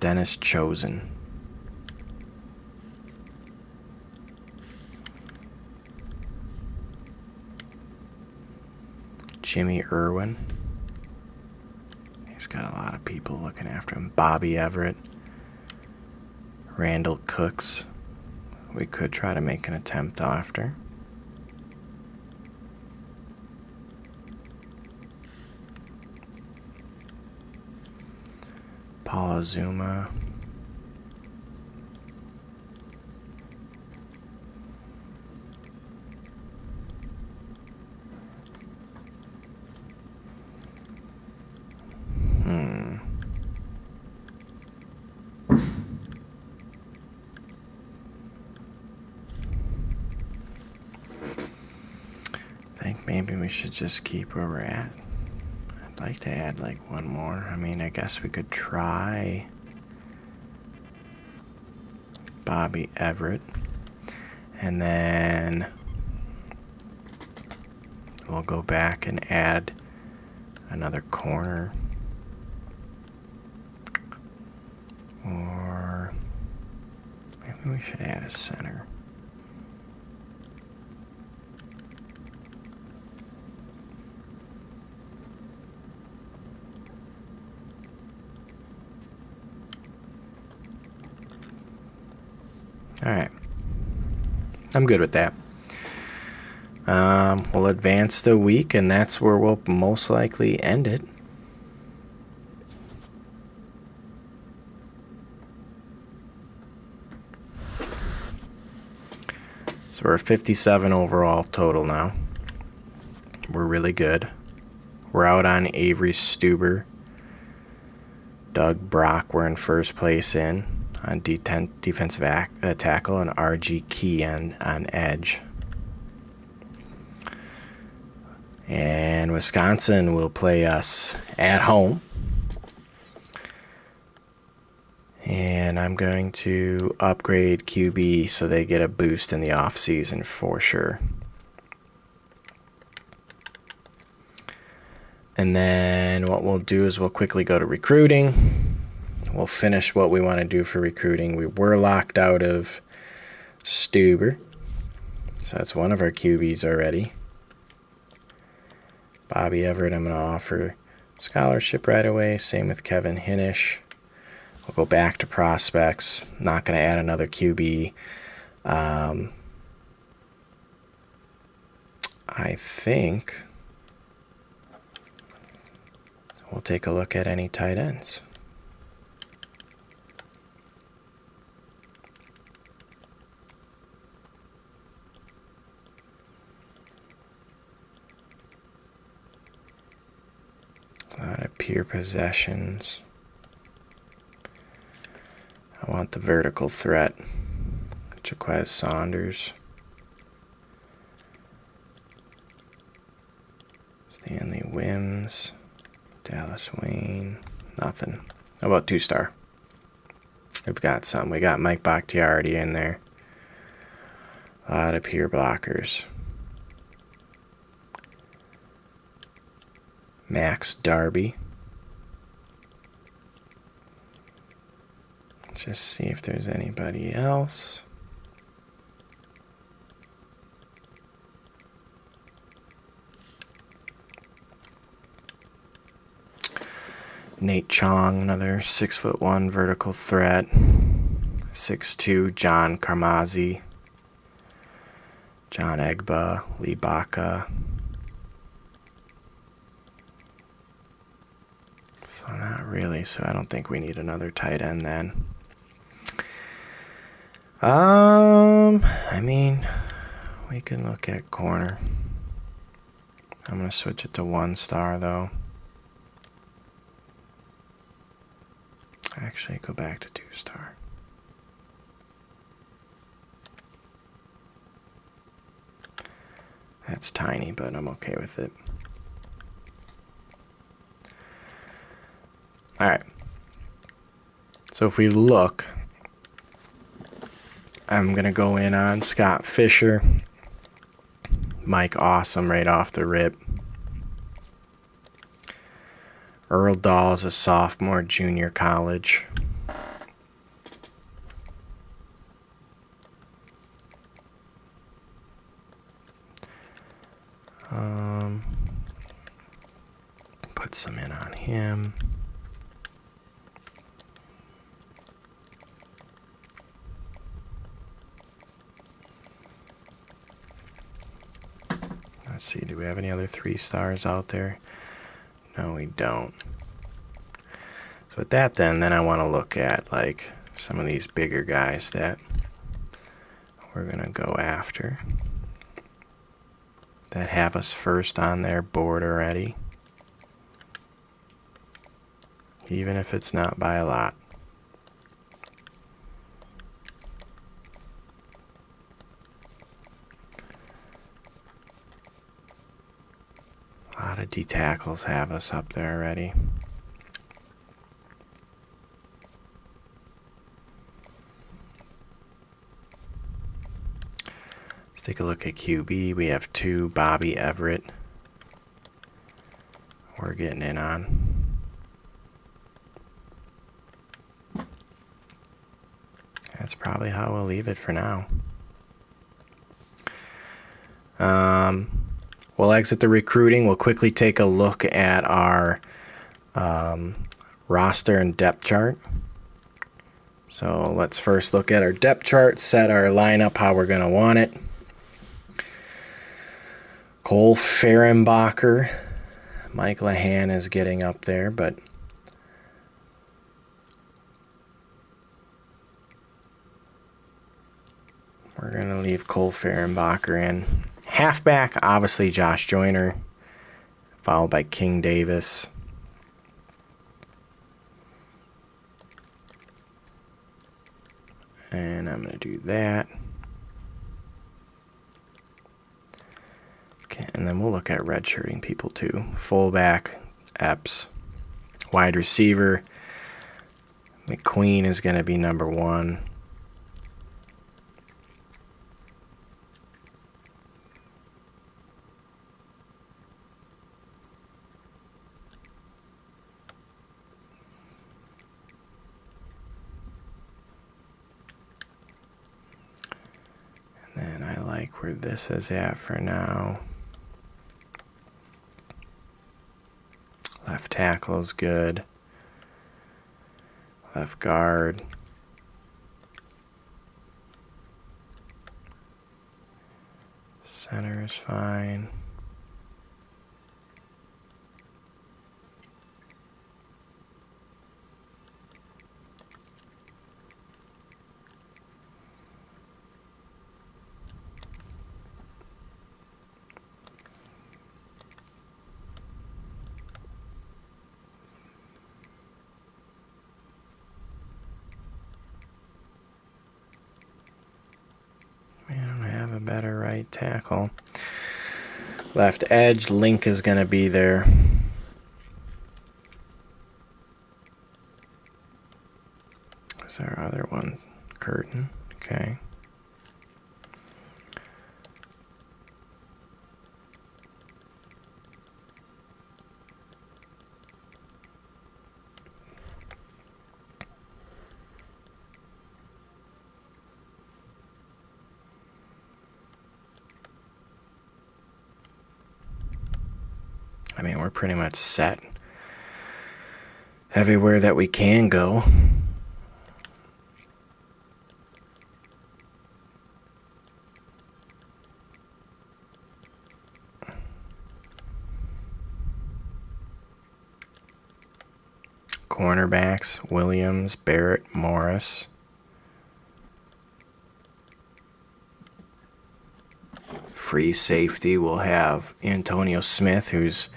Dennis Chosen. Jimmy Irwin. He's got a lot of people looking after him. Bobby Everett. Randall Cooks. We could try to make an attempt after. Paul Azuma. I think maybe we should just keep where we're at. I'd like to add like one more. I mean, I guess we could try Bobby Everett. And then we'll go back and add another corner. Or maybe we should add a center. All right. I'm good with that. We'll advance the week, and that's where we'll most likely end it. So we're 57 overall total now. We're really good. We're out on Avery Stuber. Doug Brock, we're in first place on defensive tackle, and R.G. Key on edge. And Wisconsin will play us at home. And I'm going to upgrade QB so they get a boost in the offseason for sure. And then what we'll do is we'll quickly go to recruiting. We'll finish what we want to do for recruiting. We were locked out of Stuber. So that's one of our QBs already. Bobby Everett, I'm going to offer scholarship right away. Same with Kevin Hinish. We'll go back to prospects. Not going to add another QB. I think we'll take a look at any tight ends. A lot of pure possessions. I want the vertical threat. Jaquez Saunders. Stanley Wims. Dallas Wayne. Nothing. How about 2-star? We've got some. We got Mike Bakhtiari in there. A lot of pure blockers. Max Darby. Just see if there's anybody else. Nate Chong, another 6'1" vertical threat. 6'2" John Carmazzi. John Egba, Lee Baca. So not really, so I don't think we need another tight end then. I mean, we can look at corner. I'm going to switch it to 1-star though. Actually, go back to 2-star. That's tiny, but I'm okay with it. Alright. So if we look, I'm going to go in on Scott Fisher. Mike Awesome right off the rip. Earl Dahl is a sophomore, junior college. Put some in on him. Let's see, do we have any other 3-stars out there? No, we don't. So with that then I want to look at like some of these bigger guys that we're going to go after that have us first on their board already, even if it's not by a lot. A lot of D tackles have us up there already. Let's take a look at QB. We have 2, Bobby Everett. We're getting in on. That's probably how we'll leave it for now. We'll exit the recruiting. We'll quickly take a look at our roster and depth chart. So let's first look at our depth chart, set our lineup how we're going to want it. Cole Fehrenbacher. Mike Lahan is getting up there, but we're going to leave Cole Fehrenbacher in. Halfback, obviously Josh Joyner, followed by King Davis. And I'm going to do that. Okay, and then we'll look at redshirting people too. Fullback, Epps. Wide receiver, McQueen is going to be number 1. And I like where this is at for now. Left tackle is good. Left guard. Center is fine. Better right tackle. Left edge, Link is going to be there. Who's our other one? Curtin. Okay. I mean, we're pretty much set everywhere that we can go. Cornerbacks, Williams, Barrett, Morris. Free safety, we'll have Antonio Smith, who's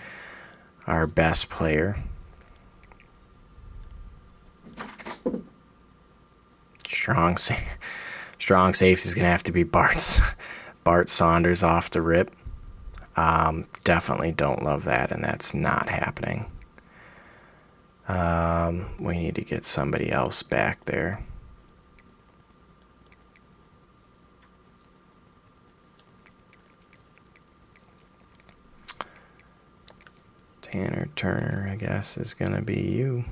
our best player. Strong safety is going to have to be Bart Saunders off the rip. Definitely don't love that, and that's not happening. We need to get somebody else back there. Tanner Turner, I guess, is going to be you.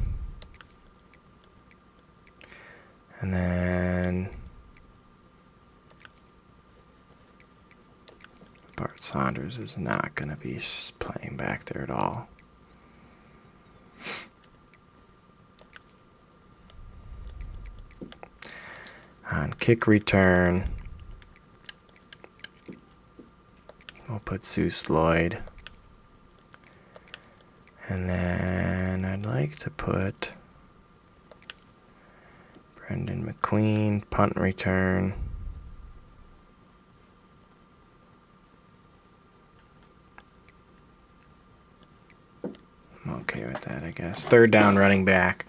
And then Bart Saunders is not going to be playing back there at all. On kick return, we'll put Zeus Lloyd. And then I'd like to put Brendan McQueen, punt return. I'm okay with that, I guess. Third down running back.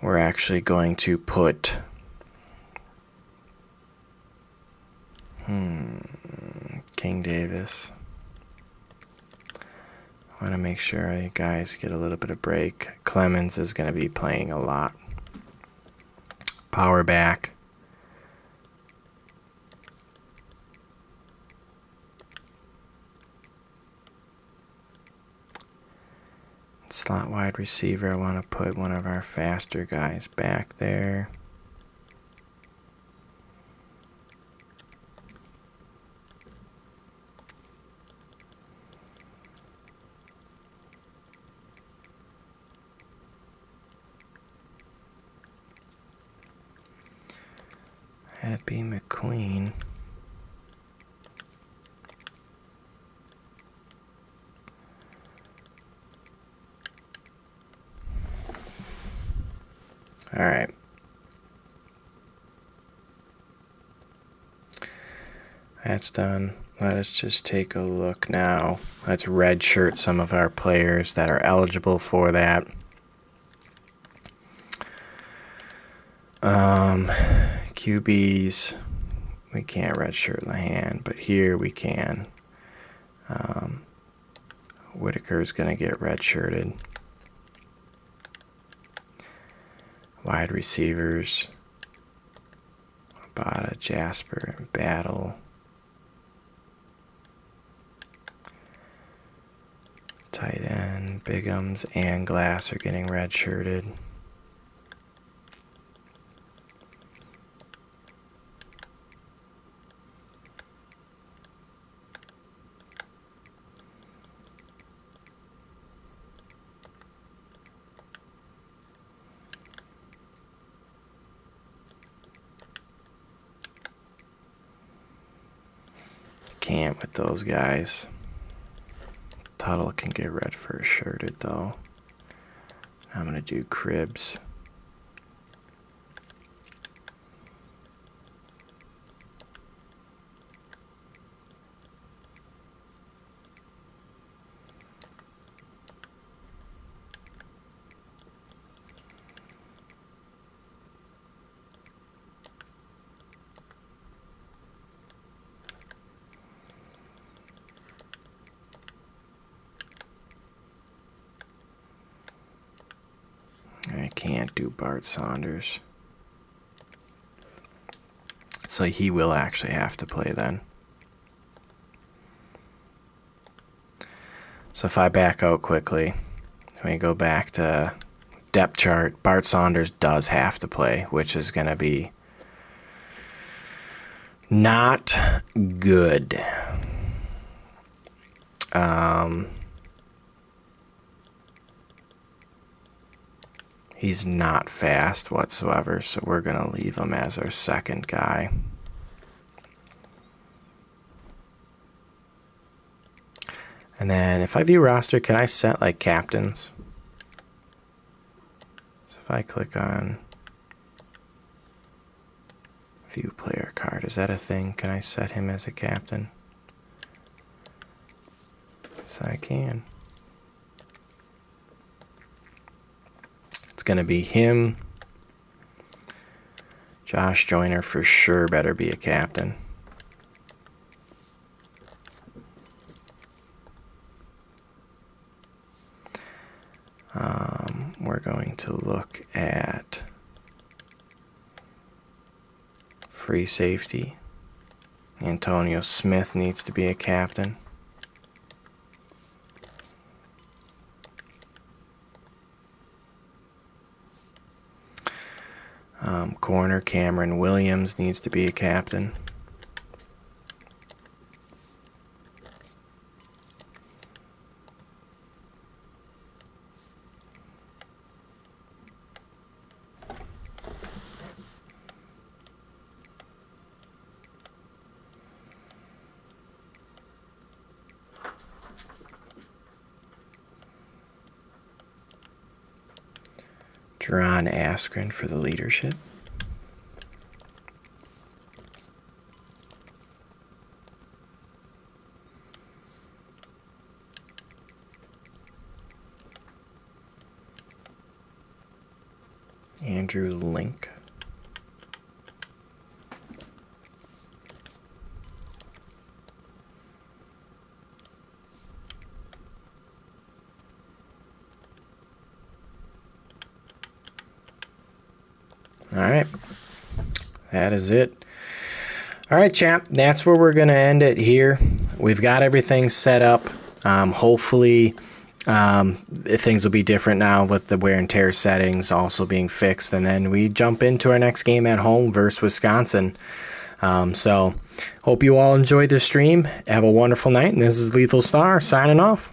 We're actually going to put King Davis. I want to make sure you guys get a little bit of break. Clemens is going to be playing a lot. Power back. Slot wide receiver, I want to put one of our faster guys back there. That'd be McQueen. All right. That's done. Let us just take a look now. Let's redshirt some of our players that are eligible for that. QBs, we can't redshirt Lehan, but here we can. Whitaker's going to get redshirted. Wide receivers, Abada, Jasper, Battle. Tight end, Bigums and Glass are getting redshirted. Can't with those guys. Tuttle can get red first shirted though. I'm gonna do Cribs. I can't do Bart Saunders. So he will actually have to play then. So if I back out quickly, we go back to depth chart, Bart Saunders does have to play, which is going to be not good. He's not fast whatsoever, so we're going to leave him as our second guy. And then if I view roster, can I set like captains? So if I click on view player card, is that a thing? Can I set him as a captain? Yes, I can. It's going to be him. Josh Joyner for sure better be a captain. We're going to look at free safety. Antonio Smith needs to be a captain. Corner Cameron Williams needs to be a captain. Ron Askren for the leadership. Andrew Link. All right. That is it. All right, champ. That's where we're going to end it here. We've got everything set up. Hopefully, things will be different now with the wear and tear settings also being fixed. And then we jump into our next game at home versus Wisconsin. So hope you all enjoyed the stream. Have a wonderful night. And this is Lethal Star signing off.